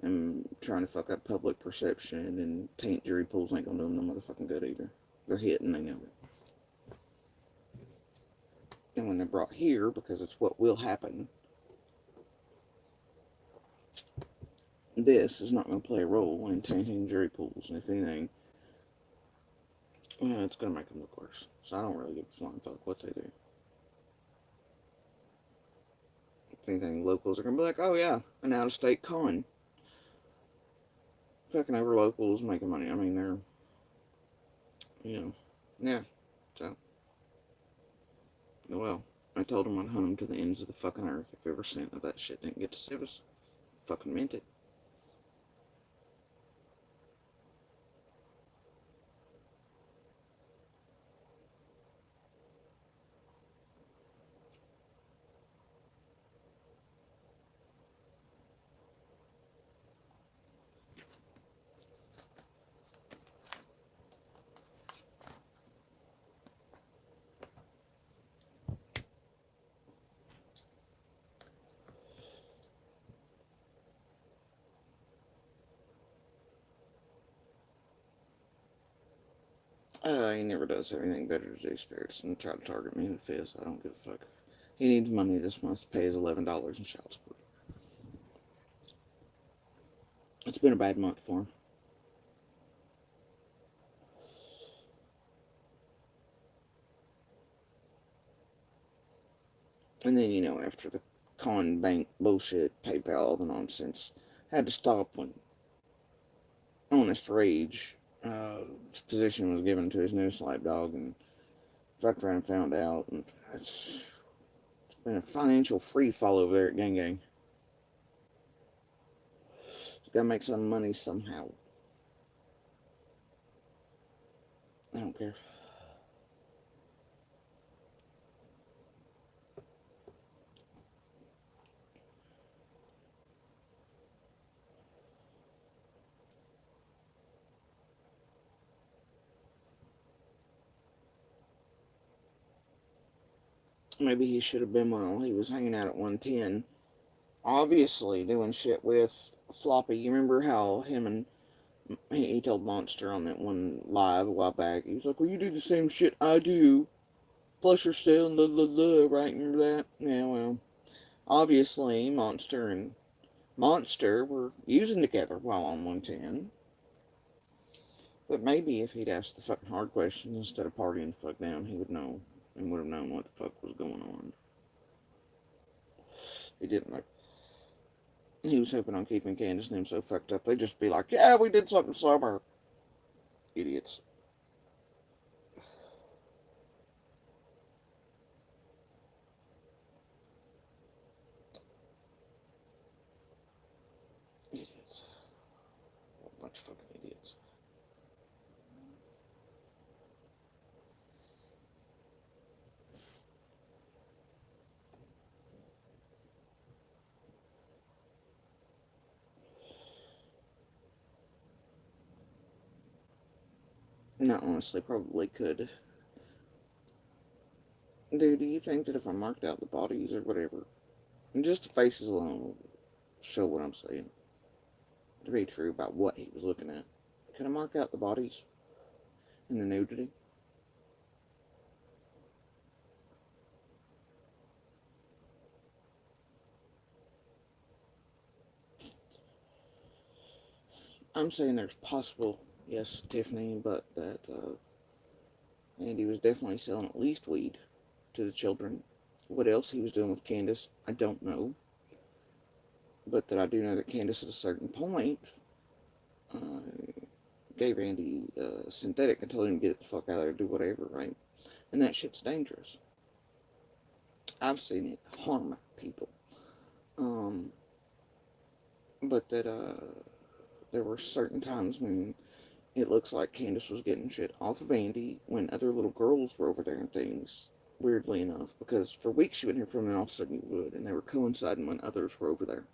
And trying to fuck up public perception and taint jury pools ain't gonna do them no motherfucking good either. They're hitting, they know it. And when they're brought here, because it's what will happen, this is not going to play a role in tainting jury pools. And if anything, it's going to make them look worse. So I don't really give a flying fuck what they do. If anything, locals are going to be like, oh yeah, an out-of-state con. Fucking over locals making money. I mean, they're, yeah. So, well, I told them I'd hunt them to the ends of the fucking earth if ever sent that that shit didn't get to save us. Fucking meant it. He never does have anything better to do, Spirits, than try to target me in the face. I don't give a fuck. He needs money this month to pay his $11 in child support. It's been a bad month for him. And then, after the con bank bullshit, PayPal, all the nonsense, had to stop when Honest Rage, his position was given to his new lapdog, and fucked around and found out, and it's been a financial free fall over there at Gang Gang. Gotta make some money somehow. I don't care. Maybe he should have been while he was hanging out at 110. Obviously doing shit with Floppy. You remember how him and he told Monster on that one live a while back. He was like, well, you do the same shit I do. Plus you're still blah, blah, blah, right? Remember that? Yeah, well, obviously Monster and Monster were using together while on 110. But maybe if he'd asked the fucking hard questions instead of partying the fuck down, he would know and would have known what the fuck was going on. He didn't, like, he was hoping on keeping Candace and him so fucked up, they'd just be like, yeah, we did something sober. Idiots. Idiots. A bunch of fucking idiots. No, honestly, probably could. Dude, do you think that if I marked out the bodies or whatever, and just the faces alone will show what I'm saying to be true about what he was looking at? Can I mark out the bodies and the nudity? I'm saying there's possible, yes, Tiffany, but that Andy was definitely selling at least weed to the children. What else he was doing with Candace, I don't know. But that I do know that Candace at a certain point uh, gave Andy synthetic and told him to get the fuck out of there, do whatever, right? And that shit's dangerous. I've seen it harm people. Um, but that there were certain times when it looks like Candace was getting shit off of Andy when other little girls were over there and things. Weirdly enough, because for weeks she wouldn't hear from them, and all of a sudden you would, and they were coinciding when others were over there.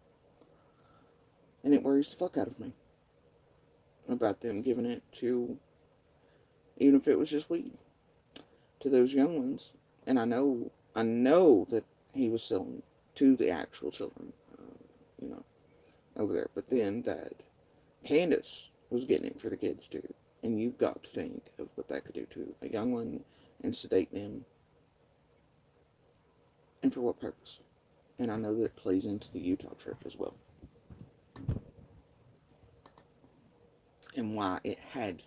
And it worries the fuck out of me about them giving it to, even if it was just weed, to those young ones. And I know that he was selling to the actual children, you know, over there. But then that Candace was getting it for the kids too. And you've got to think of what that could do to a young one and sedate them. And for what purpose? And I know that it plays into the Utah trip as well. And why it had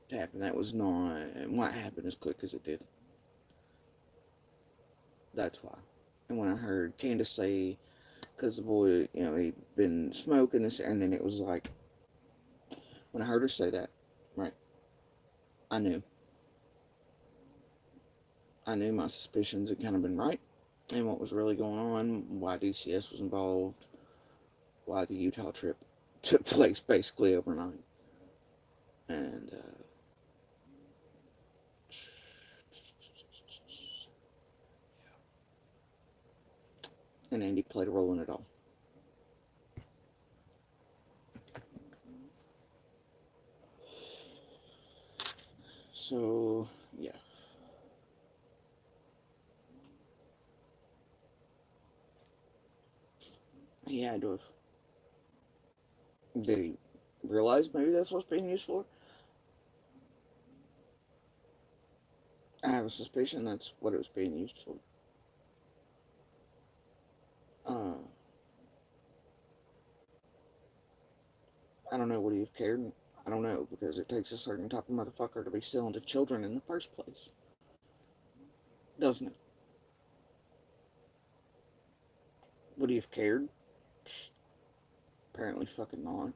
to happen. That was not, and why it happened as quick as it did. That's why. And when I heard Candace say, because the boy, you know, he'd been smoking this, and then it was like, when I heard her say that, right, I knew. I knew my suspicions had kind of been right, and what was really going on, why DCS was involved, why the Utah trip took place basically overnight. And, and Andy played a role in it all. So, yeah. He had to have. Did he realize maybe that's what's being used for? I have a suspicion that's what it was being used for. Uh, I don't know, would he have cared? I don't know, because it takes a certain type of motherfucker to be selling to children in the first place. Doesn't it? Would he have cared? Apparently fucking not.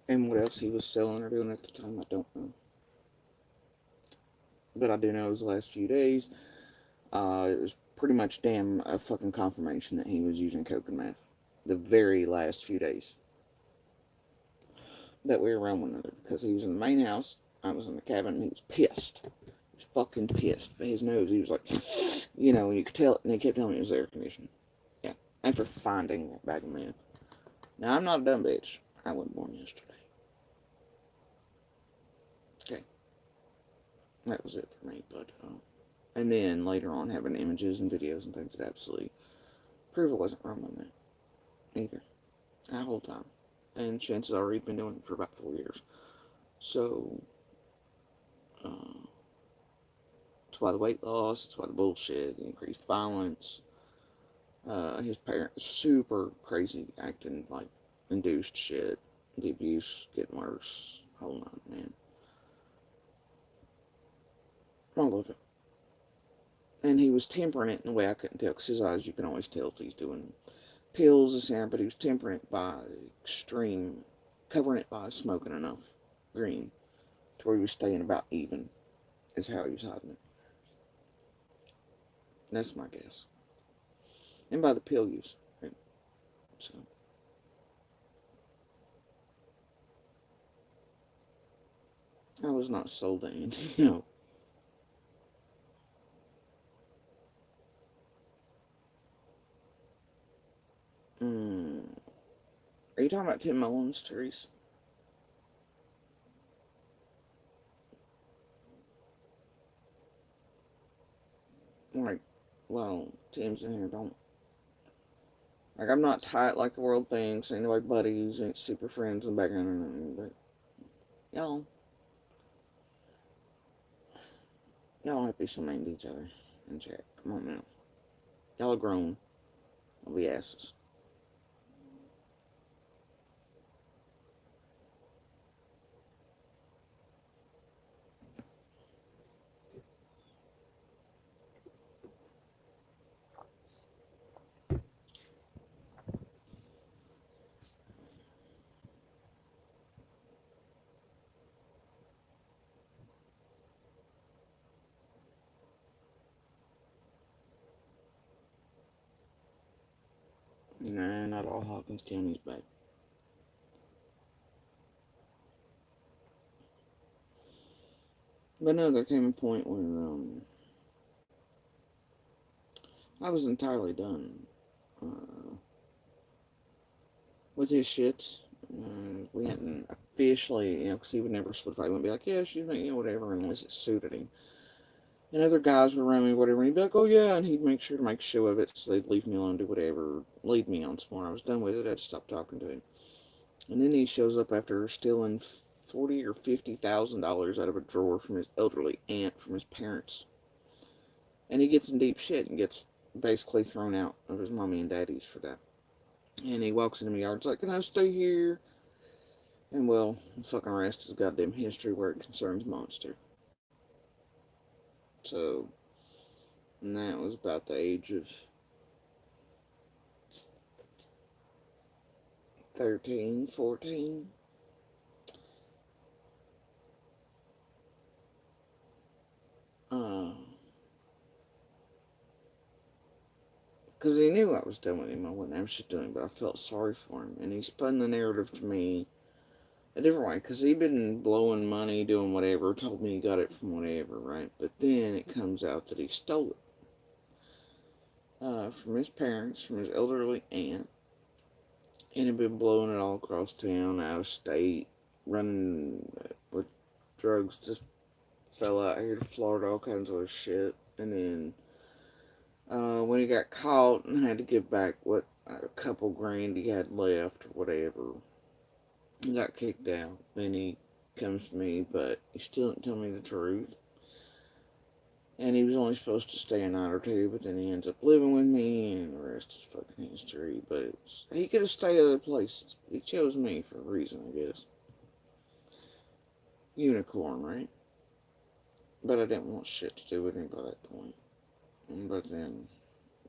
And what else he was selling or doing at the time, I don't know. But I do know it was the last few days, it was pretty much damn a fucking confirmation that he was using coke and meth. The very last few days that we were around one another, because he was in the main house, I was in the cabin, and he was pissed. He was fucking pissed. But his nose, he was like, you know, and you could tell, and they kept telling me it was air conditioning. Yeah, after finding that bag of meth. Now, I'm not a dumb bitch. I wasn't born yesterday. Okay. That was it for me, but, and then later on having images and videos and things that absolutely prove it wasn't wrong on that either. That whole time. And chances are he'd been doing it for about 4 years. So, it's why the weight loss, it's why the bullshit, the increased violence. His parents, super crazy, acting like induced shit. The abuse getting worse. Hold on, man. All of it. And he was tempering it in a way I couldn't tell, because his eyes, you can always tell if he's doing pills or something, but he was tempering it by extreme, covering it by smoking enough green to where he was staying about even, is how he was hiding it. That's my guess. And by the pill use. Right? So. I was not sold to Andy, no. you talking about Tim Mullins, Therese? Like, well, Tim's in here, don't. Like, I'm not tight like the world thinks. Ain't like buddies, ain't super friends in the background, but y'all don't have to be so mean to each other in chat. Come on now. Y'all are grown. Don't be asses. Nah, not all Hawkins County's bad. But no, there came a point where I was entirely done with his shit. We hadn't officially, because he would never split fight. He would be like, yeah, she's me, whatever, unless it suited him. And other guys would around me, whatever, and he'd be like, oh yeah, and he'd make sure to make a show of it, so they'd leave me alone, do whatever, lead me on some more. I was done with it, I'd stop talking to him. And then he shows up after stealing $40,000 or $50,000 out of a drawer from his elderly aunt from his parents. And he gets in deep shit and gets basically thrown out of his mommy and daddy's for that. And he walks into my yard, it's like, can I stay here? And well, the fucking rest is goddamn history where it concerns Monster. So, and that was about the age of 13, 14. Because he knew I was done with him. I wouldn't have shit doing, but I felt sorry for him. And he spun the narrative to me a different way. Because he'd been blowing money, doing whatever, told me he got it from whatever, right? But then it comes out that he stole it. From his parents, from his elderly aunt. And had been blowing it all across town, out of state, running with drugs, just fell out here to Florida, all kinds of other shit. And then when he got caught and had to give back a couple grand he had left or whatever, he got kicked out. Then he comes to me, but he still didn't tell me the truth. And he was only supposed to stay a night or two, but then he ends up living with me, and the rest is fucking history. But he could have stayed other places, but he chose me for a reason, I guess. Unicorn, right? But I didn't want shit to do with him by that point. But then,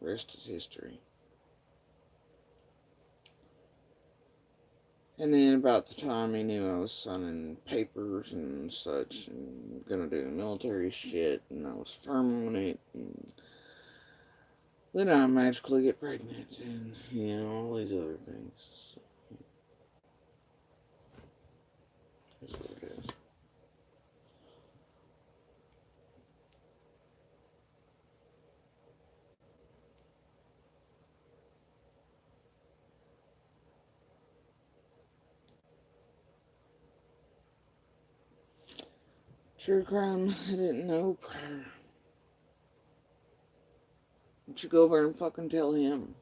rest is history. And then about the time he knew I was signing papers and such, and gonna do the military shit, and I was firm on it, and then I magically get pregnant, and, all these other things. So, that's what it is. True crime I didn't know prior. Why don't you go over and fucking tell him?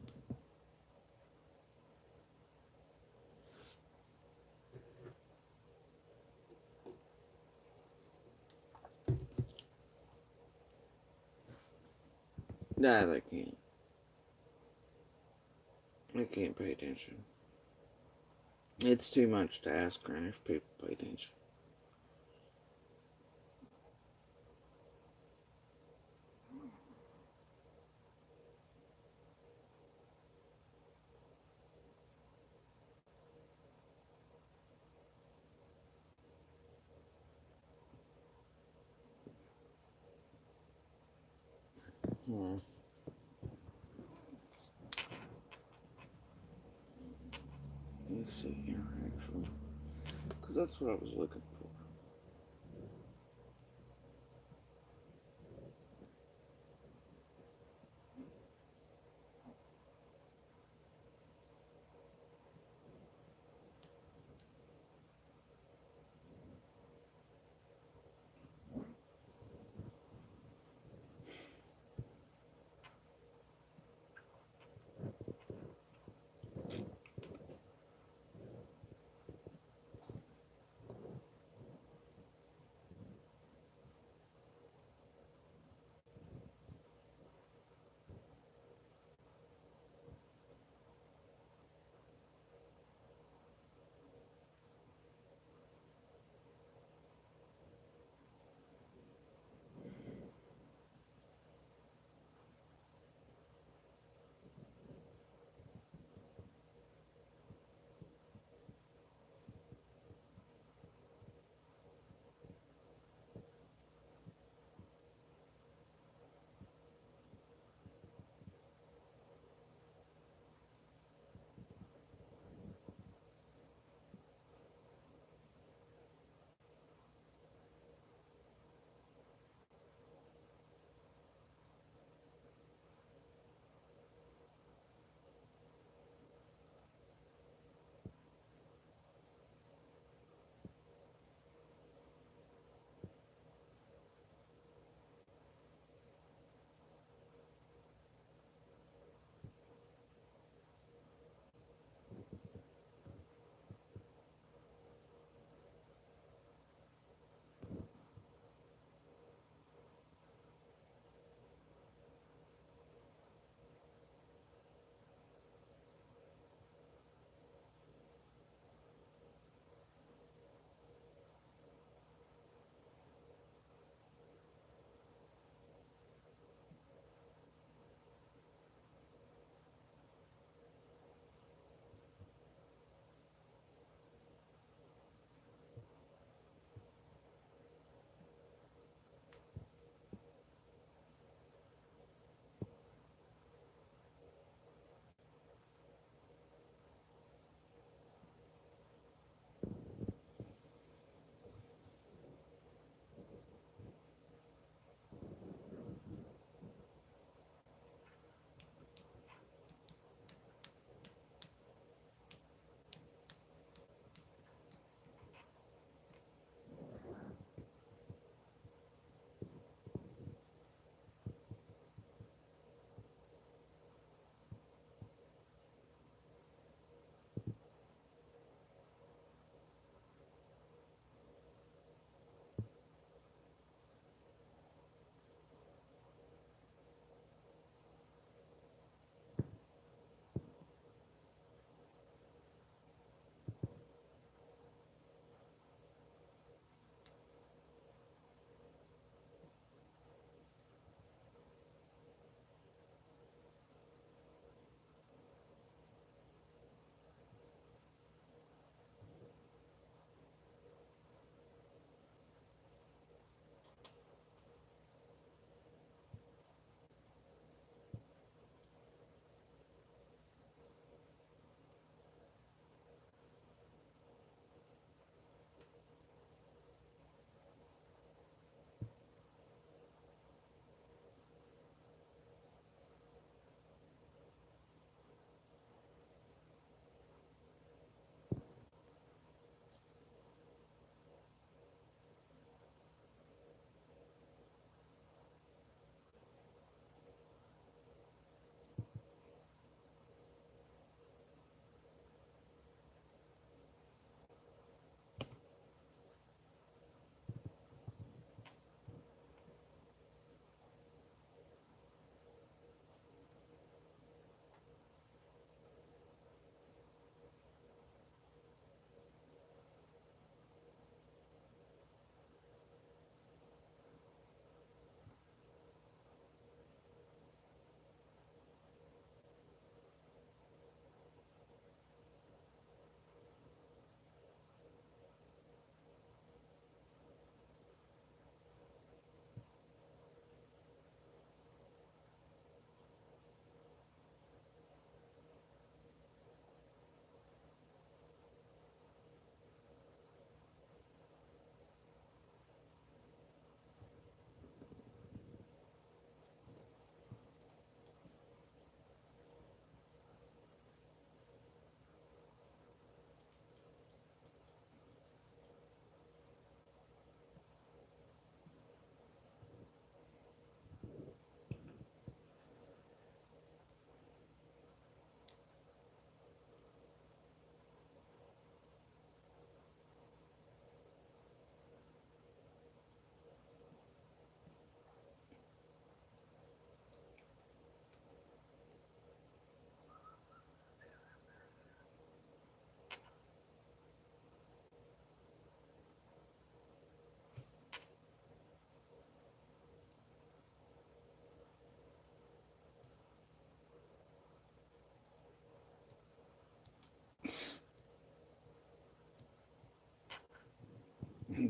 Nah, they can't. They can't pay attention. It's too much to ask, Granny, if people pay attention. Let's see here, actually. Because that's what I was looking for.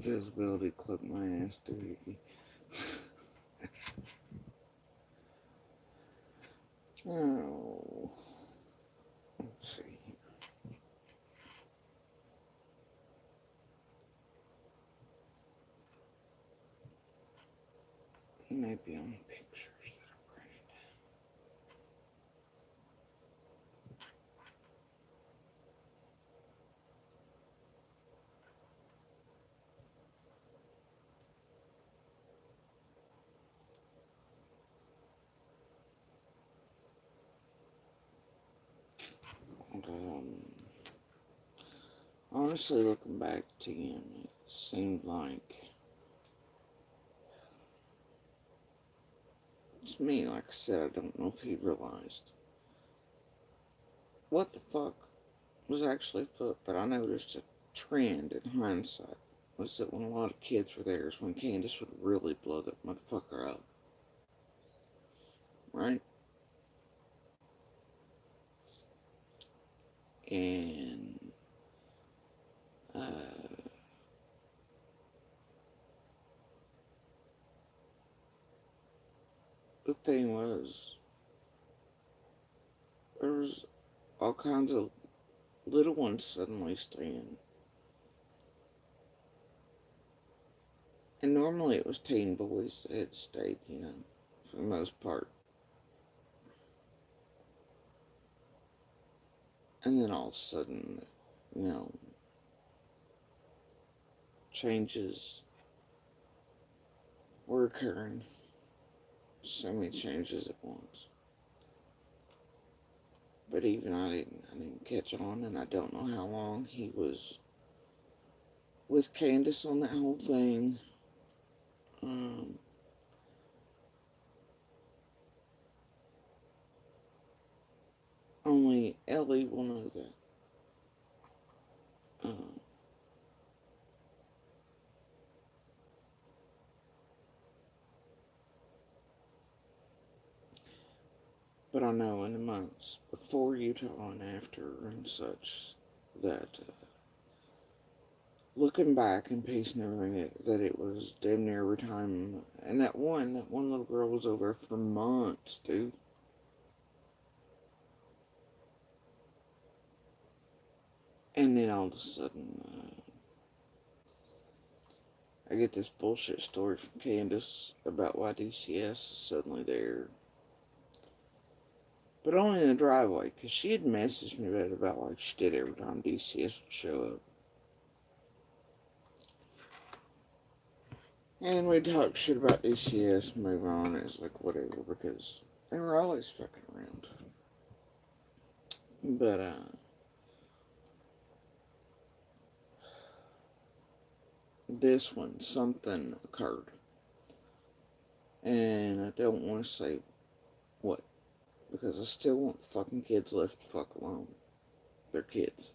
Invisibility clip my ass, dude. Oh. Let's see. Maybe on pictures that are printed. Honestly, looking back to him, it seemed like, to me, like I said, I don't know if he realized what the fuck was actually afoot, but I noticed a trend in hindsight was that when a lot of kids were there is when Candace would really blow that motherfucker up. Right? And the thing was, there was all kinds of little ones suddenly staying. And normally it was teen boys that had stayed, you know, for the most part. And then all of a sudden, you know, changes were occurring. So many changes at once. But even I didn't catch on, and I don't know how long he was with Candace on that whole thing. Only Ellie will know that. But I know in the months before Utah and after and such that looking back and piecing everything that it was damn near every time. And that one little girl was over for months, dude. And then all of a sudden, I get this bullshit story from Candace about why DCS is suddenly there. But only in the driveway, because she had messaged me about like she did every time DCS would show up. And we talk shit about DCS, move on, it's like whatever, because they were always fucking around. But, this one, something occurred. And I don't want to say what, because I still want the fucking kids left the fuck alone. They're kids.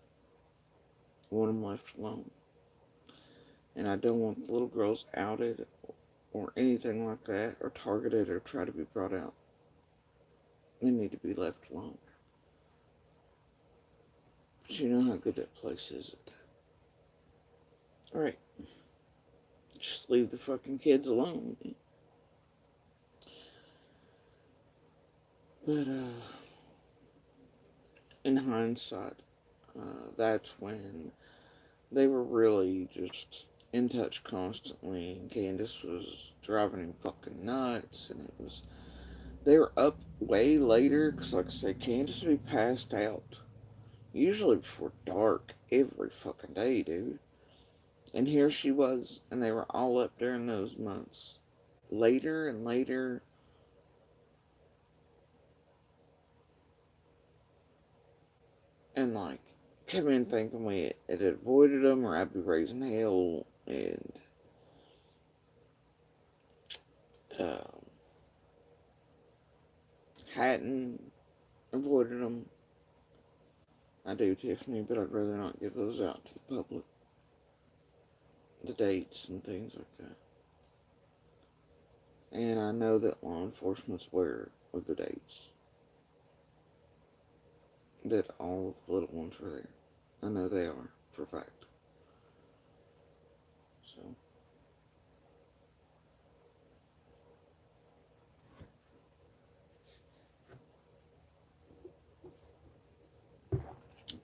I want them left alone. And I don't want the little girls outed or anything like that, or targeted or try to be brought out. They need to be left alone. But you know how good that place is at that. Alright. Just leave the fucking kids alone. But, in hindsight, that's when they were really just in touch constantly, and Candace was driving him fucking nuts, and they were up way later, because like I said, Candace would be passed out, usually before dark, every fucking day, dude. And here she was, and they were all up during those months. Later and later, and like, come in thinking we had avoided them, or I'd be raising hell, and hadn't avoided them. I do, Tiffany, but I'd rather not give those out to the public. The dates and things like that. And I know that law enforcement's aware of the dates. That all of the little ones were there. I know they are, for a fact. So...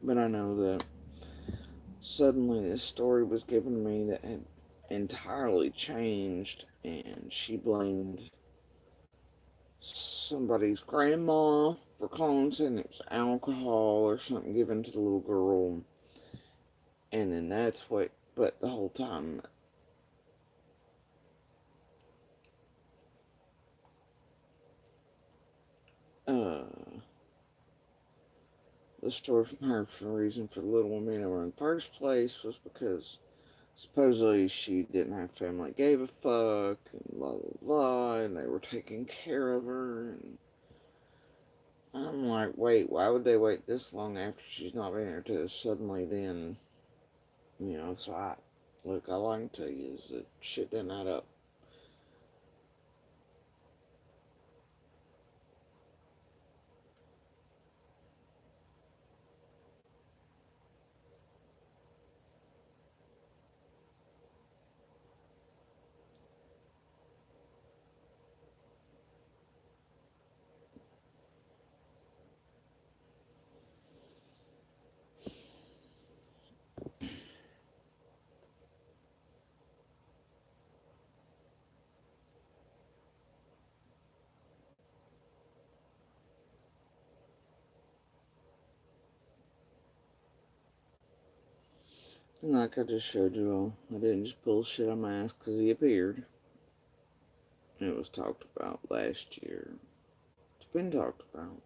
But I know that suddenly this story was given to me that had entirely changed, and she blamed somebody's grandma for calling, saying it was alcohol or something given to the little girl. And then that's what, but the whole time, the story from her for the reason for the little one being over in the first place was because supposedly she didn't have family that gave a fuck, and blah blah blah, and they were taking care of her. And I'm like, wait, why would they wait this long after she's not been here to suddenly then, so look, all I can tell you is that shit didn't add up. And like I just showed you all, I didn't just pull shit on my ass because he appeared. It was talked about last year. It's been talked about.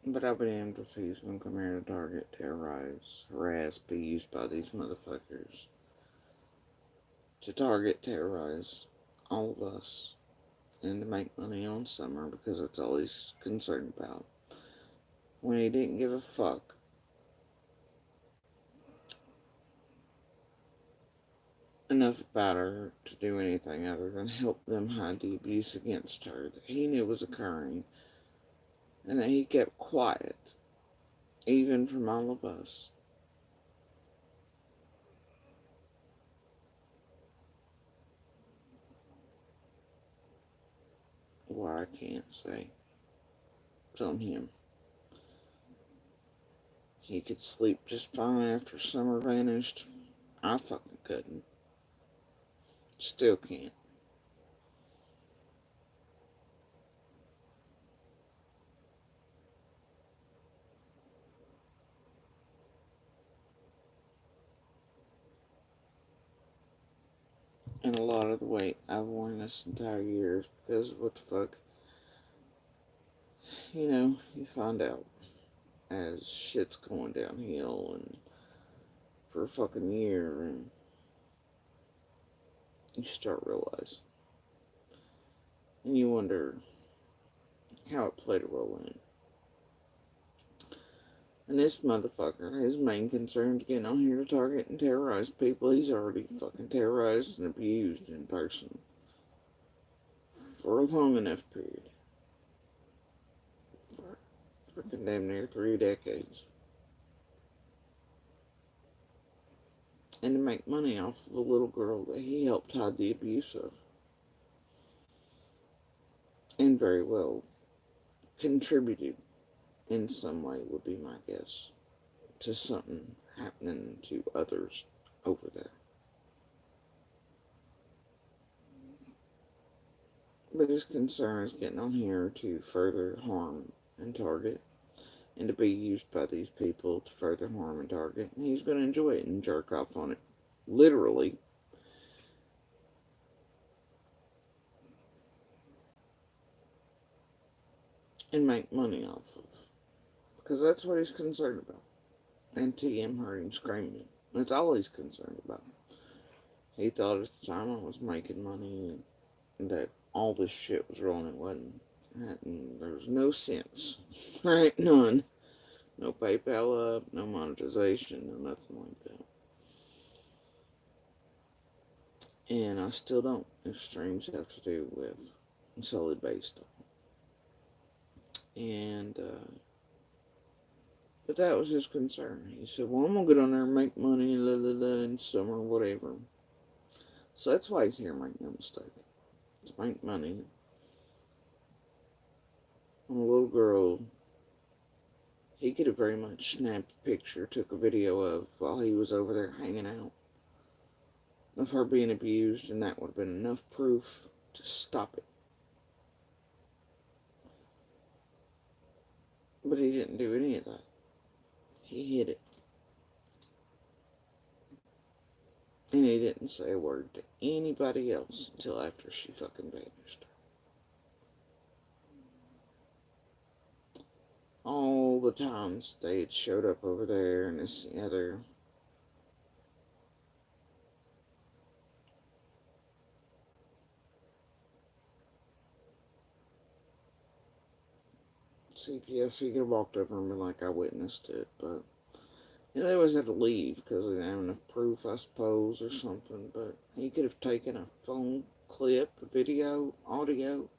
But I'll be damned if he's gonna come here to target, terrorize, harass, be used by these motherfuckers to target, terrorize all of us and to make money on Summer because that's all he's concerned about. When he didn't give a fuck enough about her to do anything other than help them hide the abuse against her that he knew was occurring, and that he kept quiet, even from all of us. Why I can't say. It's on him. He could sleep just fine after Summer vanished. I fucking couldn't. Still can't. And a lot of the weight I've worn this entire year is because of what the fuck, you find out as shit's going downhill and for a fucking year, and you start realizing. And you wonder how it played a role in it. And this motherfucker, his main concern is getting on here to target and terrorize people he's already fucking terrorized and abused in person for a long enough period. For fucking damn near 3 decades. And to make money off of a little girl that he helped hide the abuse of. And very well contributed in some way, would be my guess, to something happening to others over there. But his concern is getting on here to further harm and target, and to be used by these people to further harm and target, and he's going to enjoy it and jerk off on it, literally. And make money off of. Because that's what he's concerned about. And TM heard him screaming it. That's all he's concerned about. He thought at the time I was making money and that all this shit was wrong. It wasn't. There was no sense. Right? None. No PayPal up, no monetization, no nothing like that. And I still don't if streams have to do with solid based on. And, but that was his concern. He said, well, I'm going to get on there and make money in summer, whatever. So that's why he's here, make no mistake. To make money. I'm a little girl. He could have very much snapped a picture, took a video of while he was over there hanging out of her being abused, and that would have been enough proof to stop it. But he didn't do any of that. He hid it. And he didn't say a word to anybody else until after she fucking vanished. All the times they had showed up over there and this and the other. CPS, he could have walked over and been like, I witnessed it, but they always had to leave because they didn't have enough proof, I suppose, or something. But he could have taken a phone clip, a video, audio,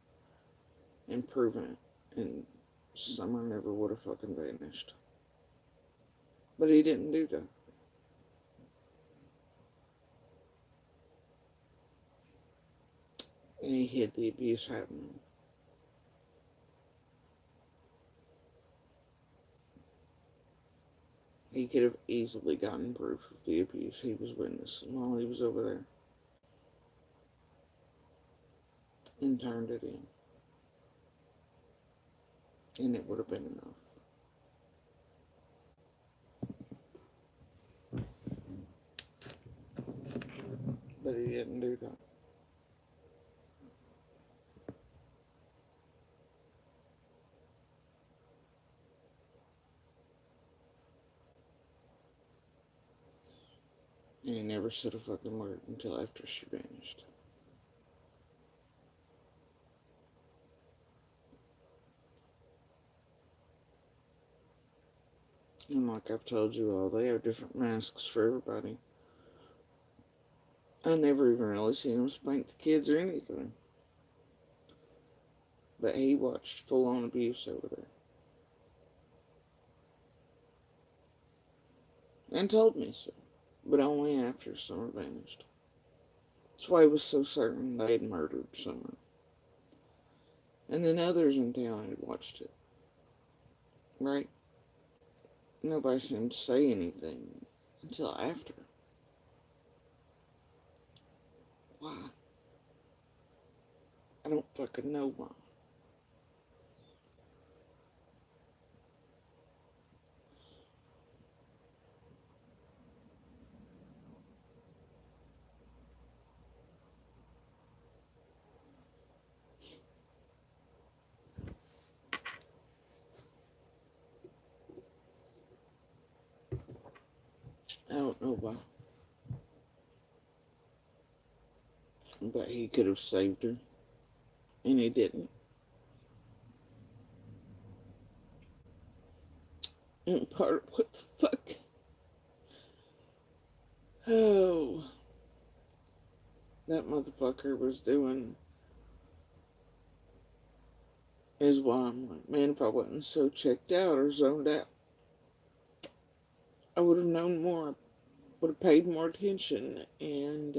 and proven it. And Summer never would have fucking vanished. But he didn't do that. And he hid the abuse happening. He could have easily gotten proof of the abuse he was witnessing while he was over there. And turned it in. And it would have been enough. But he didn't do that. And he never said a fucking word until after she vanished. And like I've told you all, they have different masks for everybody. I never even really seen him spank the kids or anything. But he watched full-on abuse over there. And told me so. But only after Summer vanished. That's why he was so certain they had murdered Summer. And then others in town had watched it. Right? Nobody seemed to say anything until after. Why? I don't fucking know why. I don't know why. But he could have saved her. And he didn't. And part of what the fuck? Oh. That motherfucker was doing is why I'm like, man, if I wasn't so checked out or zoned out, I would have known more. I would have paid more attention and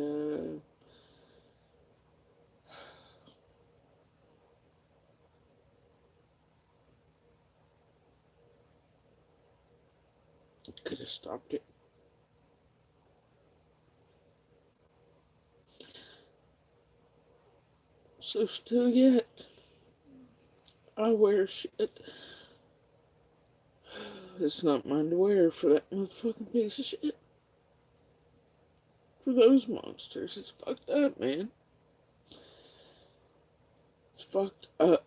could have stopped it. So still yet, I wear shit. It's not mine to wear for that motherfucking piece of shit. For those monsters. It's fucked up, man. It's fucked up.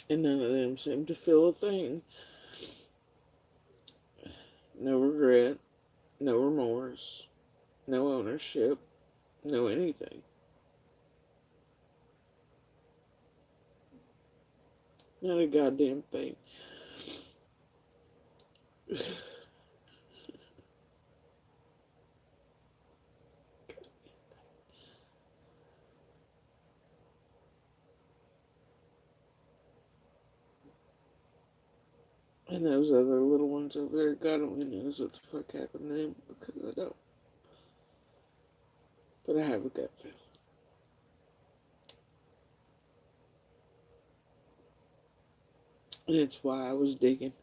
And none of them seem to feel a thing. No regret, no remorse, no ownership, no anything. Not a goddamn thing. And those other little ones over there, God only knows what the fuck happened to them, because I don't. But I have a gut feeling. And it's why I was digging.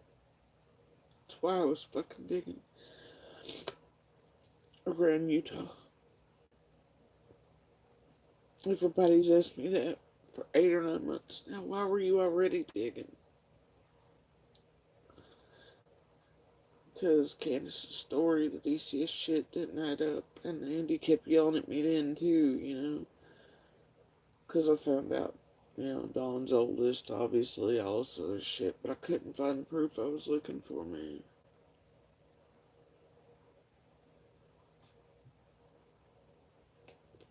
It's why I was fucking digging around Utah. Everybody's asked me that for 8 or 9 months now. Why were you already digging? Because Candace's story, the DCS shit didn't add up. And Andy kept yelling at me then, too, you know. Because I found out, you know, Dawn's oldest, obviously, all this other shit. But I couldn't find the proof I was looking for, man.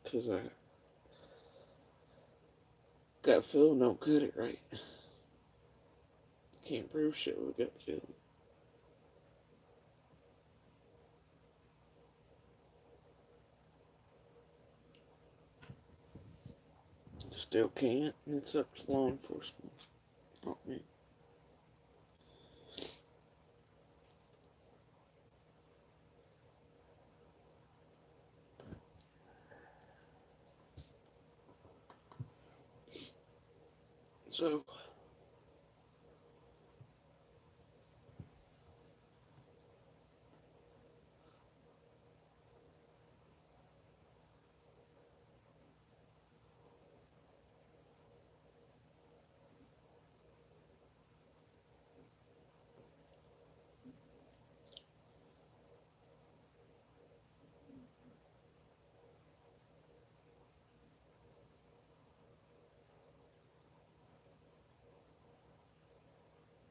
Because I gut feel don't cut it right. Can't prove shit with a gut feeling. Still can't, and it's up to law enforcement, not me. So,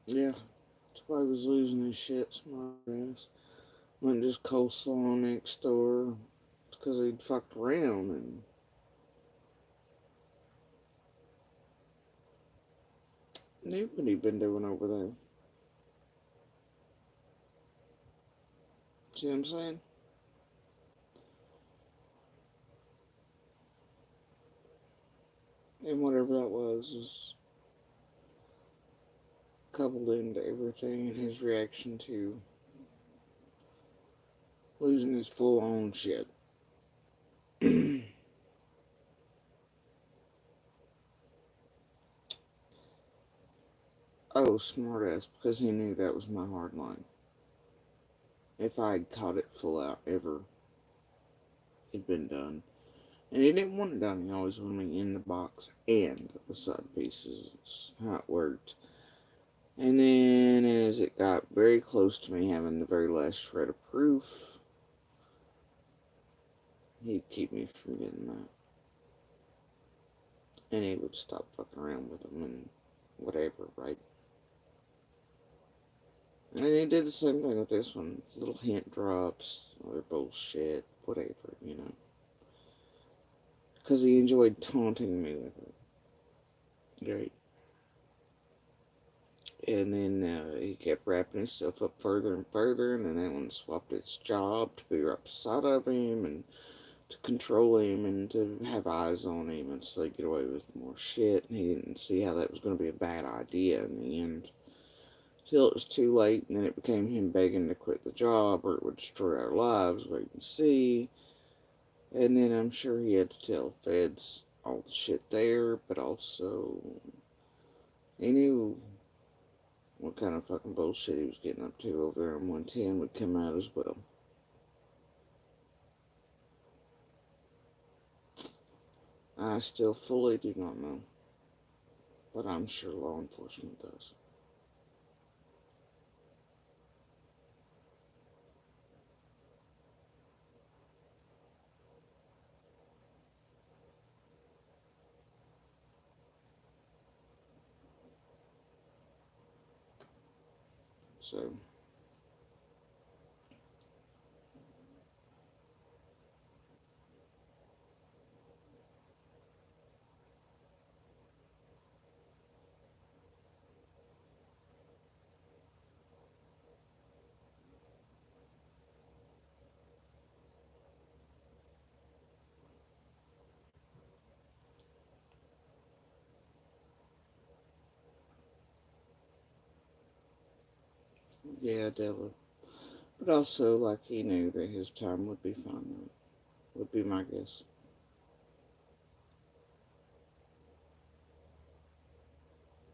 yeah, that's why I was losing his shit, smart ass. Went just coleslaw next door. It's because he'd fucked around and knew what he'd been doing over there. See what I'm saying? And whatever that was coupled into everything and his reaction to losing his full on shit. Oh, smart ass, because he knew that was my hard line. If I had caught it full out ever, it'd been done. And he didn't want it done, he always wanted me in the box and the side pieces. That's how it worked. And then as it got very close to me having the very last shred of proof, he'd keep me from getting that. And he would stop fucking around with them and whatever, right? And he did the same thing with this one. Little hint drops, other bullshit, whatever, you know. Because he enjoyed taunting me with it. Great. And then he kept wrapping himself up further and further, and then that one swapped its job to be right beside of him and to control him and to have eyes on him and so he could get away with more shit. And he didn't see how that was going to be a bad idea in the end. Till it was too late, and then it became him begging to quit the job or it would destroy our lives, wait and see. And then I'm sure he had to tell feds all the shit there, but also he knew what kind of fucking bullshit he was getting up to over there in 110 would come out as well. I still fully do not know, but I'm sure law enforcement does. So, yeah, Della. But also, like, he knew that his time would be fine. Would be my guess.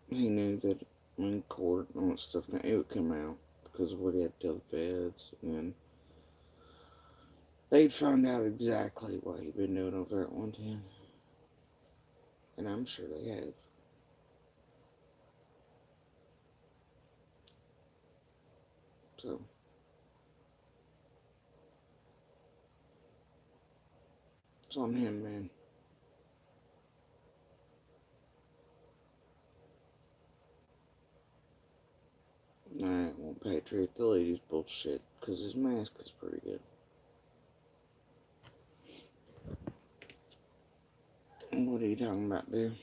He knew that in court and all that stuff, it would come out because of what he had to tell the feds. And then they'd find out exactly what he'd been doing over at 110. And I'm sure they have. So, it's on him, man. Nah, it won't Patriot the lady's bullshit because his mask is pretty good. What are you talking about, dude?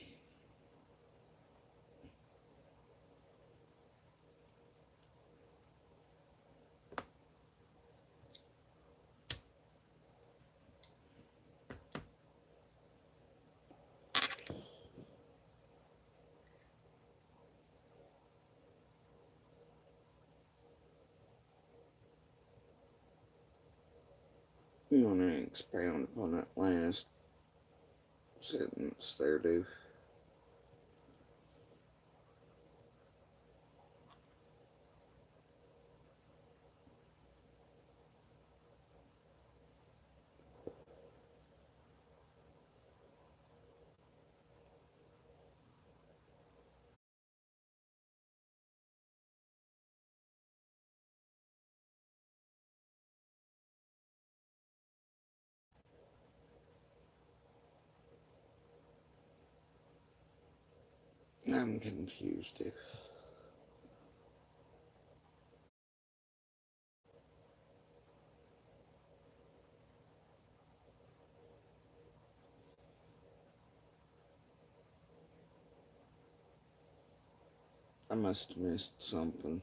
You want to expound upon that last sentence there, dude? I'm confused, dude. I must have missed something.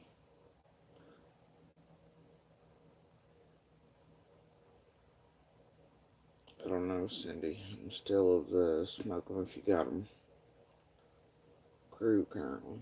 I don't know, Cindy. I'm still of the smoke 'em if you got 'em crew currently.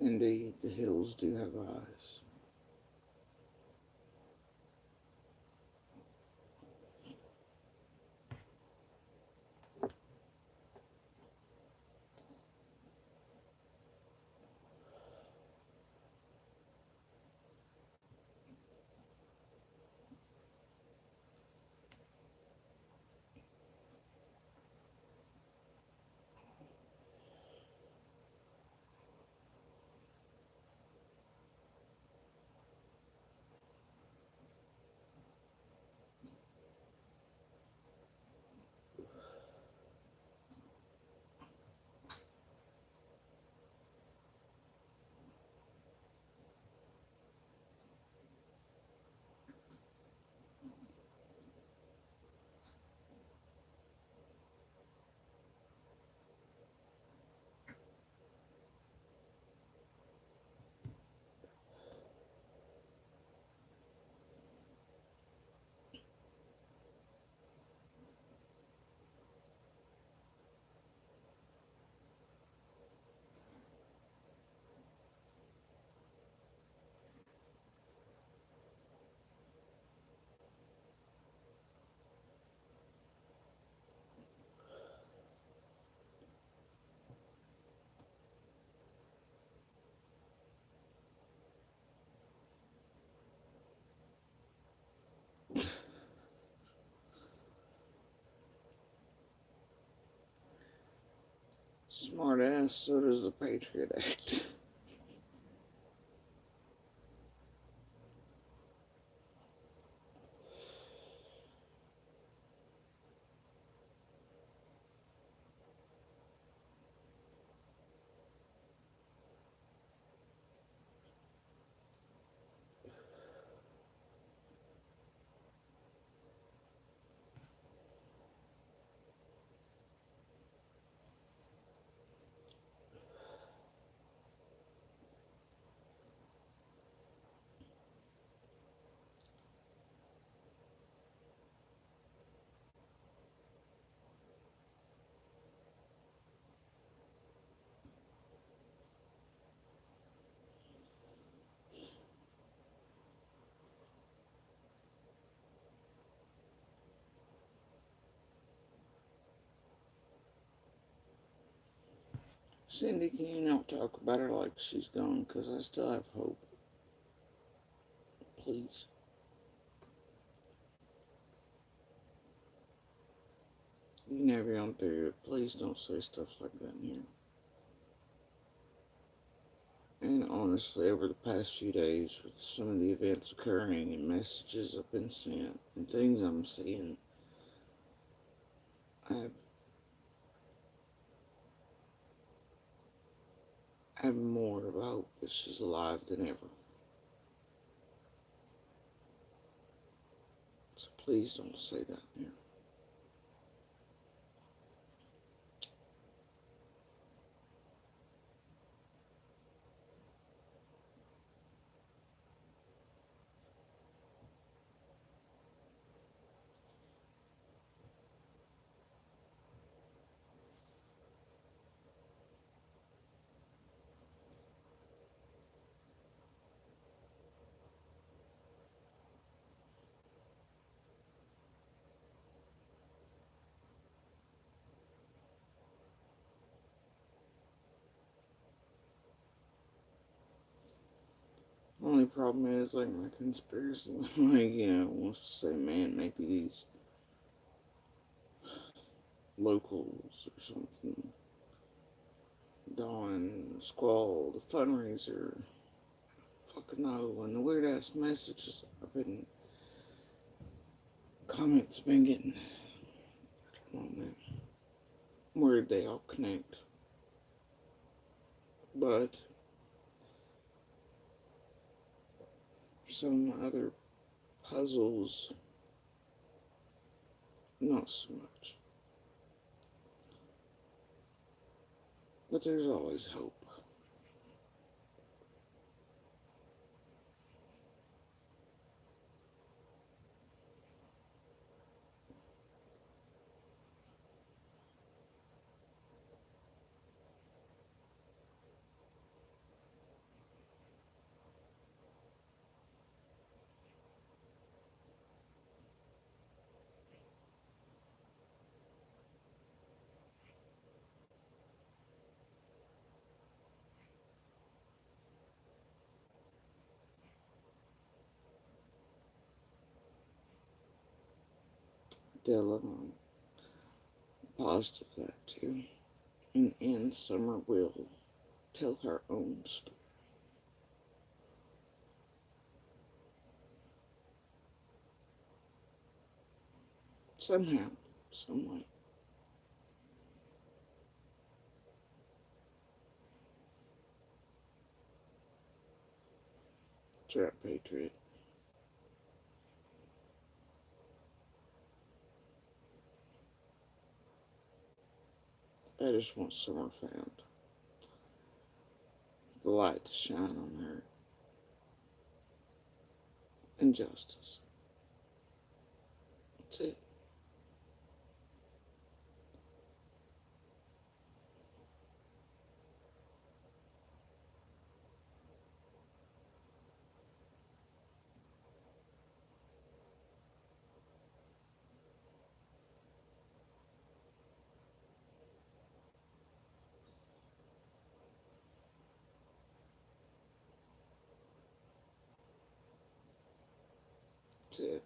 Indeed, the hills do have eyes. Smart ass, so does the Patriot Act. Cindy, can you not talk about her like she's gone? Because I still have hope. Please. You can have your own theory, but please don't say stuff like that in here. And honestly, over the past few days, with some of the events occurring and messages I've been sent and things I'm seeing, I have more of a hope that she's alive than ever. So please don't say that in here. The only problem is, like, my conspiracy, like, wants to say, man, maybe these locals or something, Dawn, Squall, the fundraiser, fucking know, and the weird ass messages I've been, comments I've been getting, I don't know, man, where did they all connect? But some other puzzles, not so much. But there's always hope. Della, I'm positive that too. And Summer will tell her own story. Somehow, some way. Trap Patriot. I just want Summer found. The light to shine on her. And justice. That's it. That's it.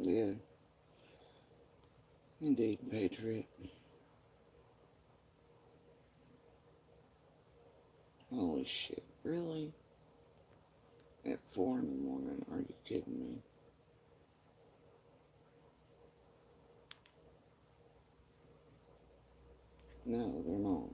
Yeah. Indeed, Patriot. Holy shit. Really? At 4 in the morning? Are you kidding me? No, they're not.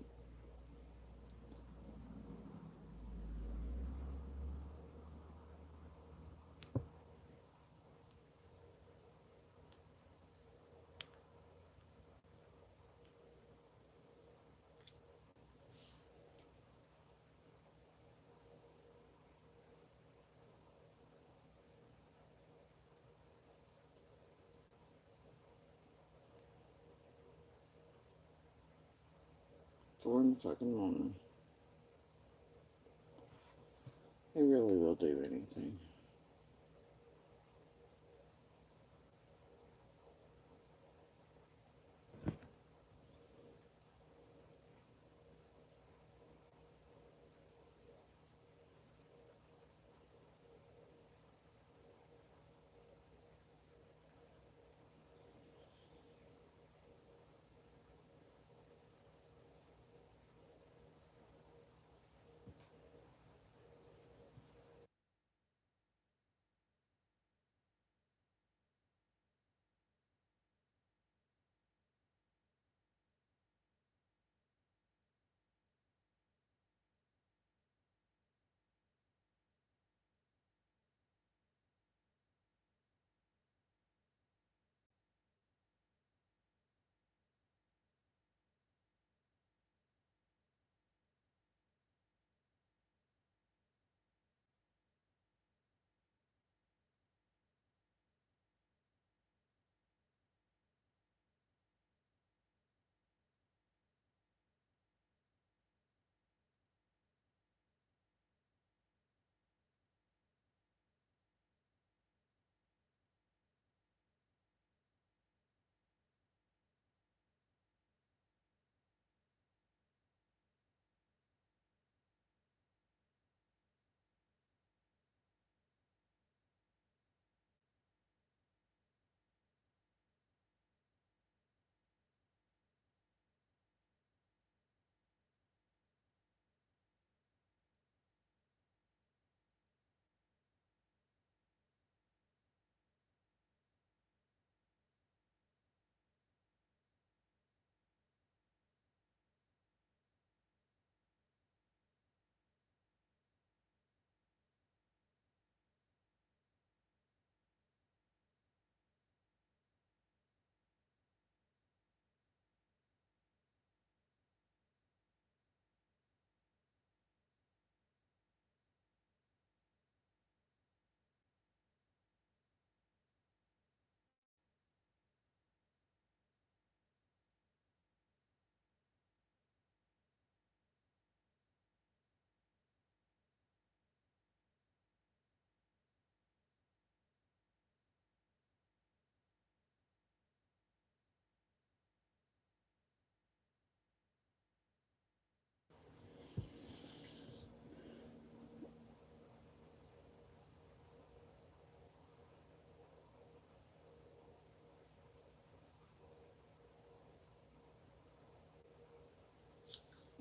Four in the fucking morning. They really will do anything.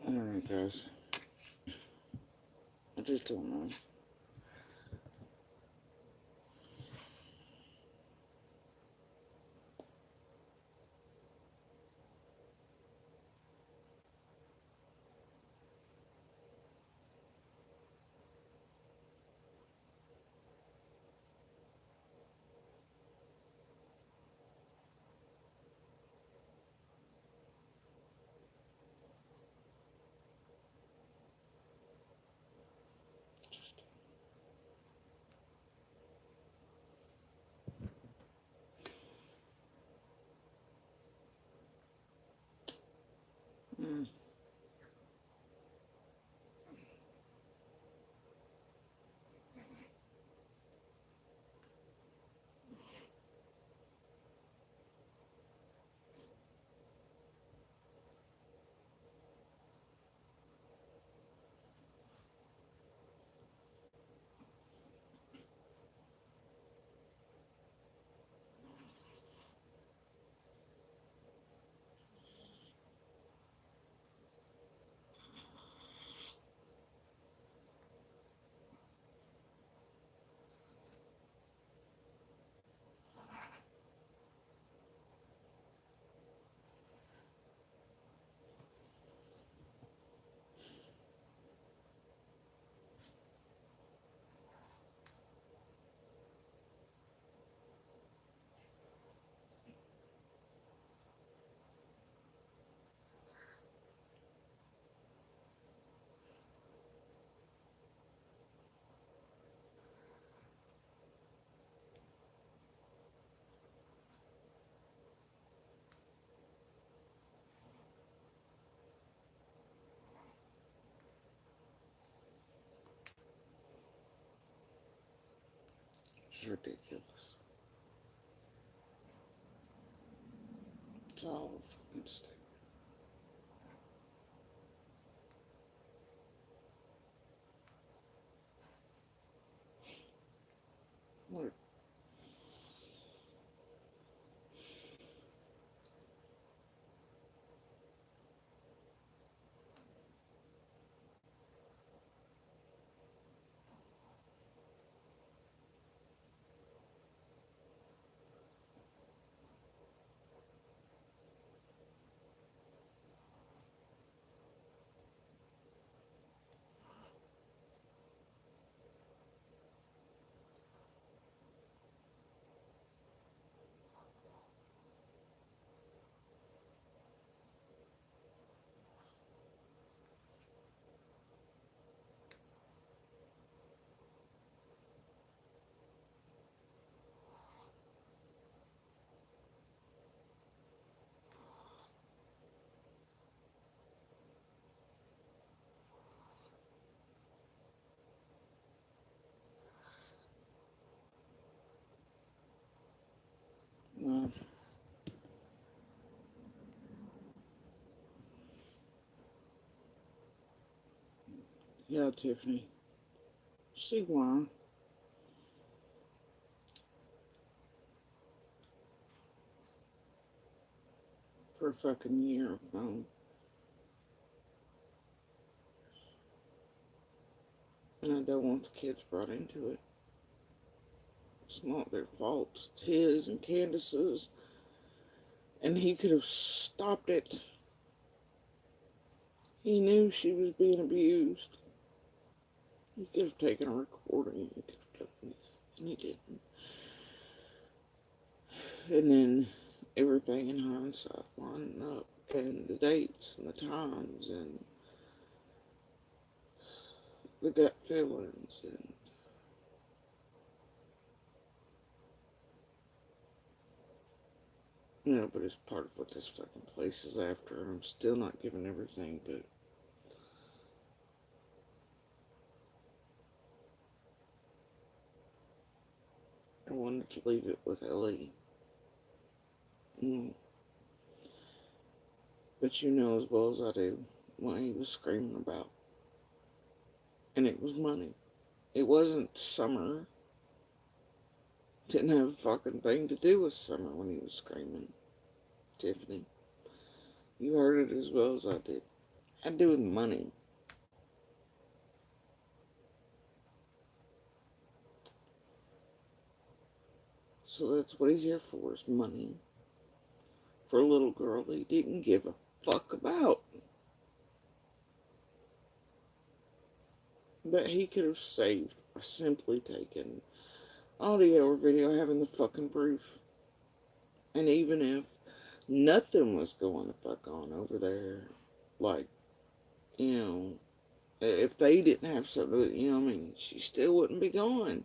Alright, guys. I just don't know. Just is ridiculous. It's all fucking stupid. What? Well, yeah, Tiffany. See why? For a fucking year. And I don't want the kids brought into it. It's not their fault. It's his and Candace's. And he could have stopped it. He knew she was being abused. He could have taken a recording. He could have done anything. And he didn't. And then everything in hindsight lining up. And the dates and the times and the gut feelings and you know, but it's part of what this fucking place is after. I'm still not giving everything, but I wanted to leave it with Ellie. But you know as well as I do what he was screaming about. And it was money. It wasn't Summer. Didn't have a fucking thing to do with Summer when he was screaming. Tiffany. You heard it as well as I did. Had to do with money. So that's what he's here for, is money. For a little girl he didn't give a fuck about. That he could have saved by simply taking audio or video, having the fucking proof. And even if nothing was going the fuck on over there, like, you know, if they didn't have something, you know what I mean, she still wouldn't be gone.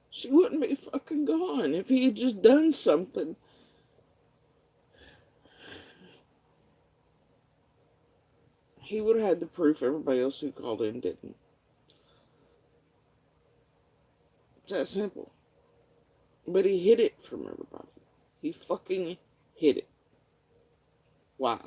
She wouldn't be fucking gone if he had just done something. He would have had the proof everybody else who called in didn't. It's that simple. But he hid it from everybody. He fucking hid it. Why?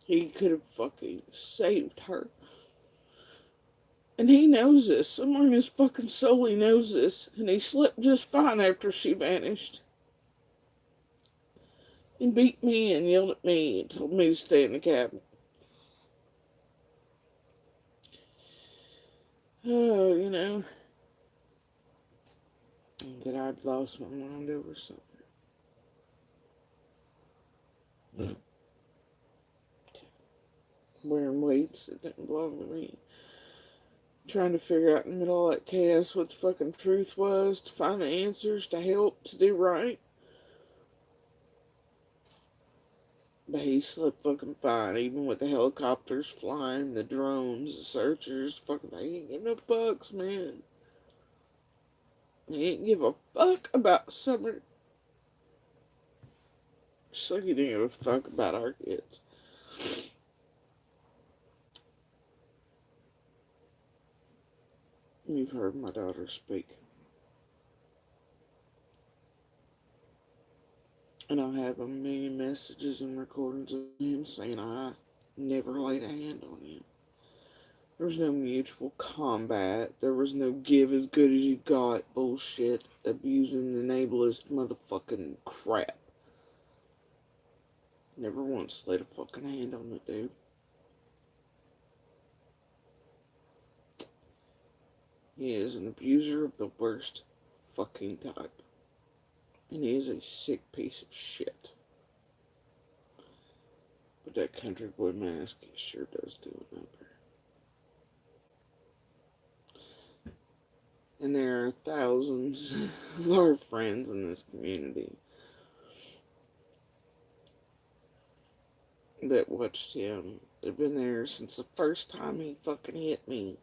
He could have fucking saved her. And he knows this. Somewhere in his fucking soul he knows this. And he slept just fine after she vanished. He beat me and yelled at me and told me to stay in the cabin. Oh, you know, that I'd lost my mind over something. Wearing weights that didn't belong to me. Trying to figure out in the middle of that chaos what the fucking truth was, to find the answers, to help, to do right. But he slept fucking fine, even with the helicopters flying, the drones, the searchers, fucking, he ain't give no fucks, man. He ain't give a fuck about Summer. Just like he didn't give a fuck about our kids. You've heard my daughter speak. And I have a million messages and recordings of him saying I never laid a hand on him. There was no mutual combat. There was no give as good as you got bullshit, abusing the ableist motherfucking crap. Never once laid a fucking hand on it, dude. He is an abuser of the worst fucking type. And he is a sick piece of shit. But that country boy mask, he sure does do a number. And there are thousands of our friends in this community that watched him. They've been there since the first time he fucking hit me.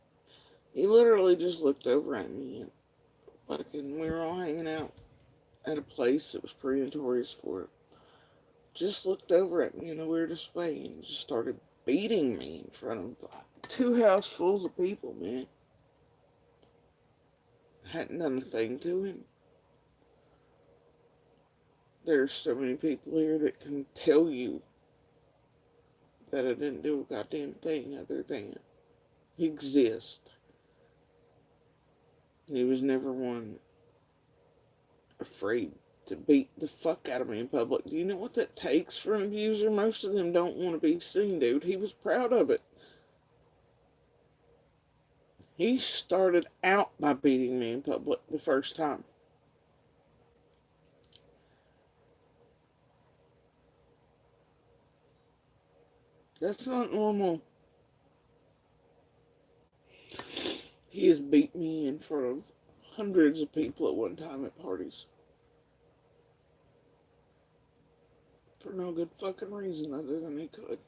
He literally just looked over at me and fucking, we were all hanging out at a place that was pretty notorious for it. Just looked over at me in the weirdest way and just started beating me in front of 2 housefuls of people, man. Hadn't done a thing to him. There's so many people here that can tell you that I didn't do a goddamn thing other than exist. He was never one afraid to beat the fuck out of me in public. Do you know what that takes for an abuser? Most of them don't want to be seen, dude. He was proud of it. He started out by beating me in public the first time. That's not normal. He has beat me in front of hundreds of people at one time at parties. For no good fucking reason other than he could.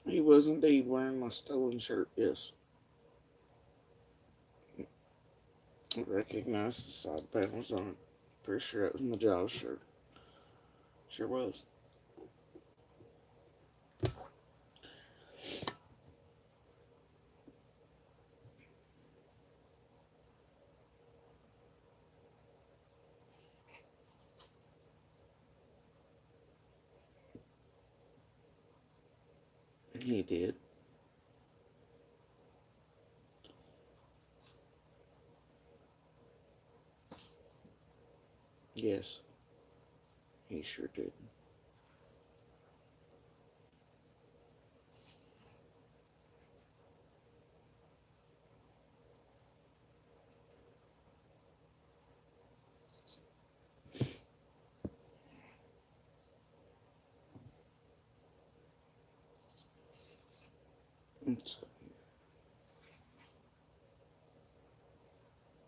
He was indeed wearing my stolen shirt, yes. I recognized the side panels on it. Pretty sure it was my Jaws shirt. Sure was. He did. Yes. He sure did.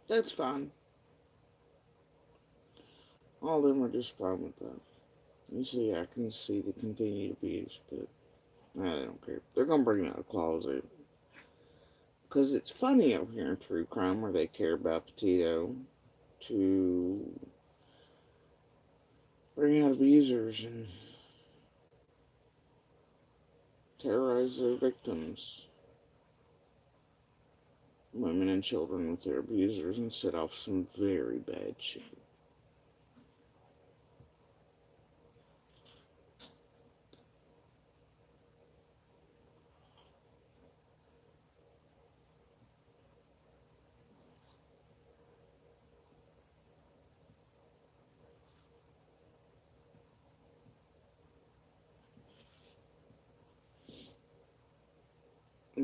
That's fine. All of them are just fine with that. You see, I can see the continued abuse, but they don't care. They're gonna bring out a closet. Because it's funny over here in true crime where they care about Petito to bring out abusers and terrorize their victims, women and children with their abusers, and set off some very bad shit.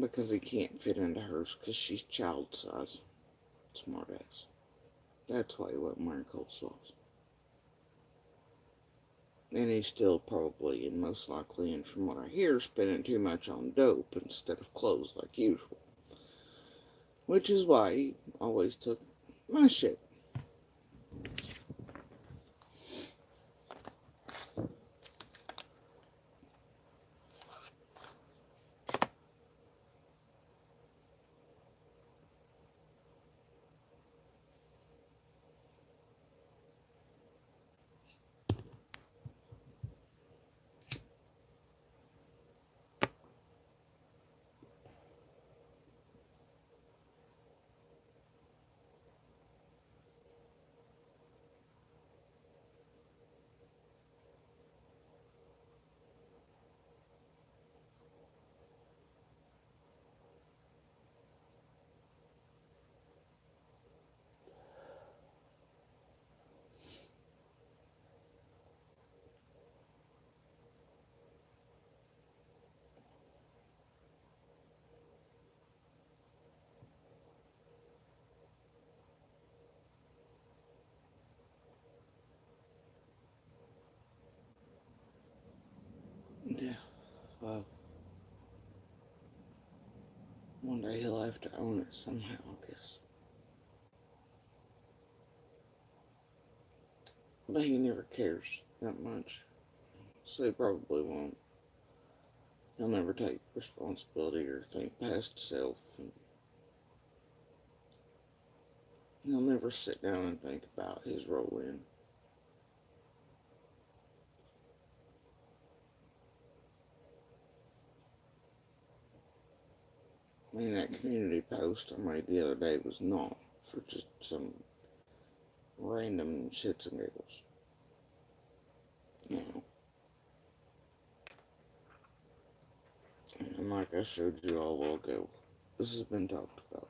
Because he can't fit into hers because she's child size. Smart ass. That's why he wasn't wearing cold socks. And he's still probably, and most likely, and from what I hear, spending too much on dope instead of clothes like usual. Which is why he always took my shit. Well, one day he'll have to own it somehow, I guess. But he never cares that much, so he probably won't. He'll never take responsibility or think past self, and he'll never sit down and think about his role in. I mean, that community post I made the other day was not for just some random shits and giggles. No. And like I showed you all a while ago, this has been talked about.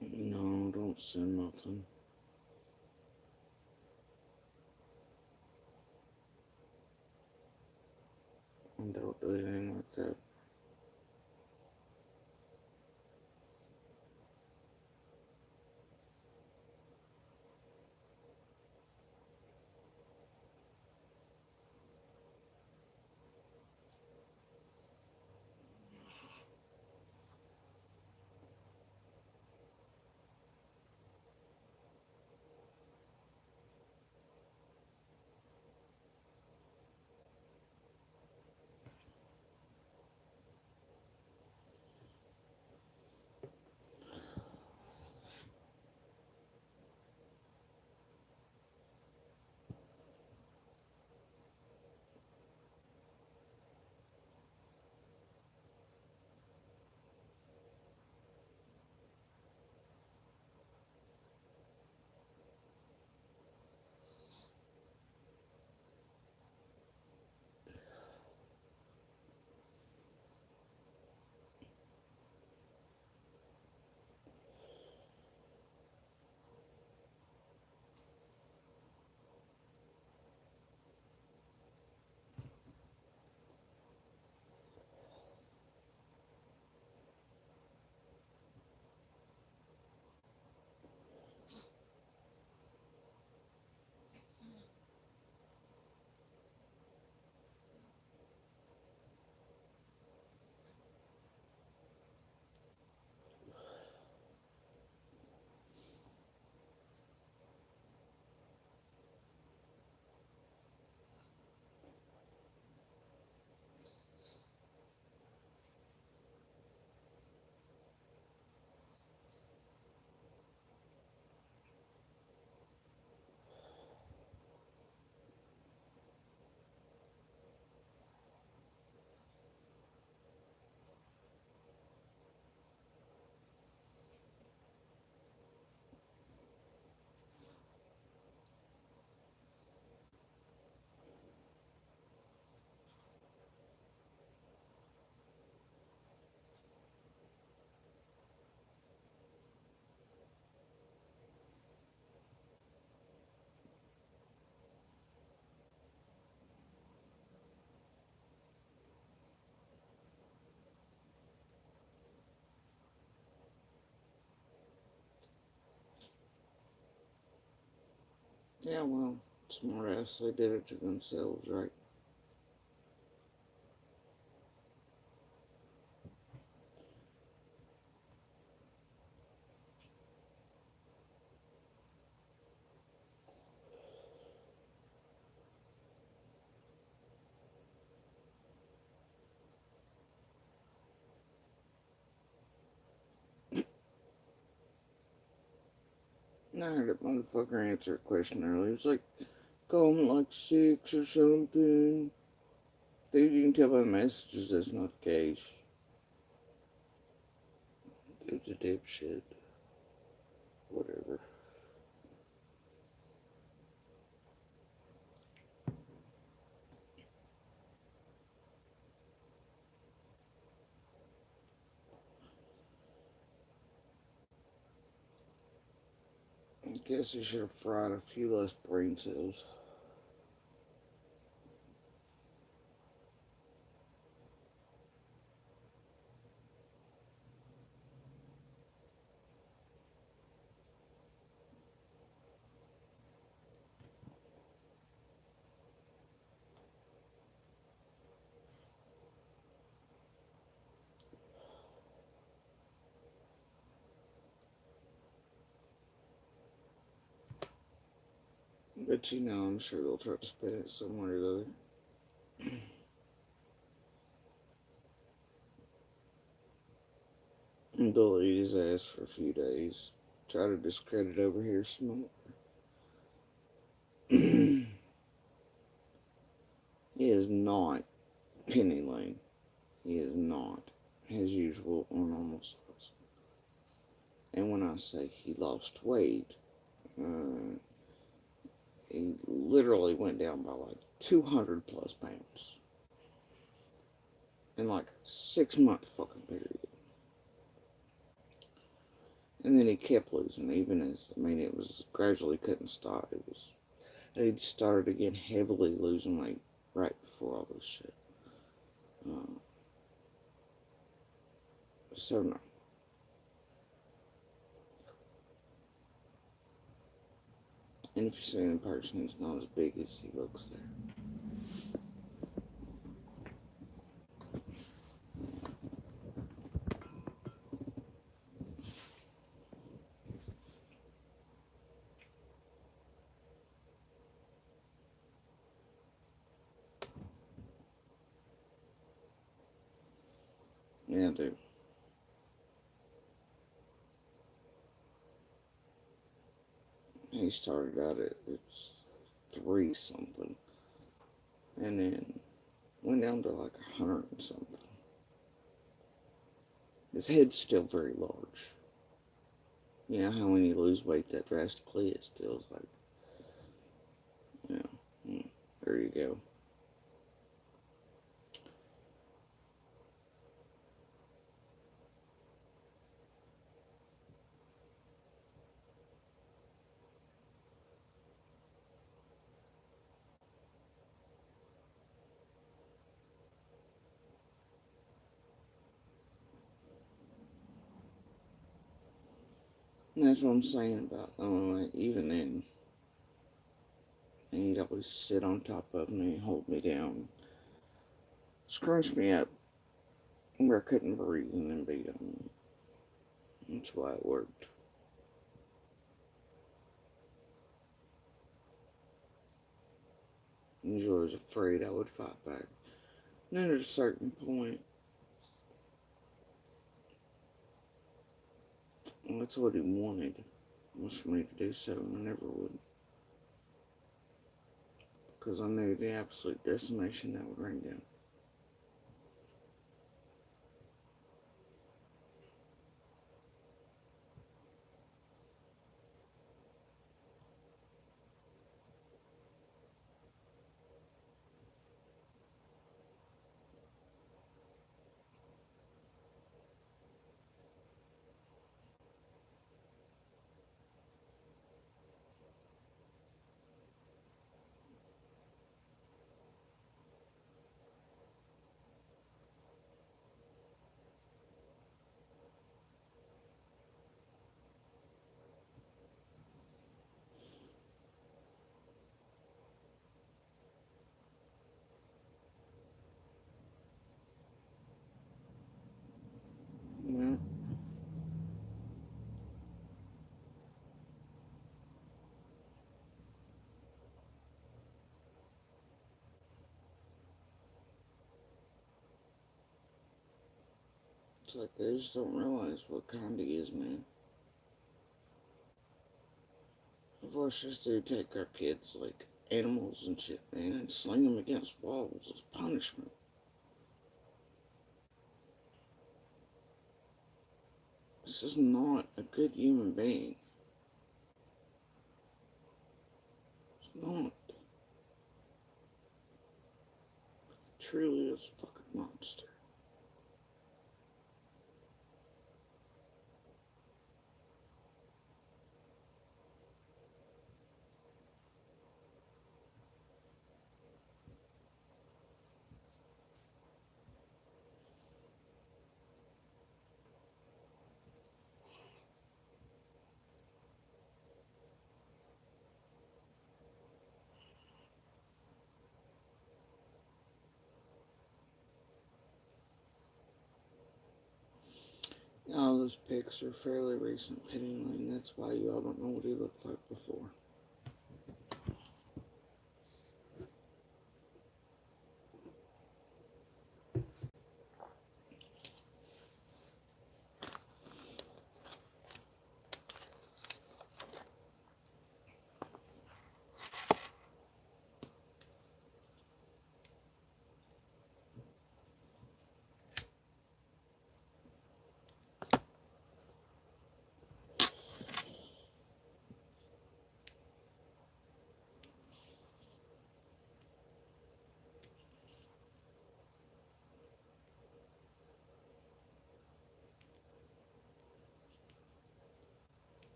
No, don't send nothing. And don't do anything like that. Yeah, well, smartass, they did it to themselves, right? And I heard a motherfucker answer a question earlier. He was like, call him like 6 or something. Dude, you can tell by the messages that's not the case. Dude's a dipshit. Whatever. I guess he should have fried a few less brain cells. But you know, I'm sure they'll try to spin it somewhere or the other. And they'll eat his ass for a few days. Try to discredit over here some more. He is not Penny Lane. He is not his usual or normal size. And when I say he lost weight, he literally went down by like 200 plus pounds in like a 6 month fucking period. And then he kept losing, even as, I mean, it was gradually couldn't stop. He'd started again heavily losing weight right before all this shit. So no. And if you see him in person, he's not as big as he looks there. Yeah, dude. He started out at 3 something, and then went down to like 100 and something. His head's still very large. You know how when you lose weight that drastically, it still is like, yeah, there you go. And that's what I'm saying about, like, even then, he'd always sit on top of me, hold me down, scrunch me up where I couldn't breathe, and then beat on me. That's why it worked. He was always afraid I would fight back. And then at a certain point, that's what he wanted, was for me to do so, and I never would. Because I knew the absolute decimation that would rain down. Well, it's like they just don't realize what kind he is, man. Of us just do take our kids like animals and shit, man, and sling them against walls as punishment. This is not a good human being. It's not. It truly is a fucking monster. All those pics are fairly recent, Penny Lane. That's why you all don't know what he looked like before.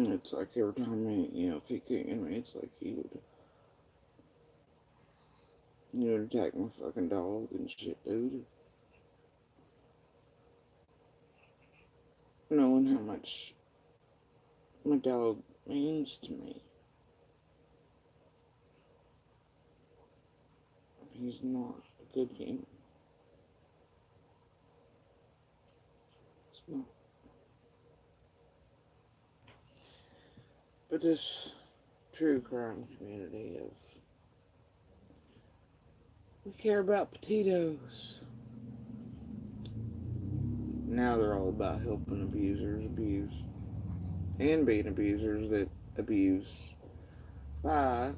It's like every time if he can't get me, it's like he would attack my fucking dog and shit, dude. Knowing how much my dog means to me. He's not a good human. He's not. But this true crime community of we care about potatoes. Now they're all about helping abusers abuse and being abusers that abuse by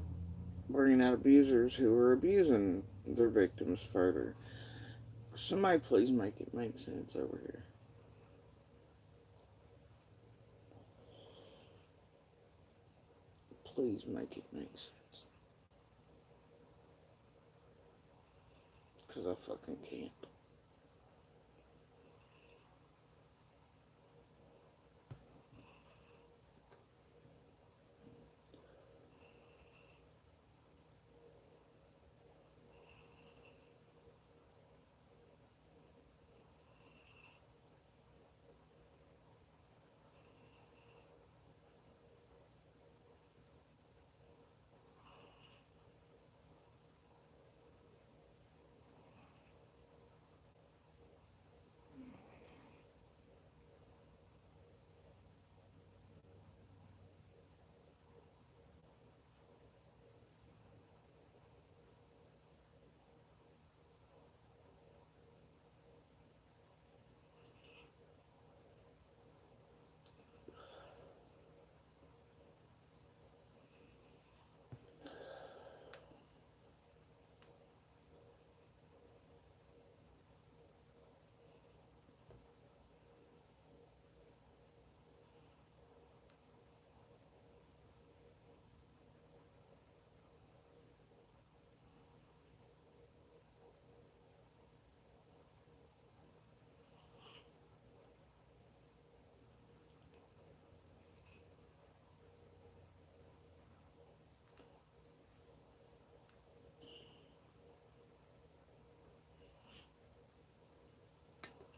bringing out abusers who are abusing their victims further. Somebody please make it make sense over here. Please make it make sense. Because I fucking can't.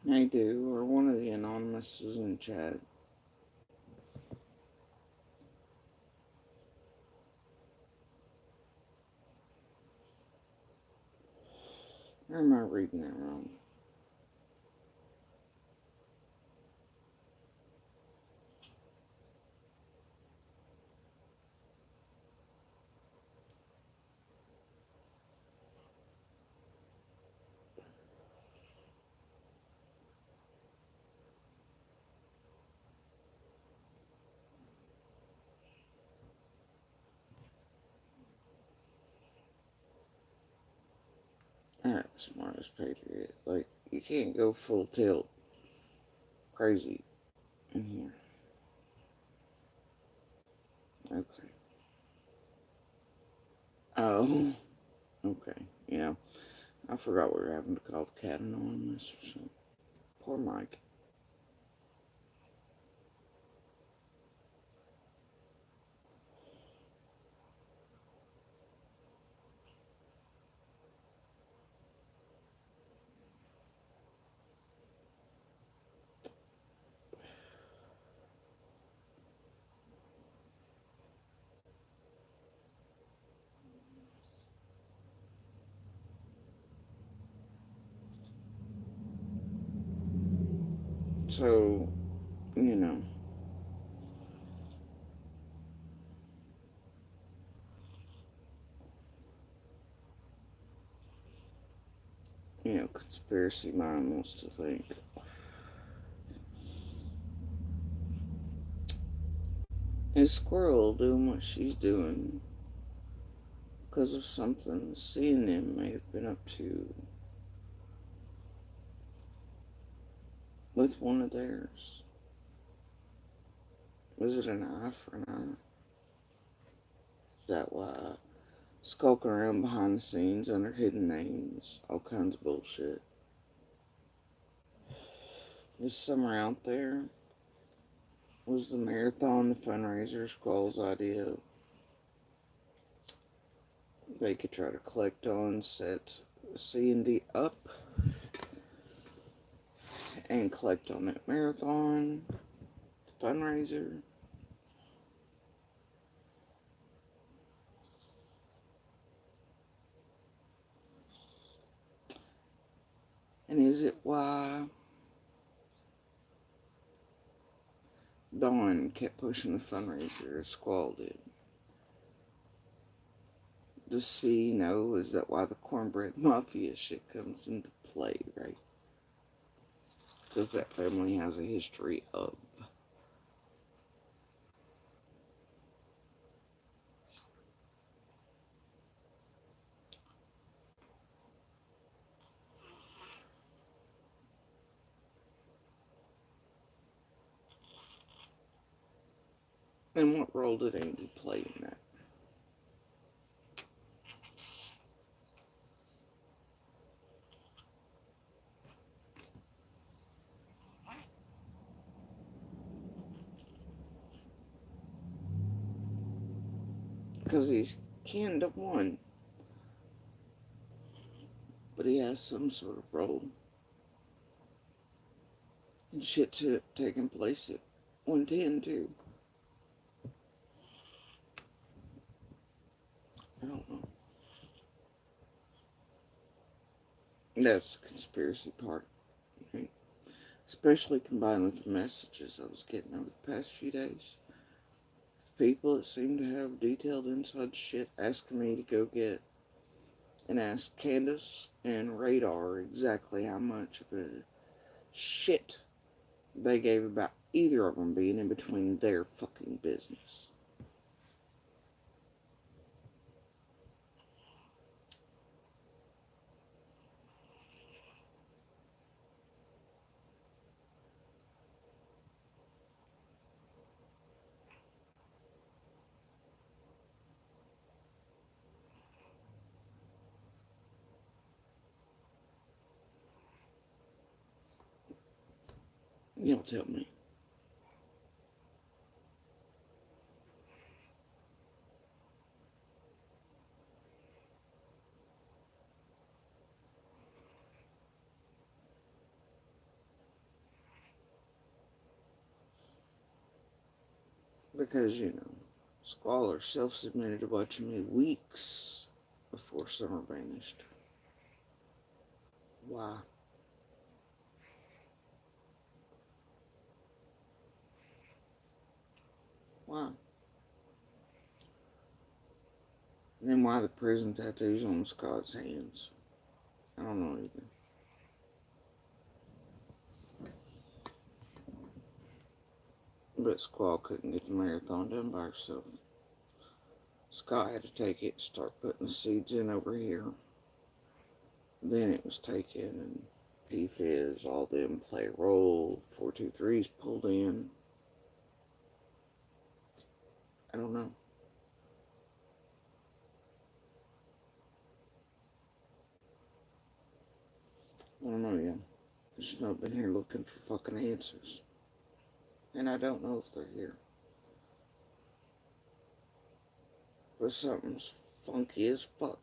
They do, or one of the anonymous is in chat. Or am I reading that wrong? Alright, smartest patriot. Like, you can't go full tilt crazy in here. Okay. Oh, okay. Yeah. I forgot we were having to call the cat anonymous or something. Poor Mike. So, conspiracy mind wants to think is Squirrel doing what she's doing because of something CNN may have been up to with one of theirs. Was it an eye for an eye? Is that why? Skulking around behind the scenes under hidden names, all kinds of bullshit. There's somewhere out there was the marathon, the fundraiser, Squall's idea. They could try to collect on, set C&D up, and collect on that marathon, fundraiser. And is it why Dawn kept pushing the fundraiser as Squall did? Does C know? Is that why the cornbread mafia shit comes into play, right? Because that family has a history of. And what role did Andy play in that? Because he's kin to one, but he has some sort of role in shit taking place at 110 too. I don't know. That's the conspiracy part, right? Especially combined with the messages I was getting over the past few days. People that seem to have detailed inside shit asking me to go get and ask Candace and Radar exactly how much of a shit they gave about either of them being in between their fucking business. You'll tell me. Because, Squaller self-submitted a bunch of me weeks before Summer vanished. Why? Why? And then why the prison tattoos on Scott's hands? I don't know either. But Squall couldn't get the marathon done by herself. Scott had to take it and start putting the seeds in over here. Then it was taken and PFizz, all them play a role. 423's pulled in. I don't know. I don't know yet. I just know I've been here looking for fucking answers. And I don't know if they're here. But something's funky as fuck.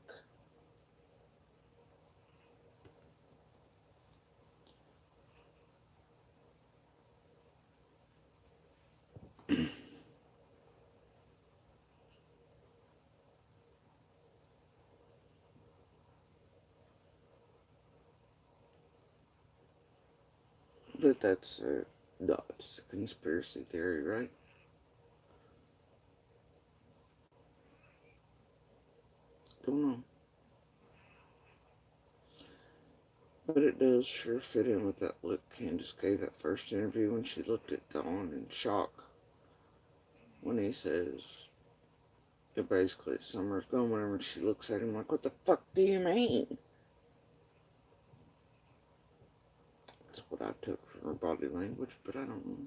But that's it's a conspiracy theory, right? Don't know. But it does sure fit in with that look Candace gave that first interview when she looked at Dawn in shock. When he says, basically, Summer's gone, whenever she looks at him like, what the fuck do you mean? That's what I took from her body language, but I don't know.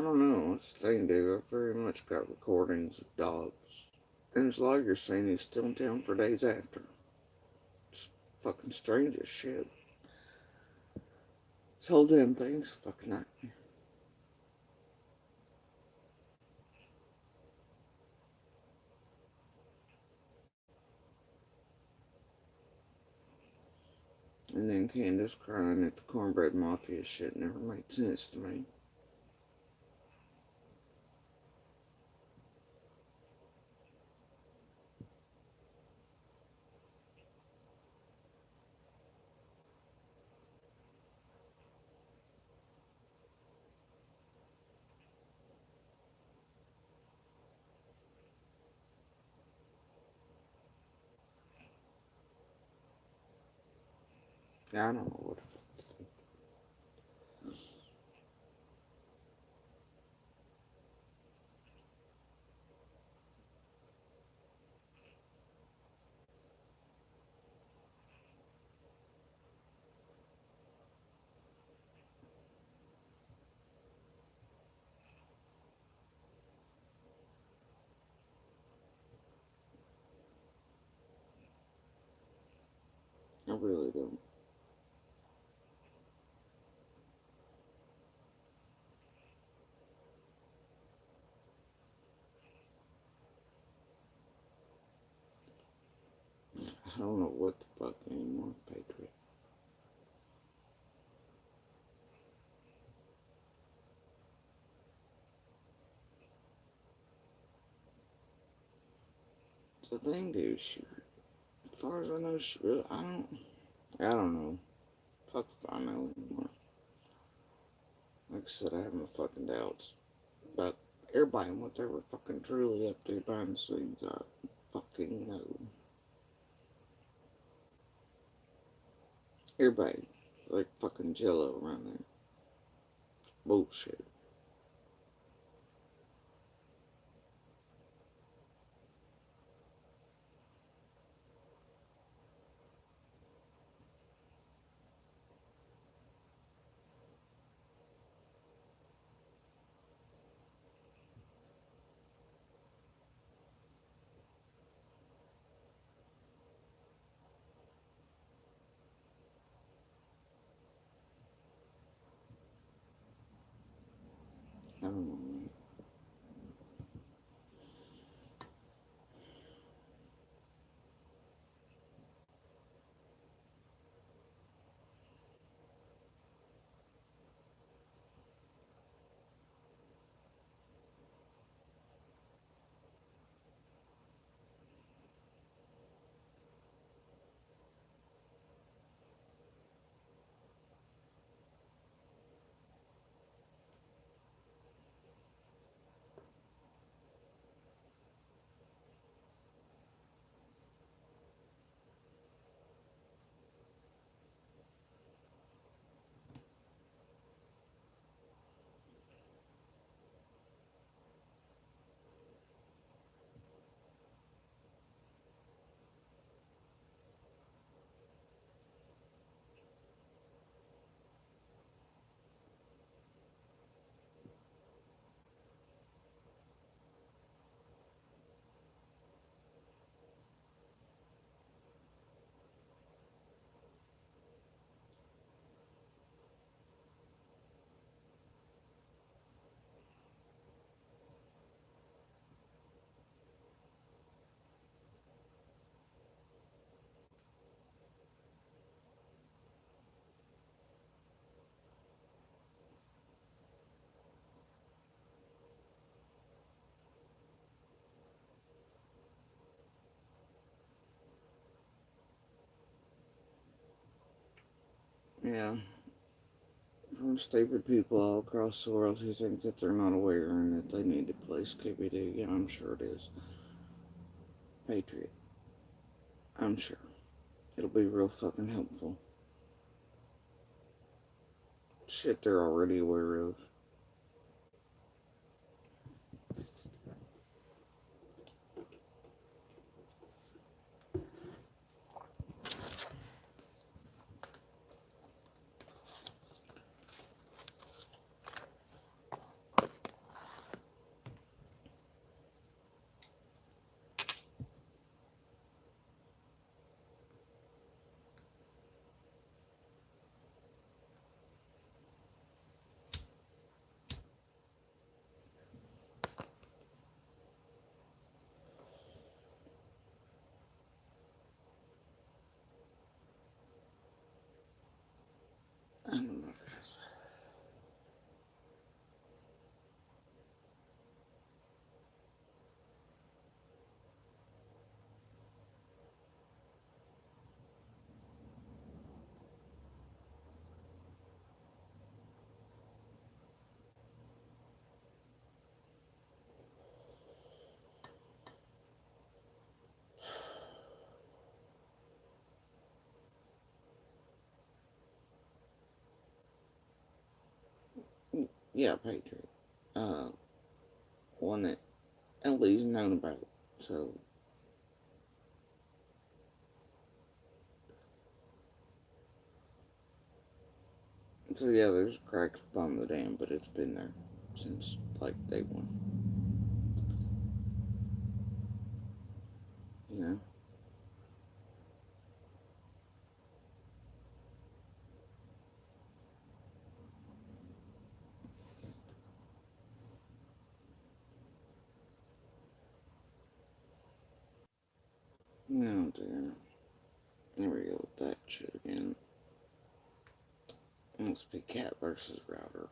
don't know. It's the thing, dude. I very much got recordings of dogs. And his lawyer saying he's still in town for days after. It's fucking strange as shit. This whole damn thing's a fucking nightmare. And then Candace crying at the cornbread mafia shit never made sense to me. I don't know what. I really don't. I don't know what the fuck anymore, Patriot. The thing, dude, as far as I know, I don't know. Fuck if I know anymore. Like I said, I have my fucking doubts. But everybody and what they were fucking truly up to behind the scenes, I fucking know. Everybody, like fucking jello around there. Bullshit. I don't know, man. Yeah. From stupid people all across the world who think that they're not aware and that they need to play Scooby Doo. Yeah, I'm sure it is. Patriot. I'm sure. It'll be real fucking helpful. Shit they're already aware of. I don't know, guys. Yeah, Patriot. One that Ellie's known about. So yeah, there's cracks on the dam, but it's been there since like day one. You know. No, dear. There we go with that shit again. It must be cat versus router.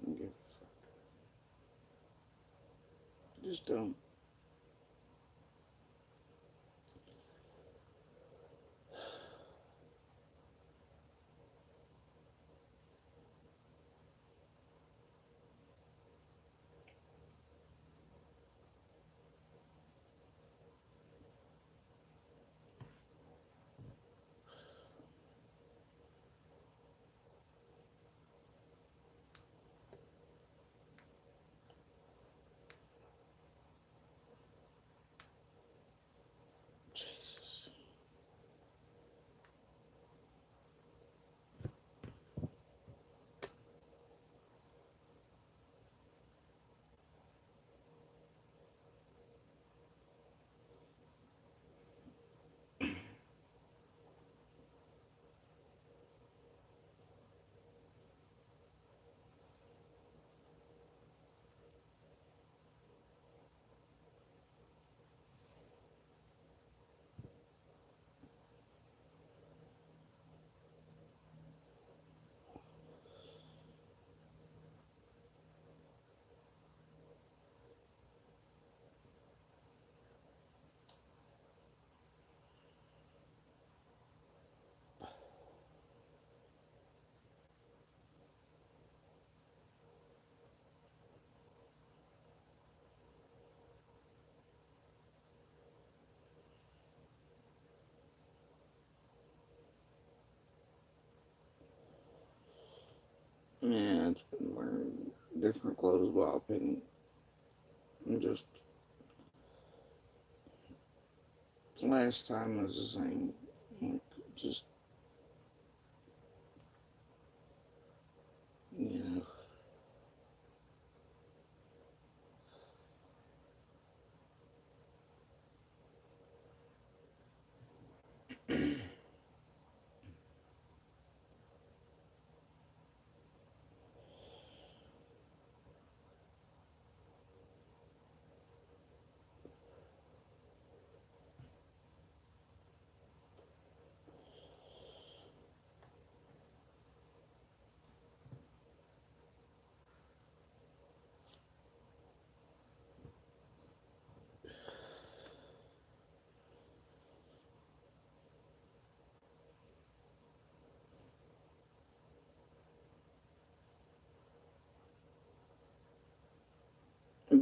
Don't give a fuck. Just don't. Jesus. Yeah, it's been wearing different clothes while picking. And just last time was the same. Like, just, you know.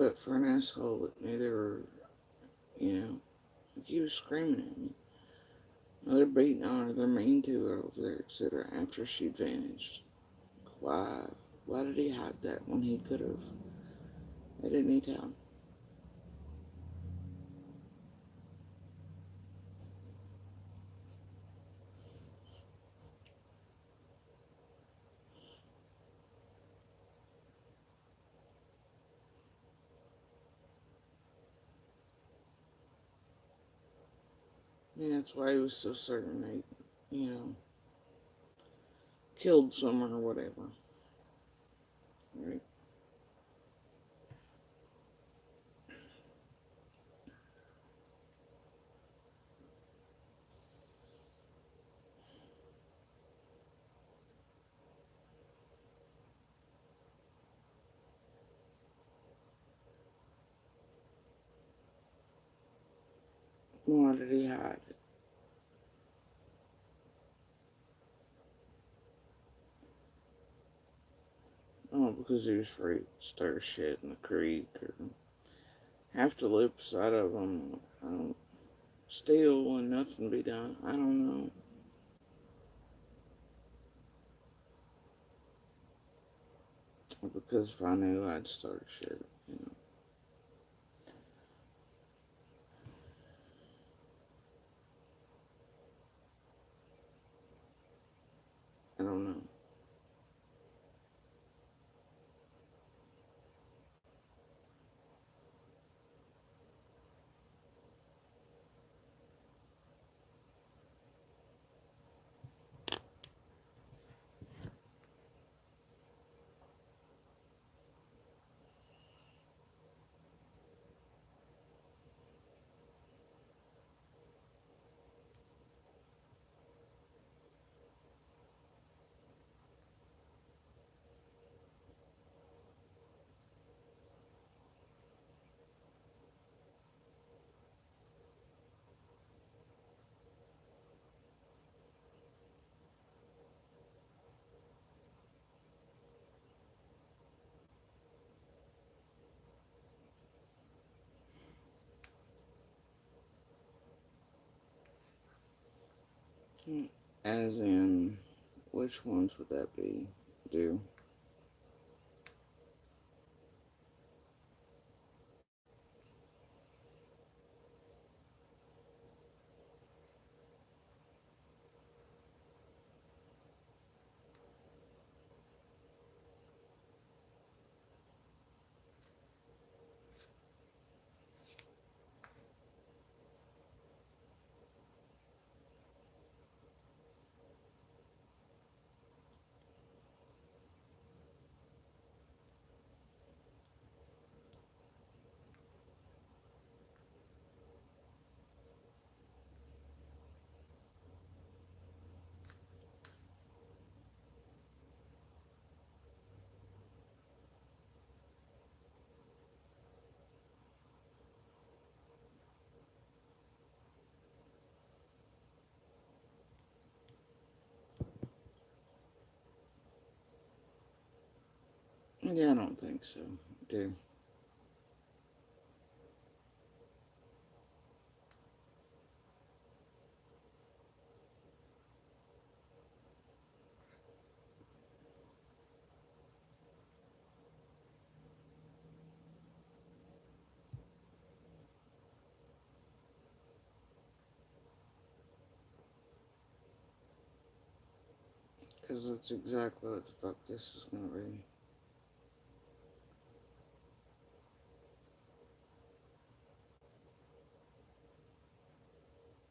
but for an asshole at me, they were, you know, like he was screaming at me. They're beating on her, they're mean to her over there, etc. after she'd vanished. Why? Why did he hide that when he could have at any time? Yeah, that's why he was so certain they, killed someone or whatever. Right? Why did he hide it? Oh, because he was afraid to stir shit in the creek or have to live beside of them. I don't steal and nothing be done. I don't know. Because if I knew, I'd start shit. I don't know. As in, which ones would that be? Do? Yeah, I don't think so. Do? Because that's exactly what the fuck this is gonna be.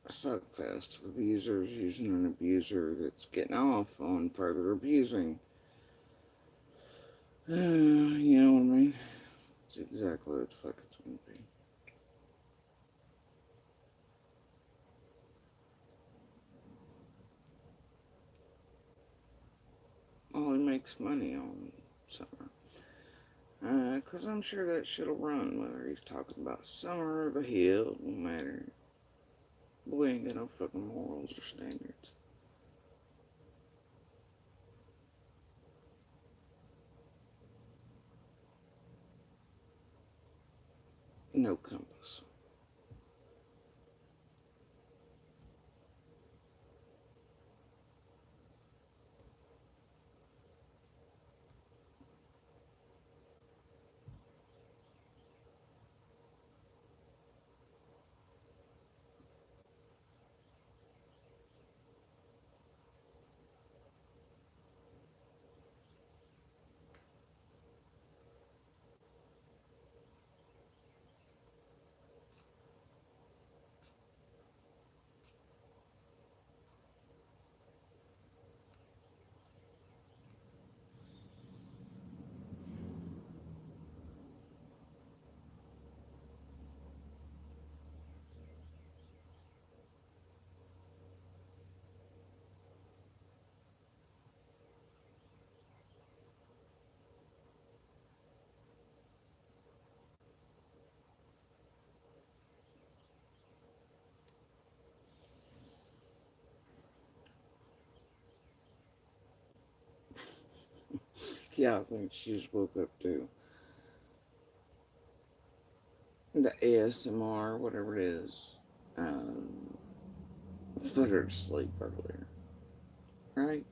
A suckfest of abusers using an abuser that's getting off on further abusing. You know what I mean? It's exactly what the fuck it's gonna be. Well, he makes money on Summer. Because I'm sure that shit'll run, whether he's talking about Summer or the Hill, no matter. Boy ain't got no fucking morals or standards. No compass. Yeah, I think she just woke up too. The ASMR, whatever it is, put her to sleep earlier, right?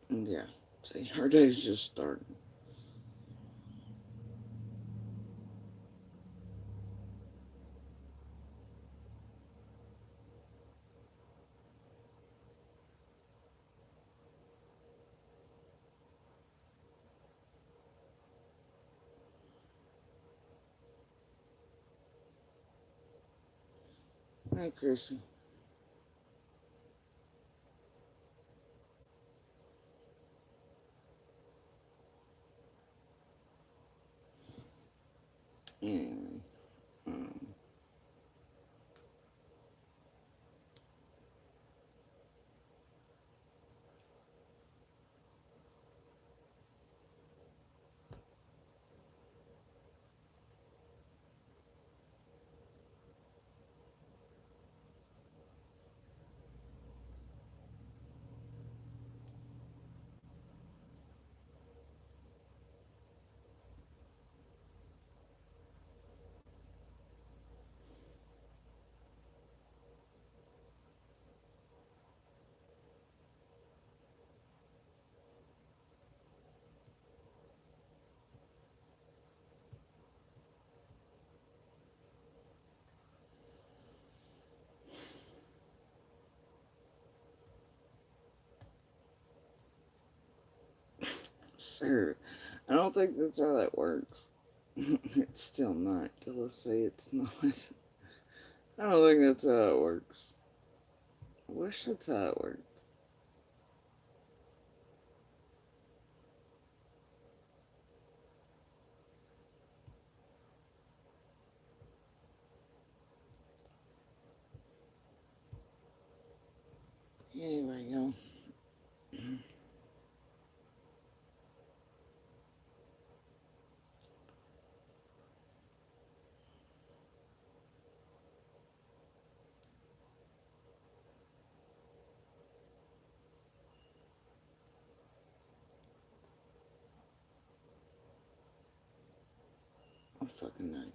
Yeah. See, her day's just starting. Hi, Chrissy. Anyway, um, Sarah, I don't think that's how that works. It's still not till I say it's not. I don't think that's how it works. I wish that's how it worked. Anyway, y'all. A fucking night.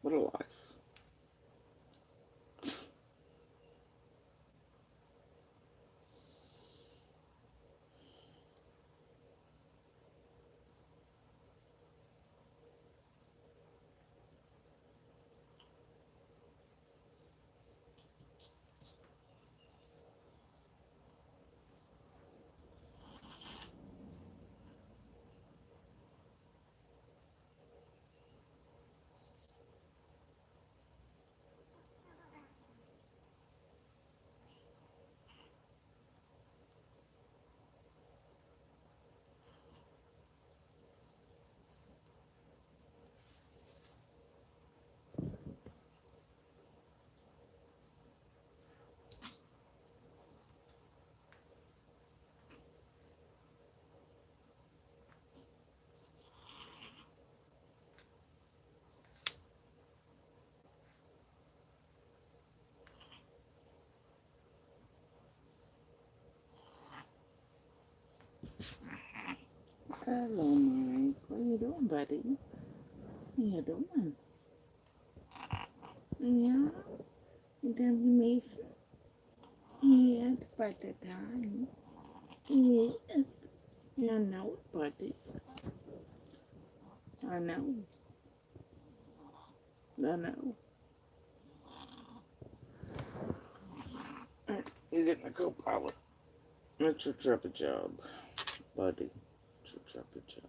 What a life. Hello, Mike. What are you doing, buddy? What are you doing? Yeah? You gonna be Mason? Yes, by the time. Yes. I know, buddy. I know. I know. You're getting a co-pilot. It's your type of job, buddy. It's your type of job.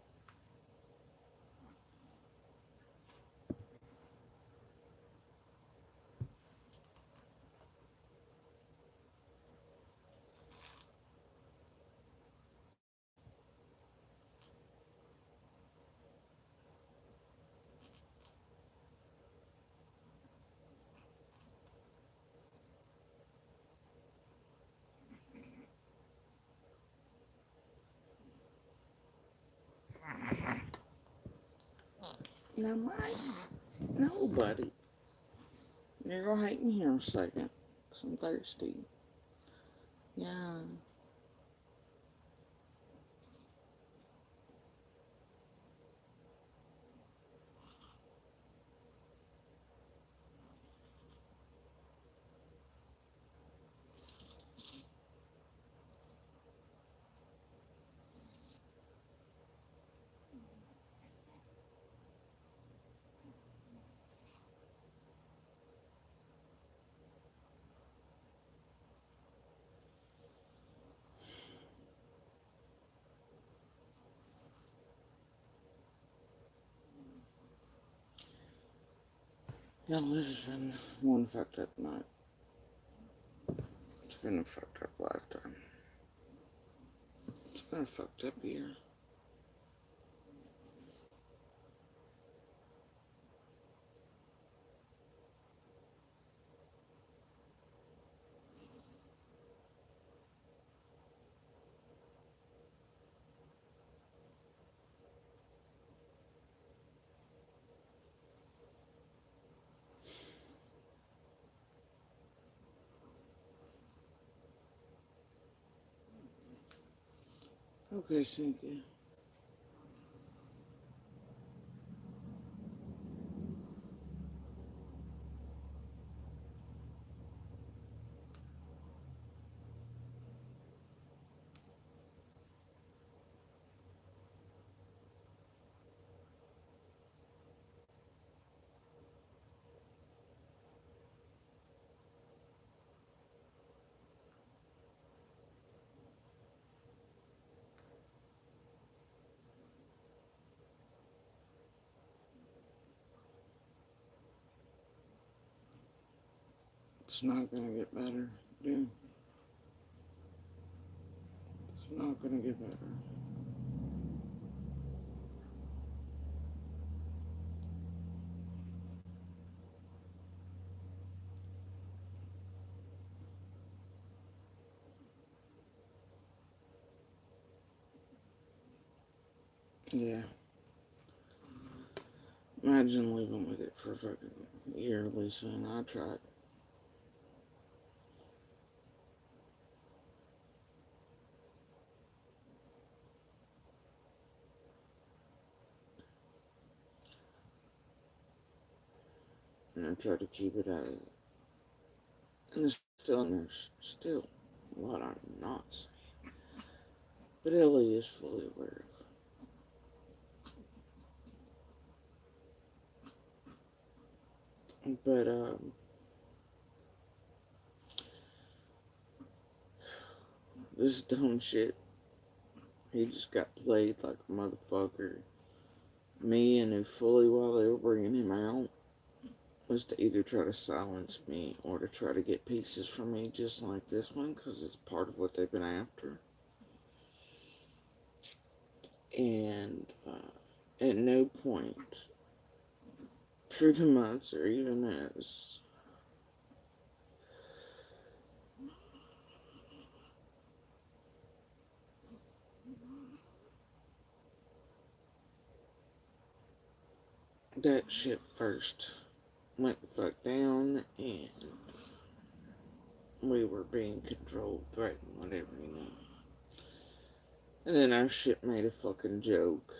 Now, Mike. No, buddy. You're gonna hate me here in a second. 'Cause I'm thirsty. Yeah. Yeah, this has been one fucked up night. It's been a fucked up lifetime. It's been a fucked up year. Okay, Cynthia. It's not gonna get better, dude. It's not gonna get better. Yeah. Imagine living with it for a fucking year, Lisa, and I tried. And I tried to keep it out of it. And there's still what I'm not saying. But Ellie is fully aware of it. But, this dumb shit, he just got played like a motherfucker. Me and who fully while they were bringing him out was to either try to silence me or to try to get pieces from me just like this one because it's part of what they've been after. And at no point through the months or even as that shit first went the fuck down and we were being controlled, threatened, whatever, you know. And then our shit made a fucking joke.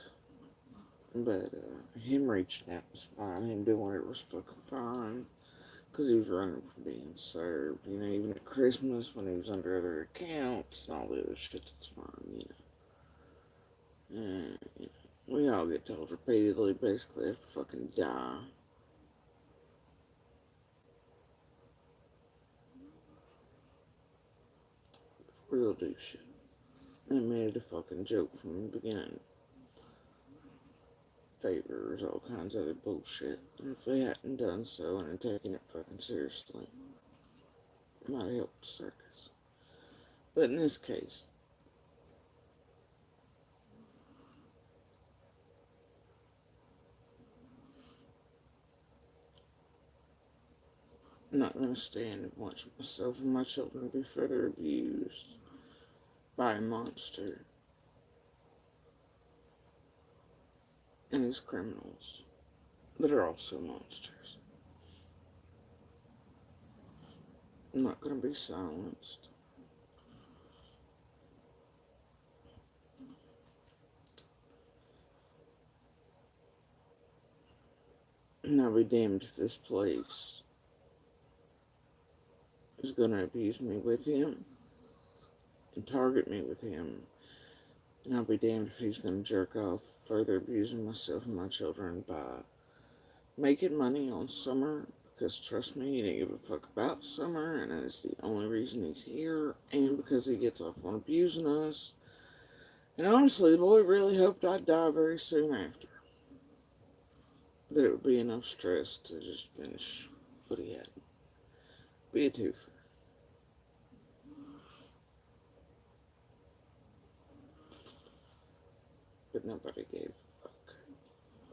But him reaching out was fine. Him doing it was fucking fine. Because he was running from being served. You know, even at Christmas when he was under other accounts and all the other shit, that's fine, you know. You know. We all get told repeatedly, basically, have to fucking die. Real do shit. They made it a fucking joke from the beginning. Favors, all kinds of other bullshit. And if they hadn't done so and taken it fucking seriously, it might have helped the circus. But in this case, I'm not going to stand and watch myself and my children be further abused by a monster and these criminals that are also monsters. I'm not going to be silenced. And I'll be damned if this place is going to abuse me with him and target me with him. And I'll be damned if he's going to jerk off, further abusing myself and my children by making money on Summer. Because trust me, he didn't give a fuck about Summer, and that is the only reason he's here. And because he gets off on abusing us. And honestly, the boy really hoped I'd die very soon after. That it would be enough stress to just finish what he had. Be a twofer. But nobody gave a fuck.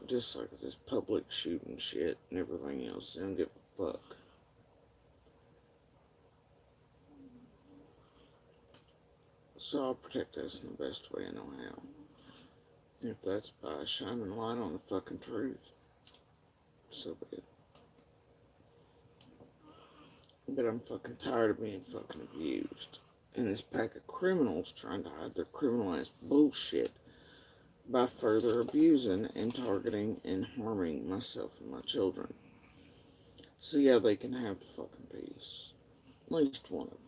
Just like this public shooting shit and everything else, they don't give a fuck. So I'll protect us in the best way I know how. And if that's by shining light on the fucking truth, so be it. But I'm fucking tired of being fucking abused. And this pack of criminals trying to hide their criminal ass bullshit by further abusing and targeting and harming myself and my children. So yeah, they can have the fucking peace. At least one of them.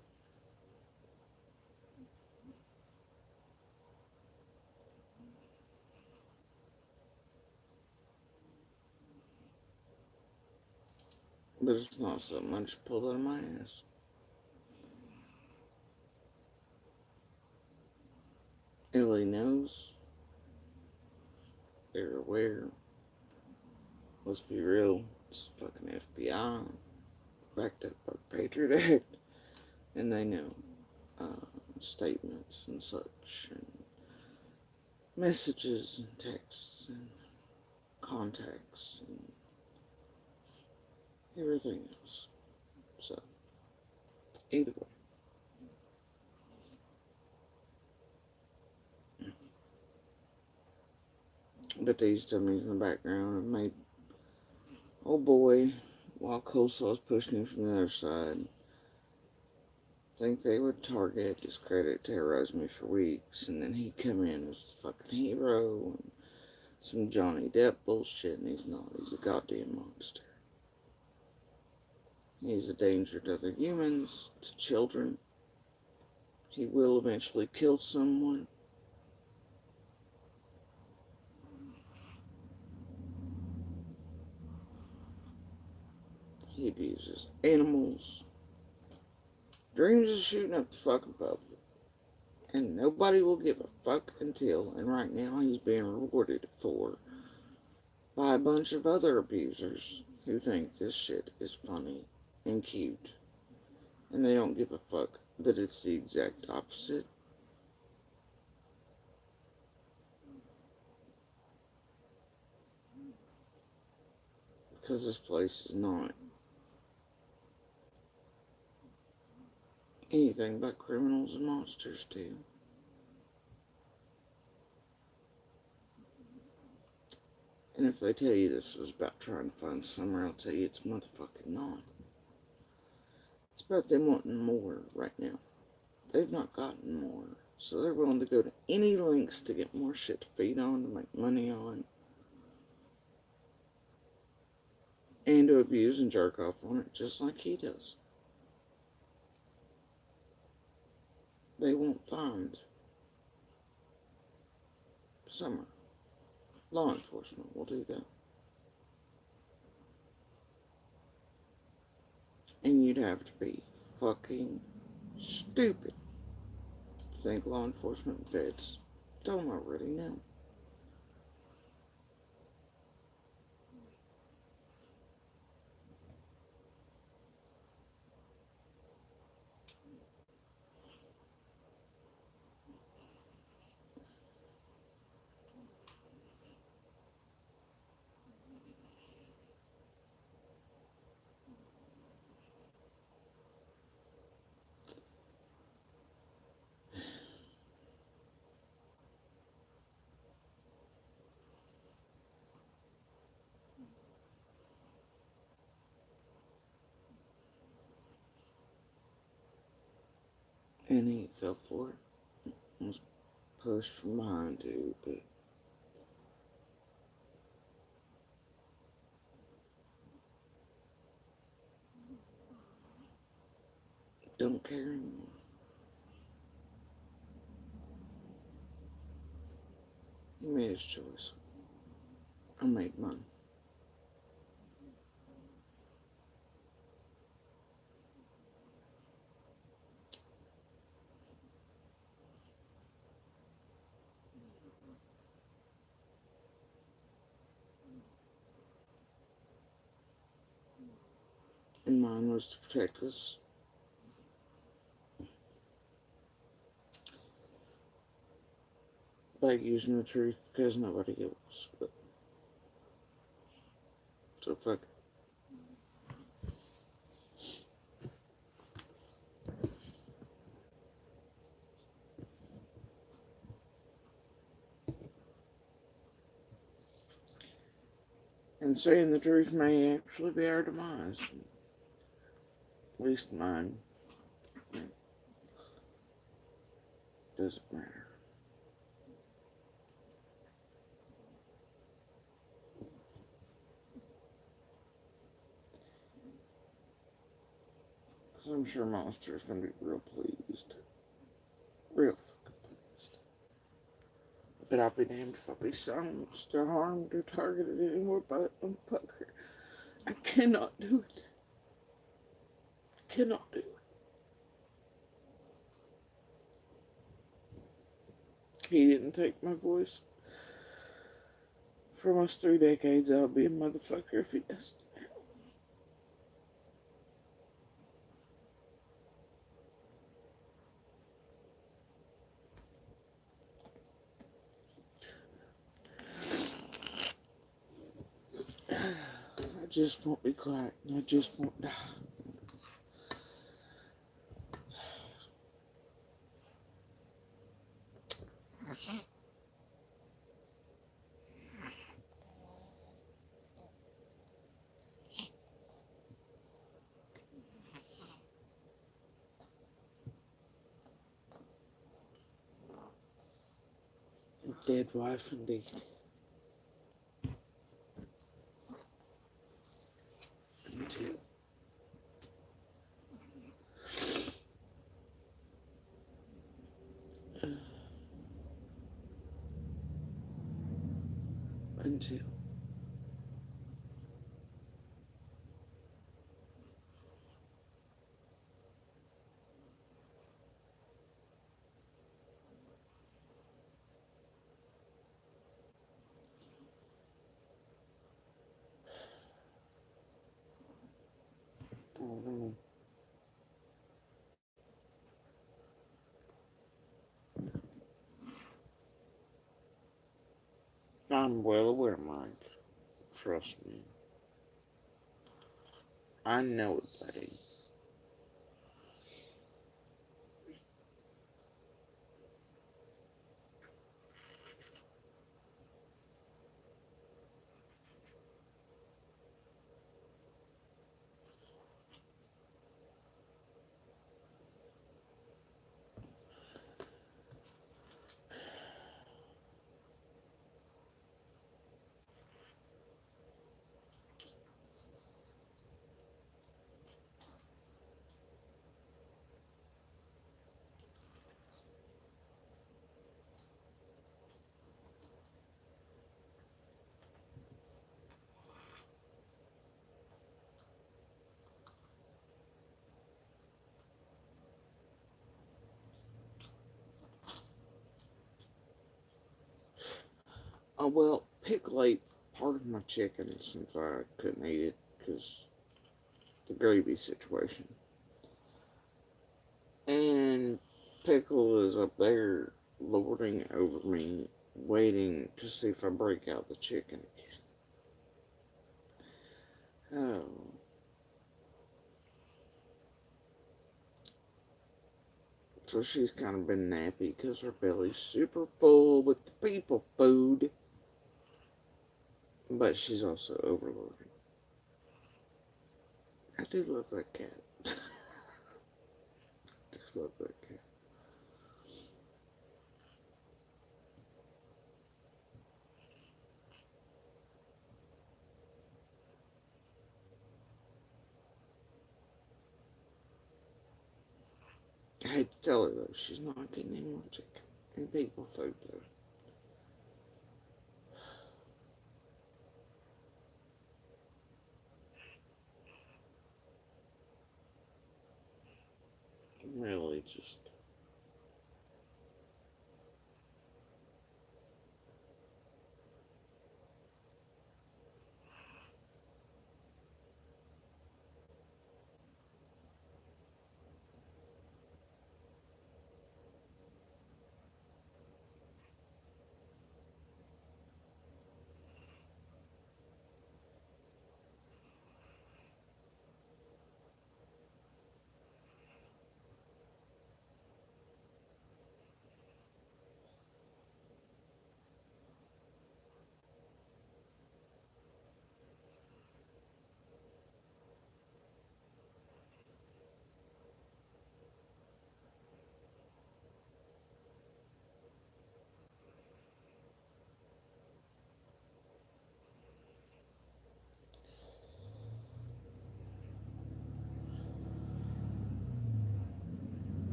But it's not something I just pulled out of my ass. LA knows. They're aware. Let's be real. It's the fucking FBI. Backed up by the Patriot Act. And they know statements and such. And messages and texts and contacts and everything else. So, either way. But these dummies in the background have made, oh boy, while Coleslaw's pushing him from the other side, think they would target, discredit, terrorize me for weeks, and then he'd come in as the fucking hero, and some Johnny Depp bullshit, and he's not. He's a goddamn monster. He's a danger to other humans, to children. He will eventually kill someone. He abuses animals. Dreams of shooting up the fucking public. And nobody will give a fuck until, and right now he's being rewarded for, by a bunch of other abusers who think this shit is funny and cute. And they don't give a fuck that it's the exact opposite. Because this place is not anything but criminals and monsters too. And if they tell you this is about trying to find Summer, I'll tell you it's motherfucking not. It's about them wanting more right now. They've not gotten more. So they're willing to go to any lengths to get more shit to feed on, to make money on, and to abuse and jerk off on it just like he does. They won't find Summer. Law enforcement will do that. And you'd have to be fucking stupid to think law enforcement feds don't already know. And he fell for it. Was pushed from behind too, but don't care anymore. He made his choice. I made mine. And mine was to protect us. By using the truth because nobody else. But so fuck it. And saying the truth may actually be our demise. At least mine. Doesn't matter. Because I'm sure Monster is going to be real pleased. Real fucking pleased. But I'll be damned if I'll be silenced or harmed or targeted anymore by that motherfucker. I cannot do it. I cannot do it. He didn't take my voice. For almost 3 decades, I'll be a motherfucker if he does. I just won't be quiet, and I just won't die. Dead wife indeed. Until I don't know. I'm well aware, Mike. Trust me. I know it, buddy. Well, Pickle ate part of my chicken since I couldn't eat it because the gravy situation. And Pickle is up there lording over me, waiting to see if I break out the chicken again. Oh. So she's kind of been nappy because her belly's super full with the people food. But she's also overloaded. I do love that cat. I do love that cat. I hate to tell her though, she's not getting any more chicken and people food though. Really just.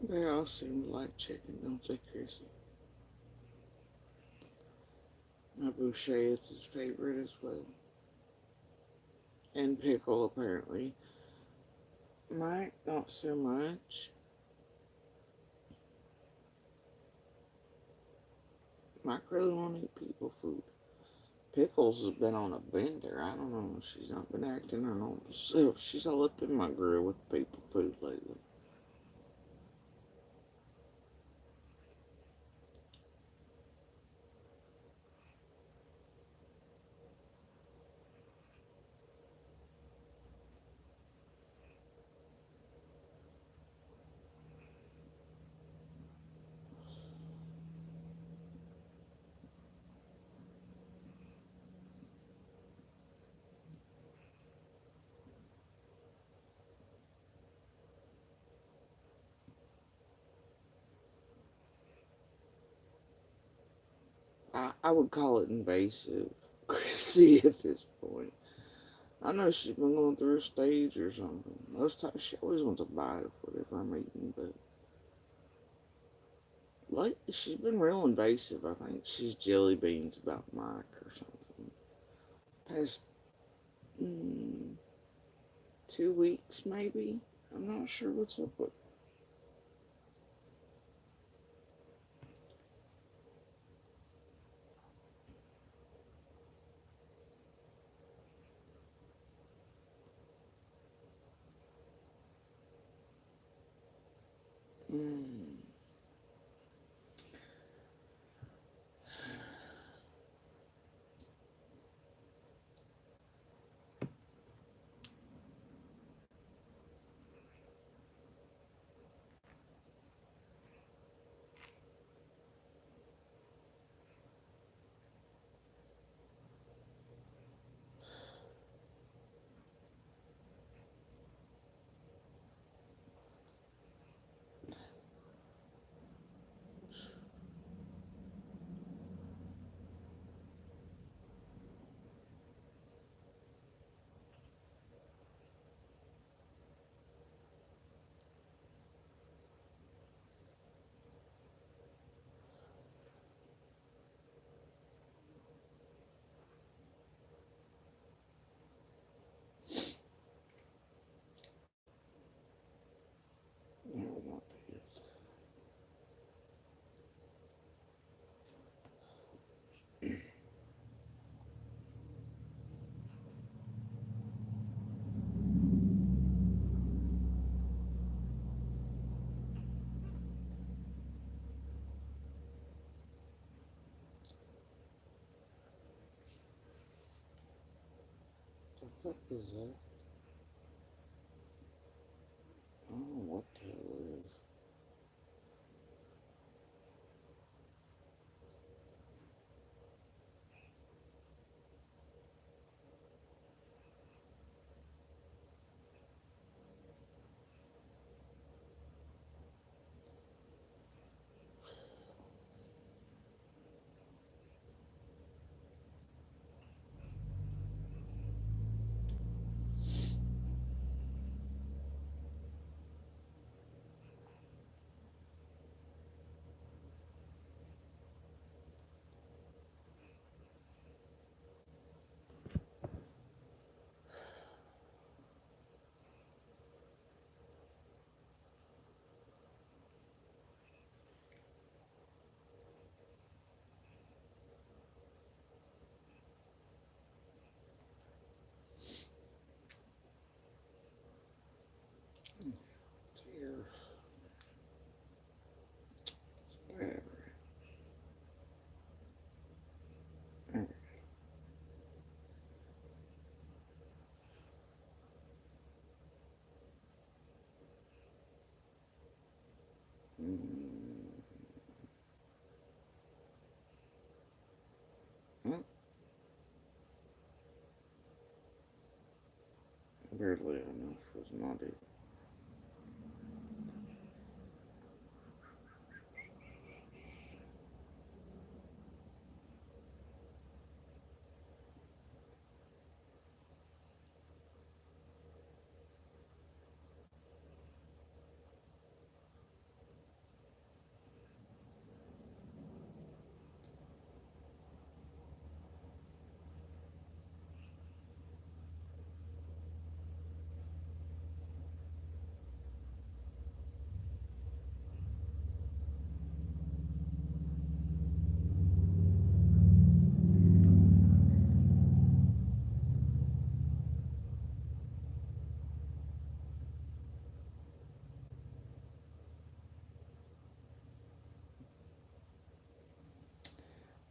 They all seem to like chicken, don't they, Chrissy? My Boucher is his favorite as well. And Pickle, apparently. Mike, not so much. Mike really want to eat people food. Pickles has been on a bender. I don't know. She's not been acting her normal self. She's all up in my grill with people food lately. I would call it invasive, Chrissy, at this point. I know she's been going through a stage or something. Most times she always wants a bite of whatever I'm eating, but lately she's been real invasive. I think she's jelly beans about Mike or something. Past 2 weeks, maybe. I'm not sure what's up with. Mm. fuck is that? I don't know what the hell it is. Dear. It's bad. Barely enough was not it.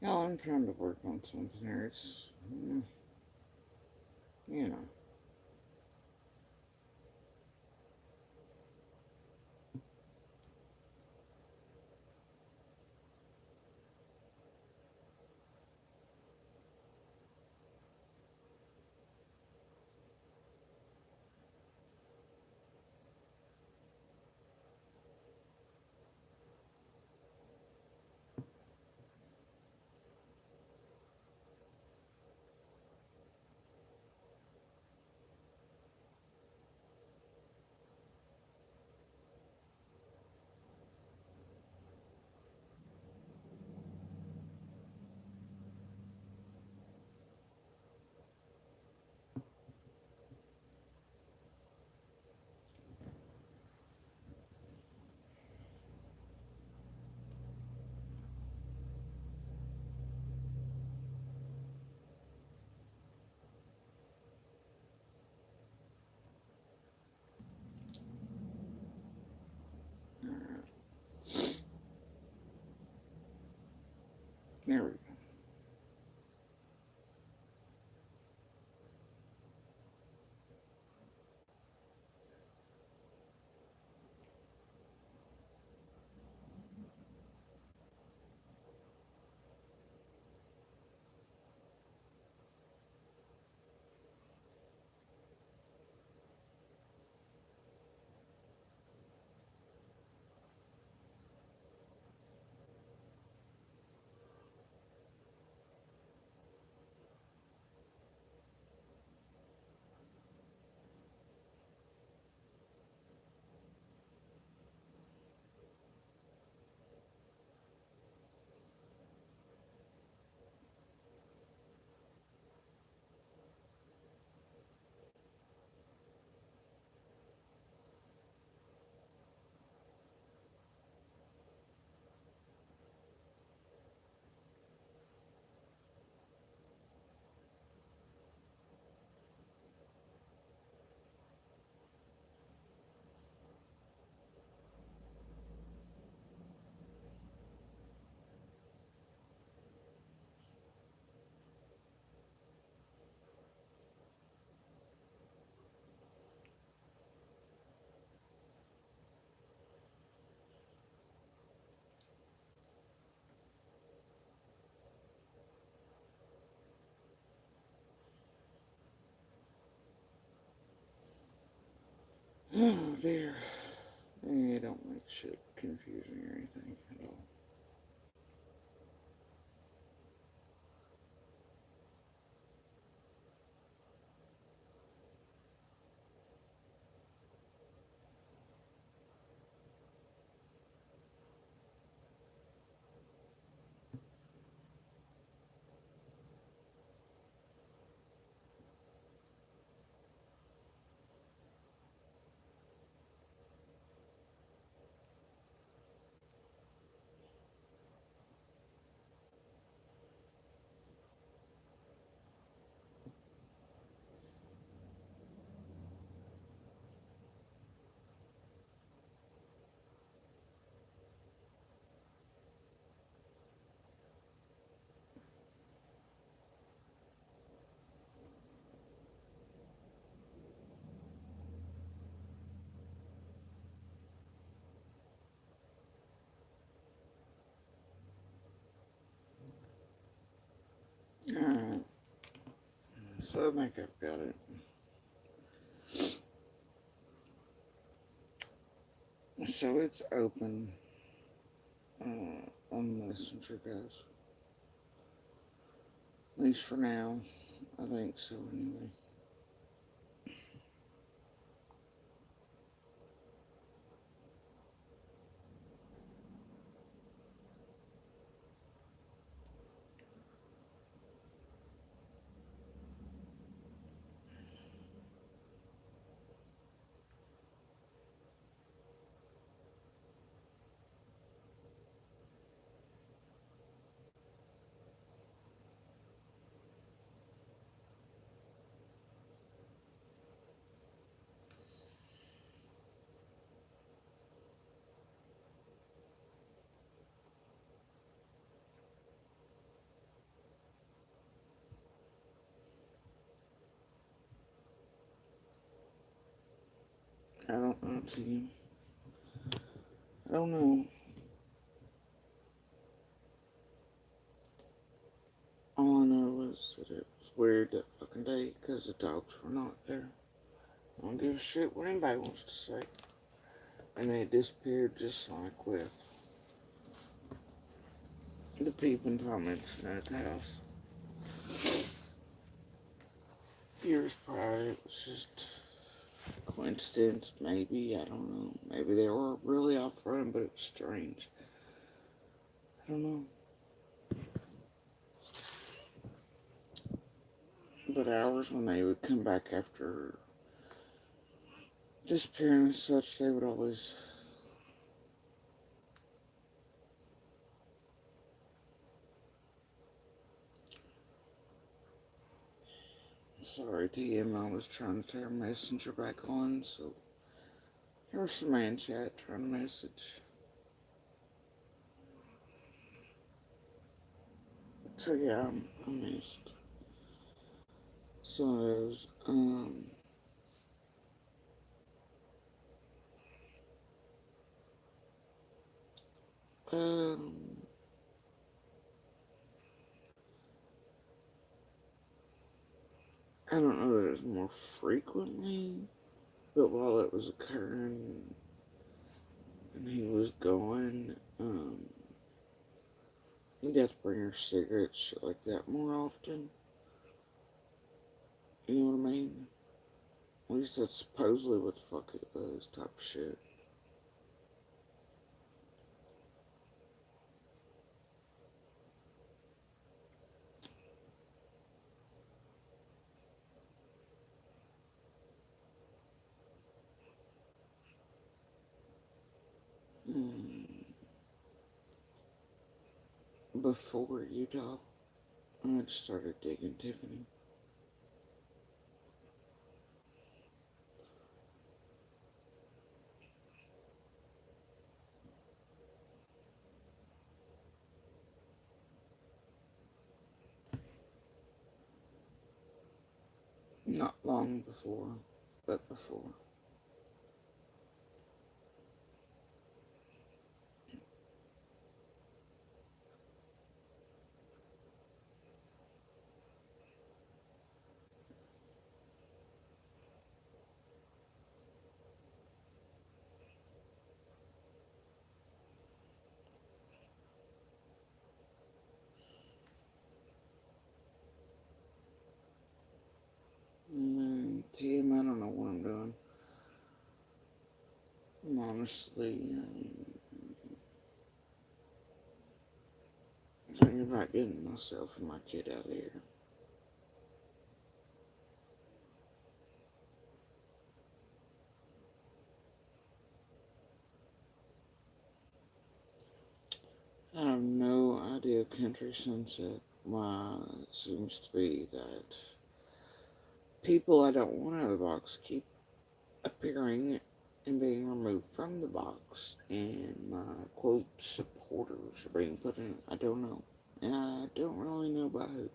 No, I'm trying to work on something here. It's, you know. There we go. Oh dear. They don't make shit confusing or anything at all. Alright. So I think I've got it. So it's open on Messenger, guys. At least for now. I think so, anyway. I don't know, team. I don't know. All I know was that it was weird that fucking day because the dogs were not there. I don't give a shit what anybody wants to say. And they disappeared just like with the peeping Tommins at the house. Years prior, it was just coincidence, maybe, I don't know. Maybe they were really off running, but it was strange. I don't know. But hours when they would come back after disappearing and such, they would always sorry, TM, I was trying to turn Messenger back on, so there was some man chat trying to message. So yeah, I missed some of those. Um, I don't know that it was more frequently, but while it was occurring and he was going, he'd have to bring her cigarettes, shit like that more often. You know what I mean? At least that's supposedly what the fuck it was, type of shit. Before Utah, I just started digging Tiffany. Not long before, but before. Tim, I don't know what I'm doing. I'm honestly thinking about getting myself and my kid out of here. I have no idea, Country Sunset. Why it seems to be that people I don't want out of the box keep appearing and being removed from the box, and my quote supporters are being put in. I don't know, and I don't really know about who.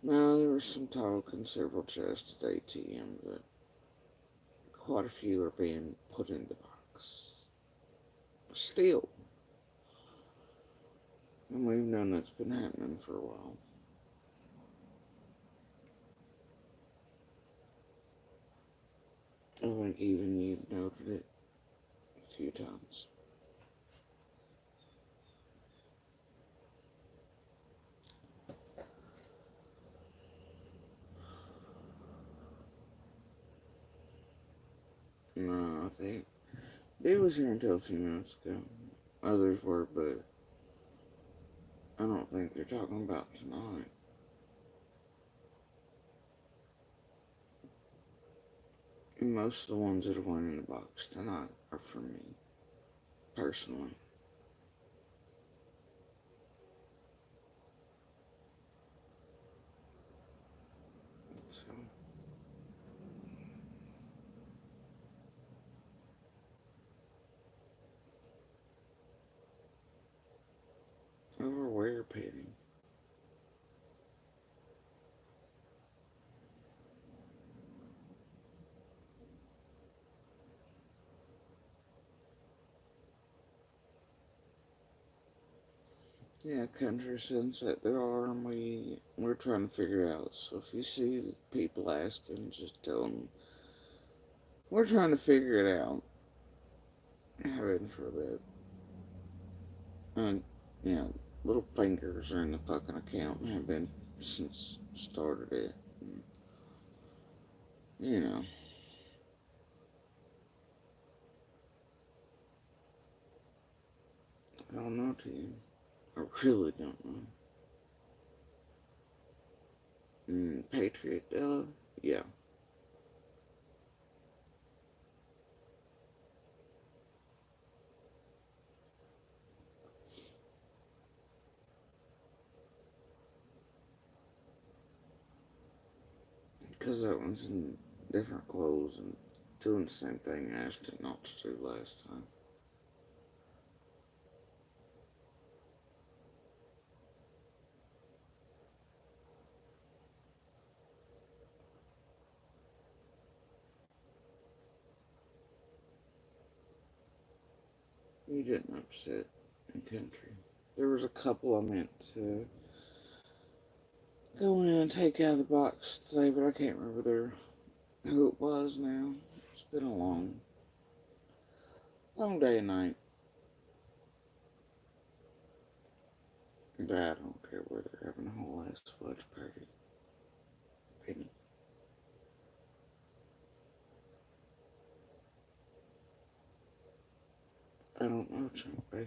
Now there was some talk in several chests at ATM that quite a few are being put in the box. Still, and we've known that's been happening for a while. I think even you've noted it a few times. No, I think Dave was here until a few minutes ago. Others were, but I don't think they're talking about tonight. Most of the ones that are going in the box tonight are from me, personally. So, overwear petting. Yeah, Country Sunset, there are, and we're trying to figure it out. So if you see people asking, just tell them we're trying to figure it out. Have it for a bit. And, you know, little fingers are in the fucking account and have been since started it. And, you know. I don't know to you. I really don't know. Patriot Della? Yeah. Because that one's in different clothes and doing the same thing I asked it not to do last time. You didn't upset in Country. There was a couple I meant to go in and take out of the box today, but I can't remember who it was now. It's been a long day and night. But I don't care where they're having a whole ass fudge party. Penny. I don't know, Chumpy.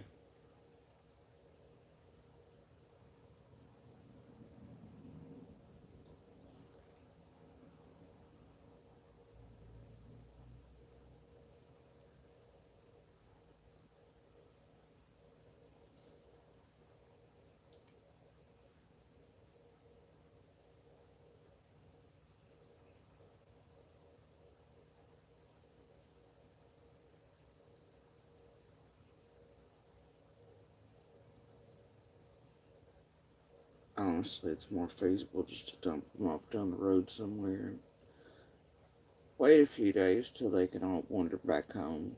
Honestly, it's more feasible just to dump them off down the road somewhere and wait a few days till they can all wander back home.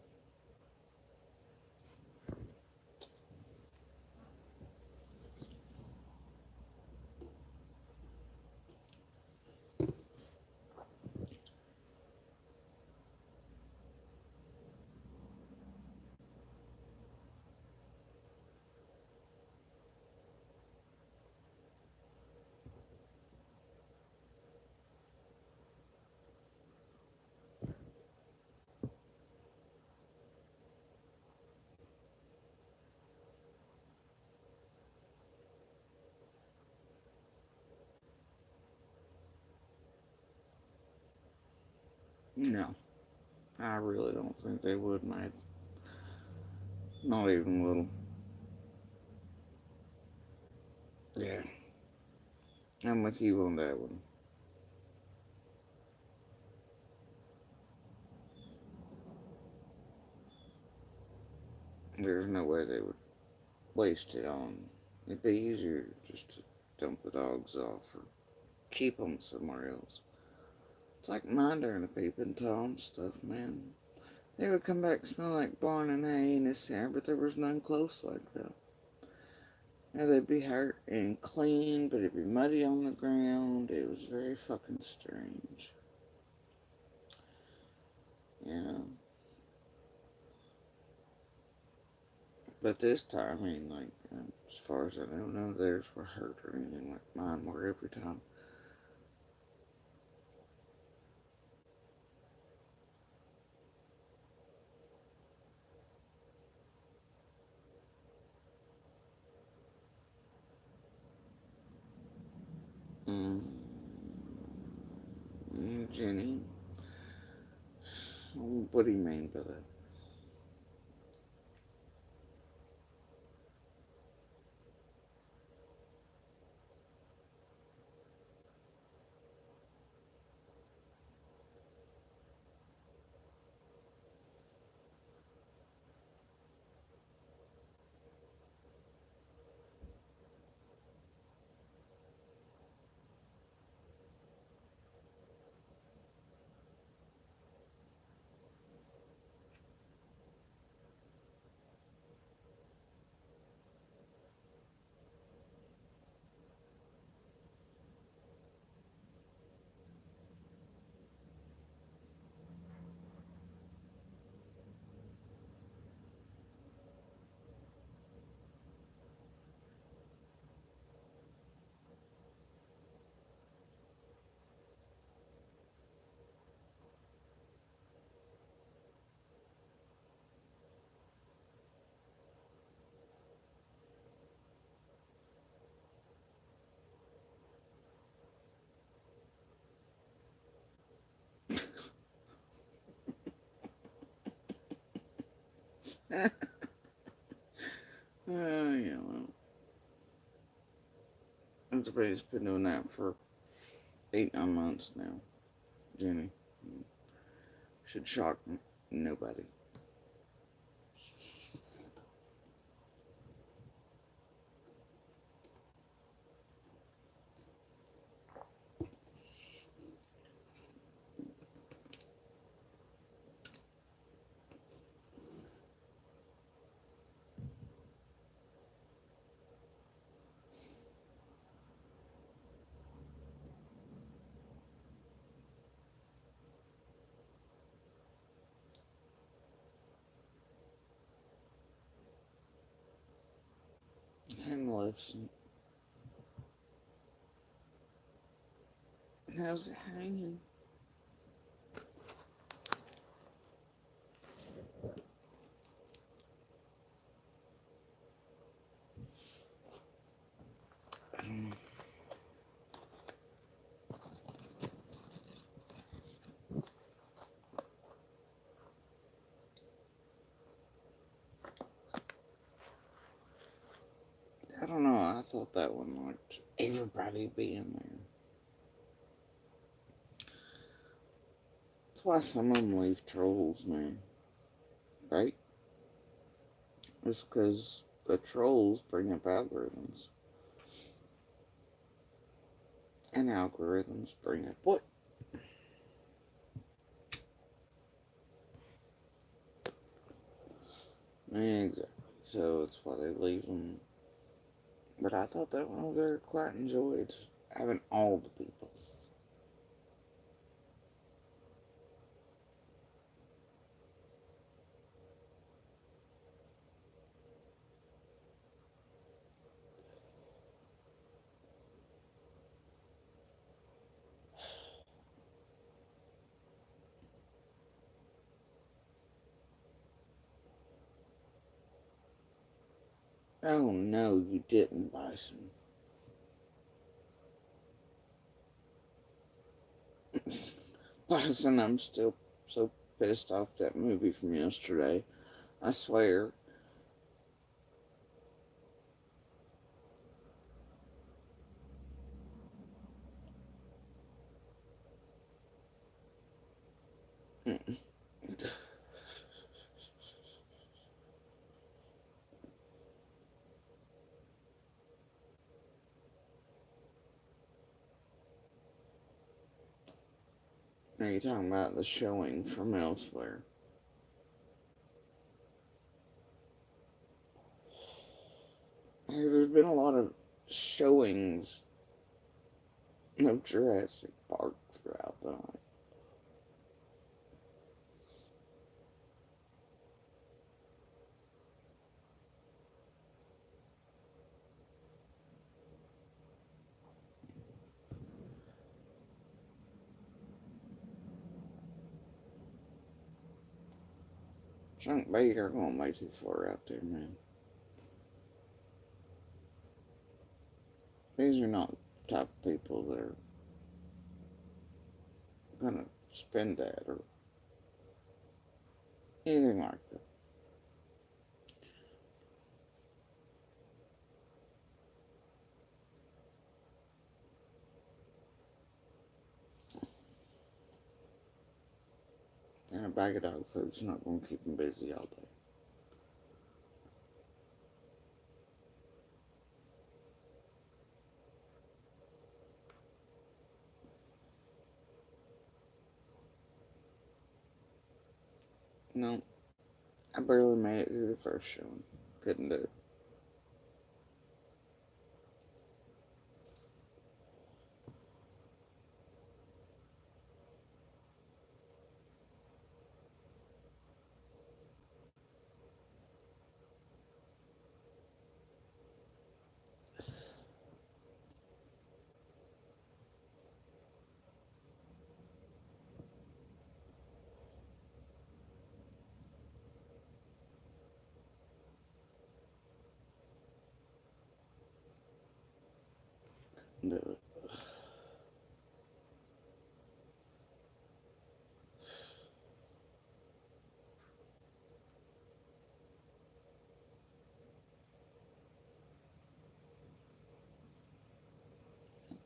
No, I really don't think they would, mate. Not even a little. Yeah, I'm with you on that one. There's no way they would waste it on. It'd be easier just to dump the dogs off or keep them somewhere else. It's like mine during the peeping Tom stuff, man. They would come back smelling like barn and hay in the sand, but there was none close like that. And they'd be hurt and clean, but it'd be muddy on the ground. It was very fucking strange. Yeah. But this time, I mean, like, as far as I know, none of theirs were hurt or anything like mine were every time. Mm. Jenny, what do you mean by that? Yeah, well, everybody's been doing that for 8, 9 months now, Jenny. Should shock nobody. And lifts. How's it hanging? I don't know. I thought that one liked everybody being there. That's why some of them leave trolls, man. Right? It's because the trolls bring up algorithms. And algorithms bring up what? Exactly. So that's why they leave them. But I thought that one over there quite enjoyed having all the people. Oh no, you didn't, Bison. Bison, I'm still so pissed off that movie from yesterday. I swear. Now you're talking about the showing from elsewhere. There's been a lot of showings of Jurassic Park throughout the night. Junk Baker going way too far out there, man. These are not the type of people that are gonna spend that or anything like that. And a bag of dog food's not gonna keep them busy all day. No, I barely made it through the first showing. Couldn't do it. Couldn't do it.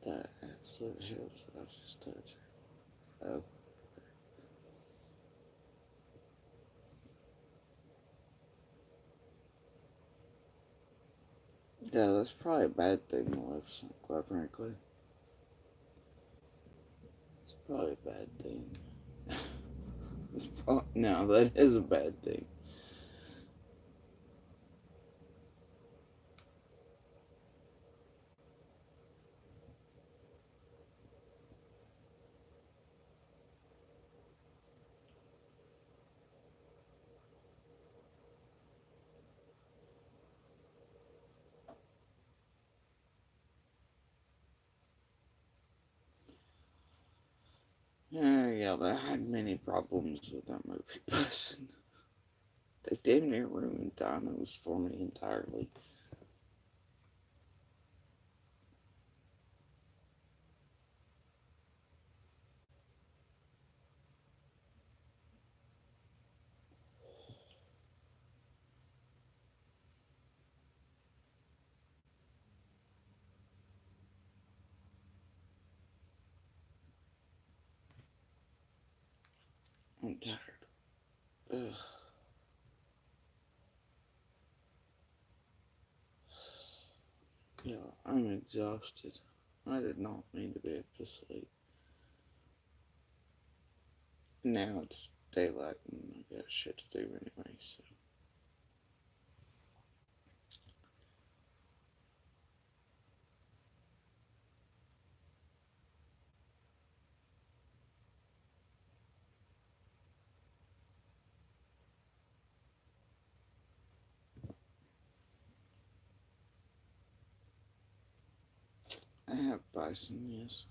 That absolute helps that I just touched. Oh. Yeah, that's probably a bad thing, Lewis, quite frankly. It's probably a bad thing. No, that is a bad thing. Yeah, they had many problems with that movie passing. They damn near ruined dinos for me entirely. I'm tired. Ugh. Yeah, I'm exhausted. I did not mean to be able to sleep. Now it's daylight and I got shit to do anyway, so. I have bison, yes.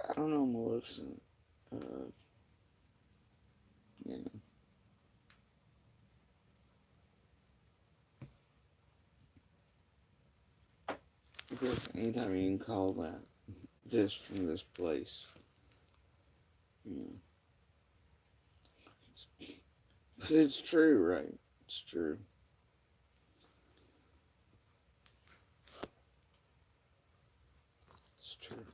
I don't know, Melissa. Yeah. I guess anytime you can call that this from this place. Yeah. But it's true, right? It's true. It's true.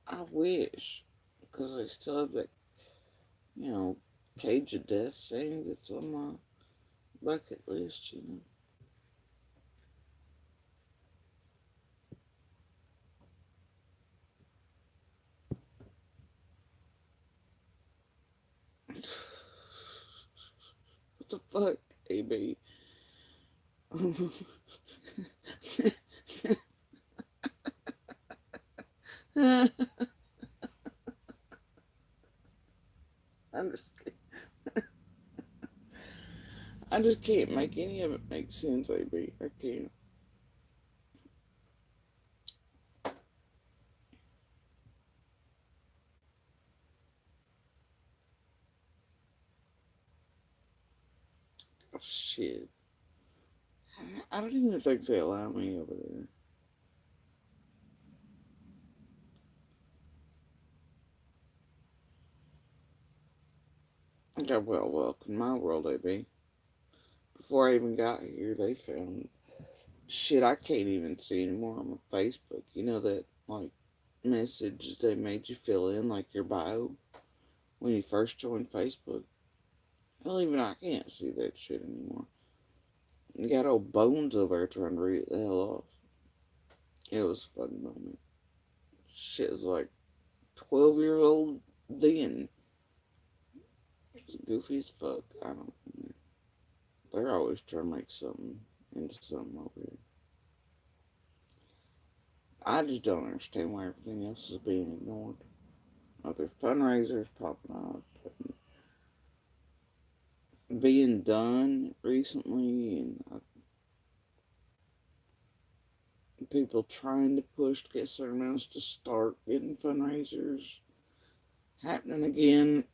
I wish, because I still have that, Cage of Death thing that's on my bucket list. What the fuck, AB? I'm just I just can't make any of it make sense, AB. I can't. Oh, shit. I don't even think they allow me over there. I got welcome in my world, AB. Before I even got here, they found shit I can't even see anymore on my Facebook. You know that, like, message they made you fill in, like your bio, when you first joined Facebook? Hell, even I can't see that shit anymore. You got old Bones over there trying to read it the hell off. It was a fun moment. Shit was like 12 years old then. It was goofy as fuck. I don't know. They're always trying to make something into something over here. I just don't understand why everything else is being ignored. Other fundraisers popping up, being done recently, and people trying to push to get certain else to start getting fundraisers happening again.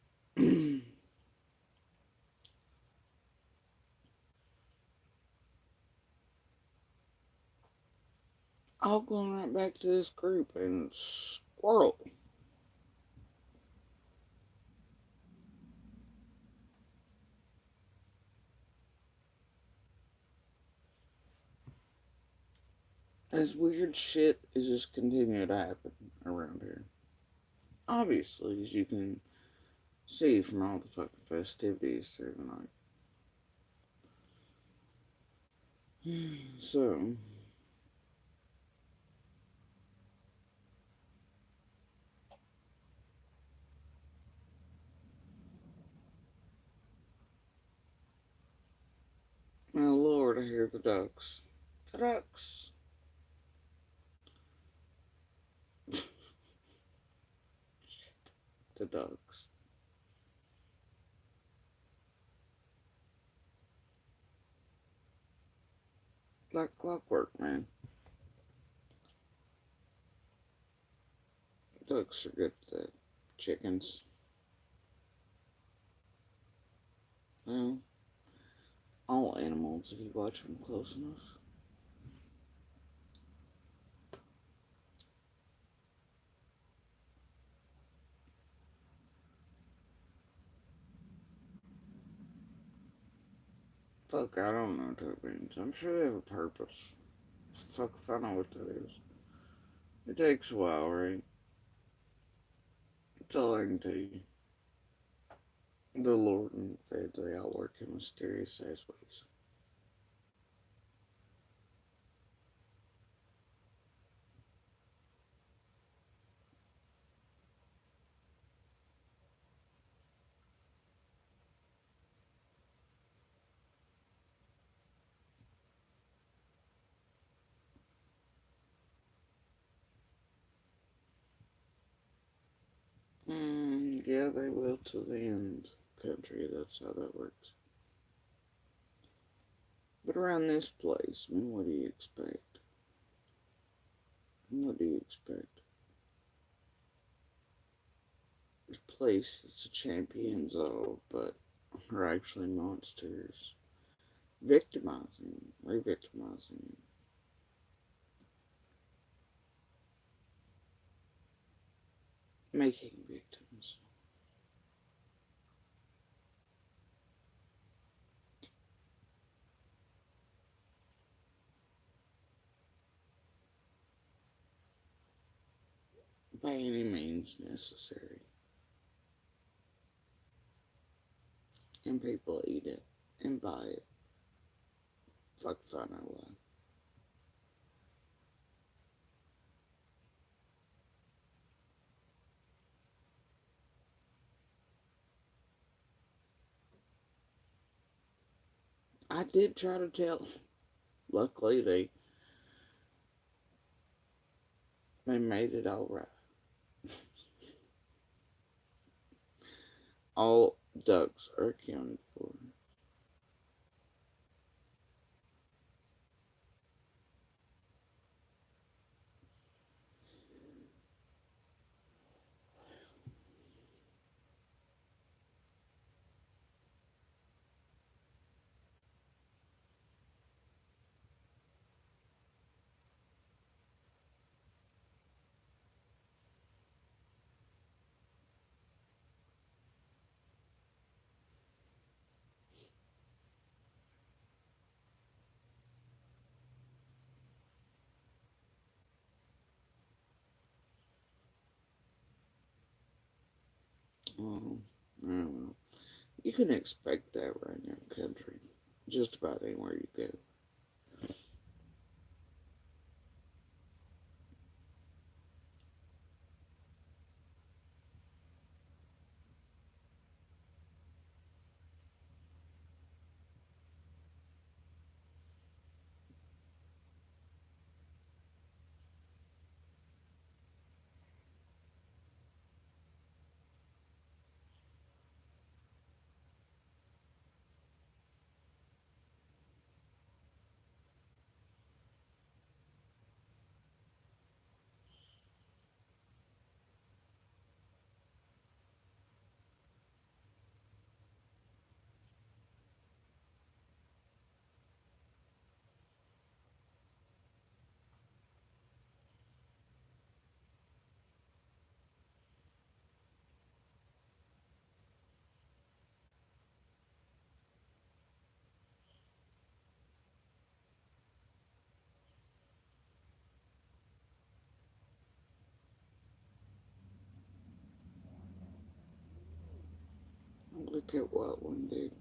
All going right back to this group and squirrel. This weird shit is just continuing to happen around here. Obviously, as you can see from all the fucking festivities through the night. So, my lord, I hear the ducks. The ducks. The ducks. Like clockwork, man. Ducks are good at that. Chickens. Well, all animals if you watch them close enough. Fuck, I don't know what that means. I'm sure they have a purpose. Fuck if I know what that is. It takes a while, right? That's all I can tell you. The Lord and Feds, they all work in mysterious ass ways. Yeah, they will to the end, country. That's how that works. But around this place, I mean, what do you expect? What do you expect? This place is a champions of, but are actually monsters. Victimizing, re-victimizing. Making victims. By any means necessary. And people eat it and buy it. Fuck fun, I will. I did try to tell. Luckily, they made it all right. All ducks are accounted for. I don't know. You can expect that right now, country. Just about anywhere you go. Look at what one did.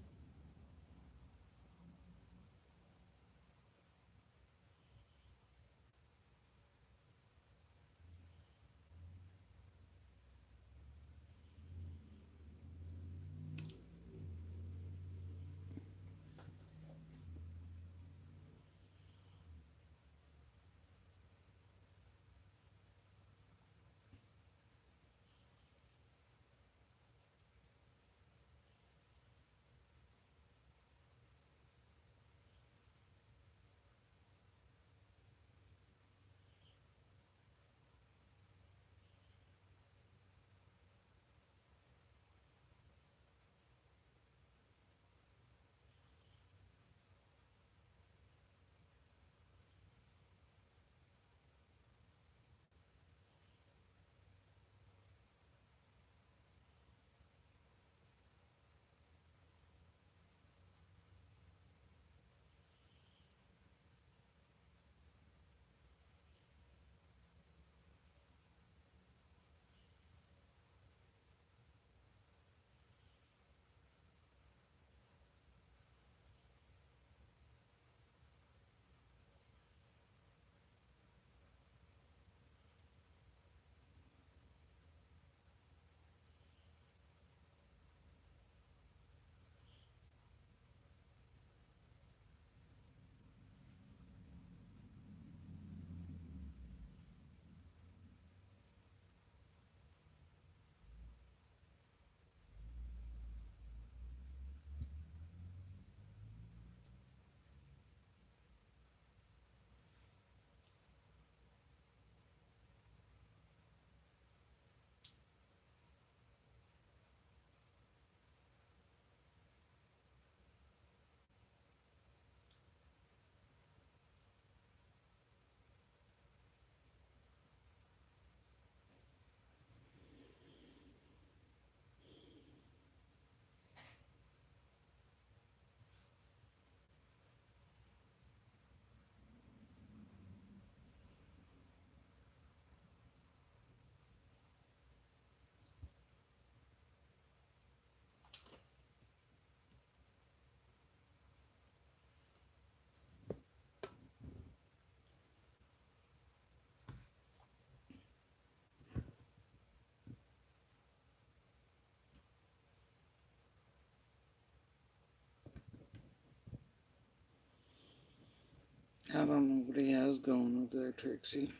I don't know what he has going over there, Trixie.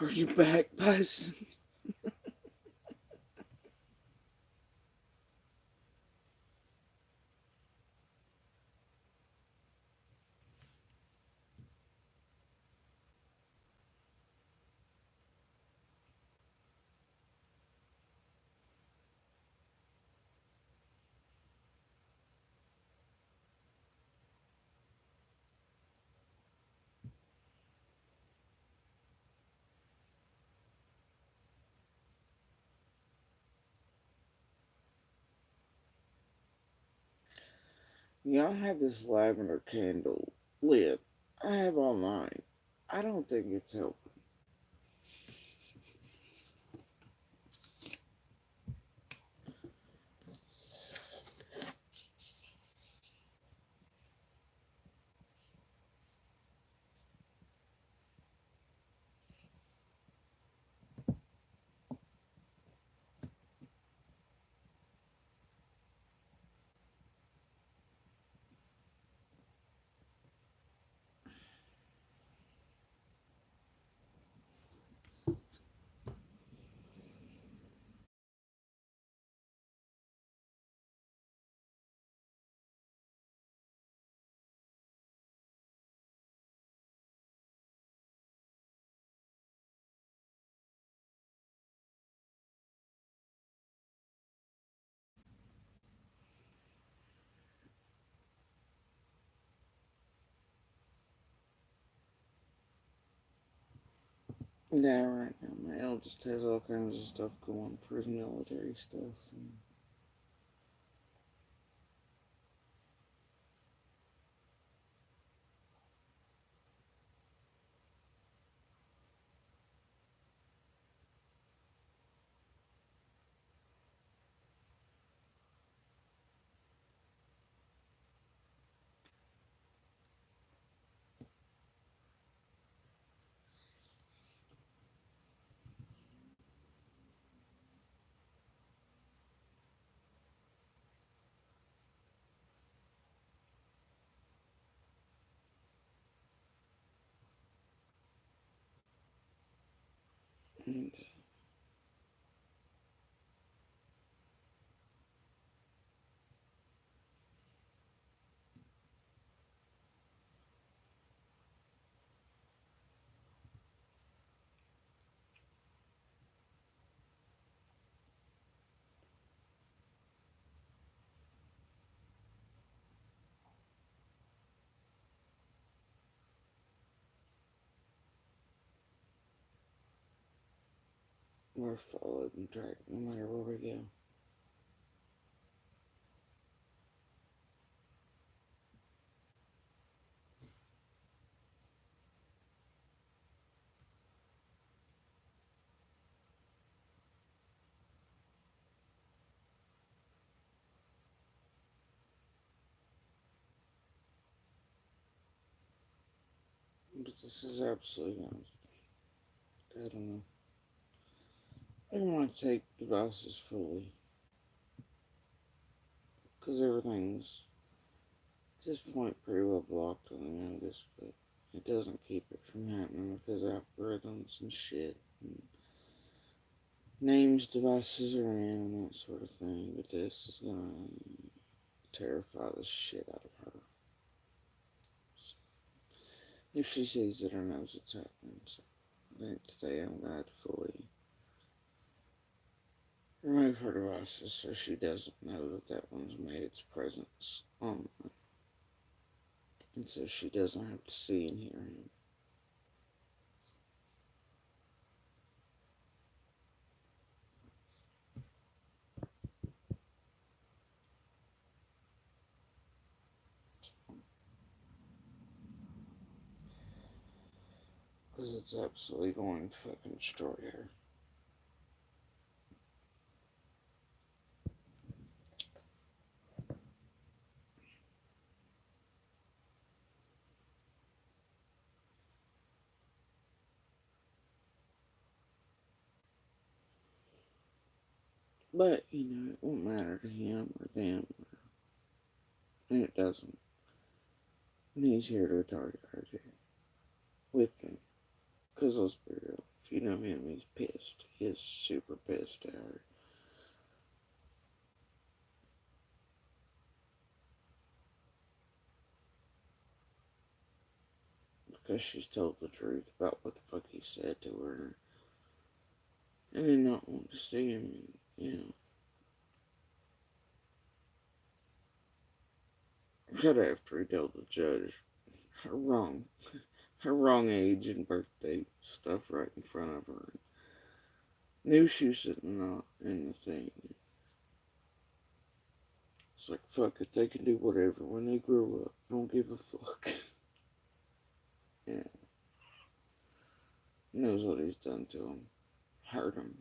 Are you back, Bison? Yeah, I have this lavender candle lit. I have all night. I don't think it's helping. Yeah, right now my eldest has all kinds of stuff going for his military stuff. And we're followed and tracked no matter where we go. But this is absolutely not. I don't know. I don't want to take devices fully because everything's at this point pretty well blocked on the youngest, but it doesn't keep it from happening because algorithms and shit and names devices are in and that sort of thing. But this is gonna terrify the shit out of her. So, if she sees it or knows it's happening. So I think today I'm gonna have to fully remove her devices so she doesn't know that that one's made its presence online. And so she doesn't have to see and hear him. Because it's absolutely going to fucking destroy her. But, you know, it won't matter to him or them. And it doesn't. And he's here to retard her too. With them. Because let's be real. If you know him, he's pissed. He is super pissed at her. Because she's told the truth about what the fuck he said to her. And then not want to see him, you know. Right after he told the judge her wrong age and birthday stuff right in front of her. Knew she was sitting in the thing. It's like, fuck it, they can do whatever when they grow up. I don't give a fuck. Yeah. Knows what he's done to him. Hurt him.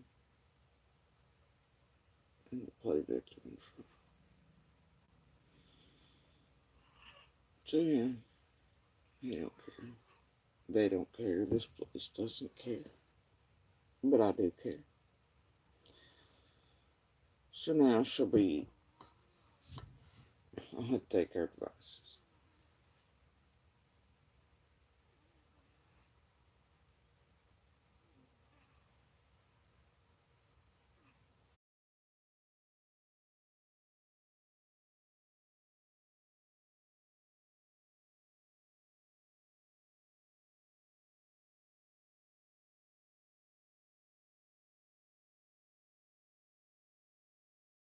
And to play victim in front. So yeah. He don't care. They don't care. This place doesn't care. But I do care. So now she'll be... I'm going to take her advice.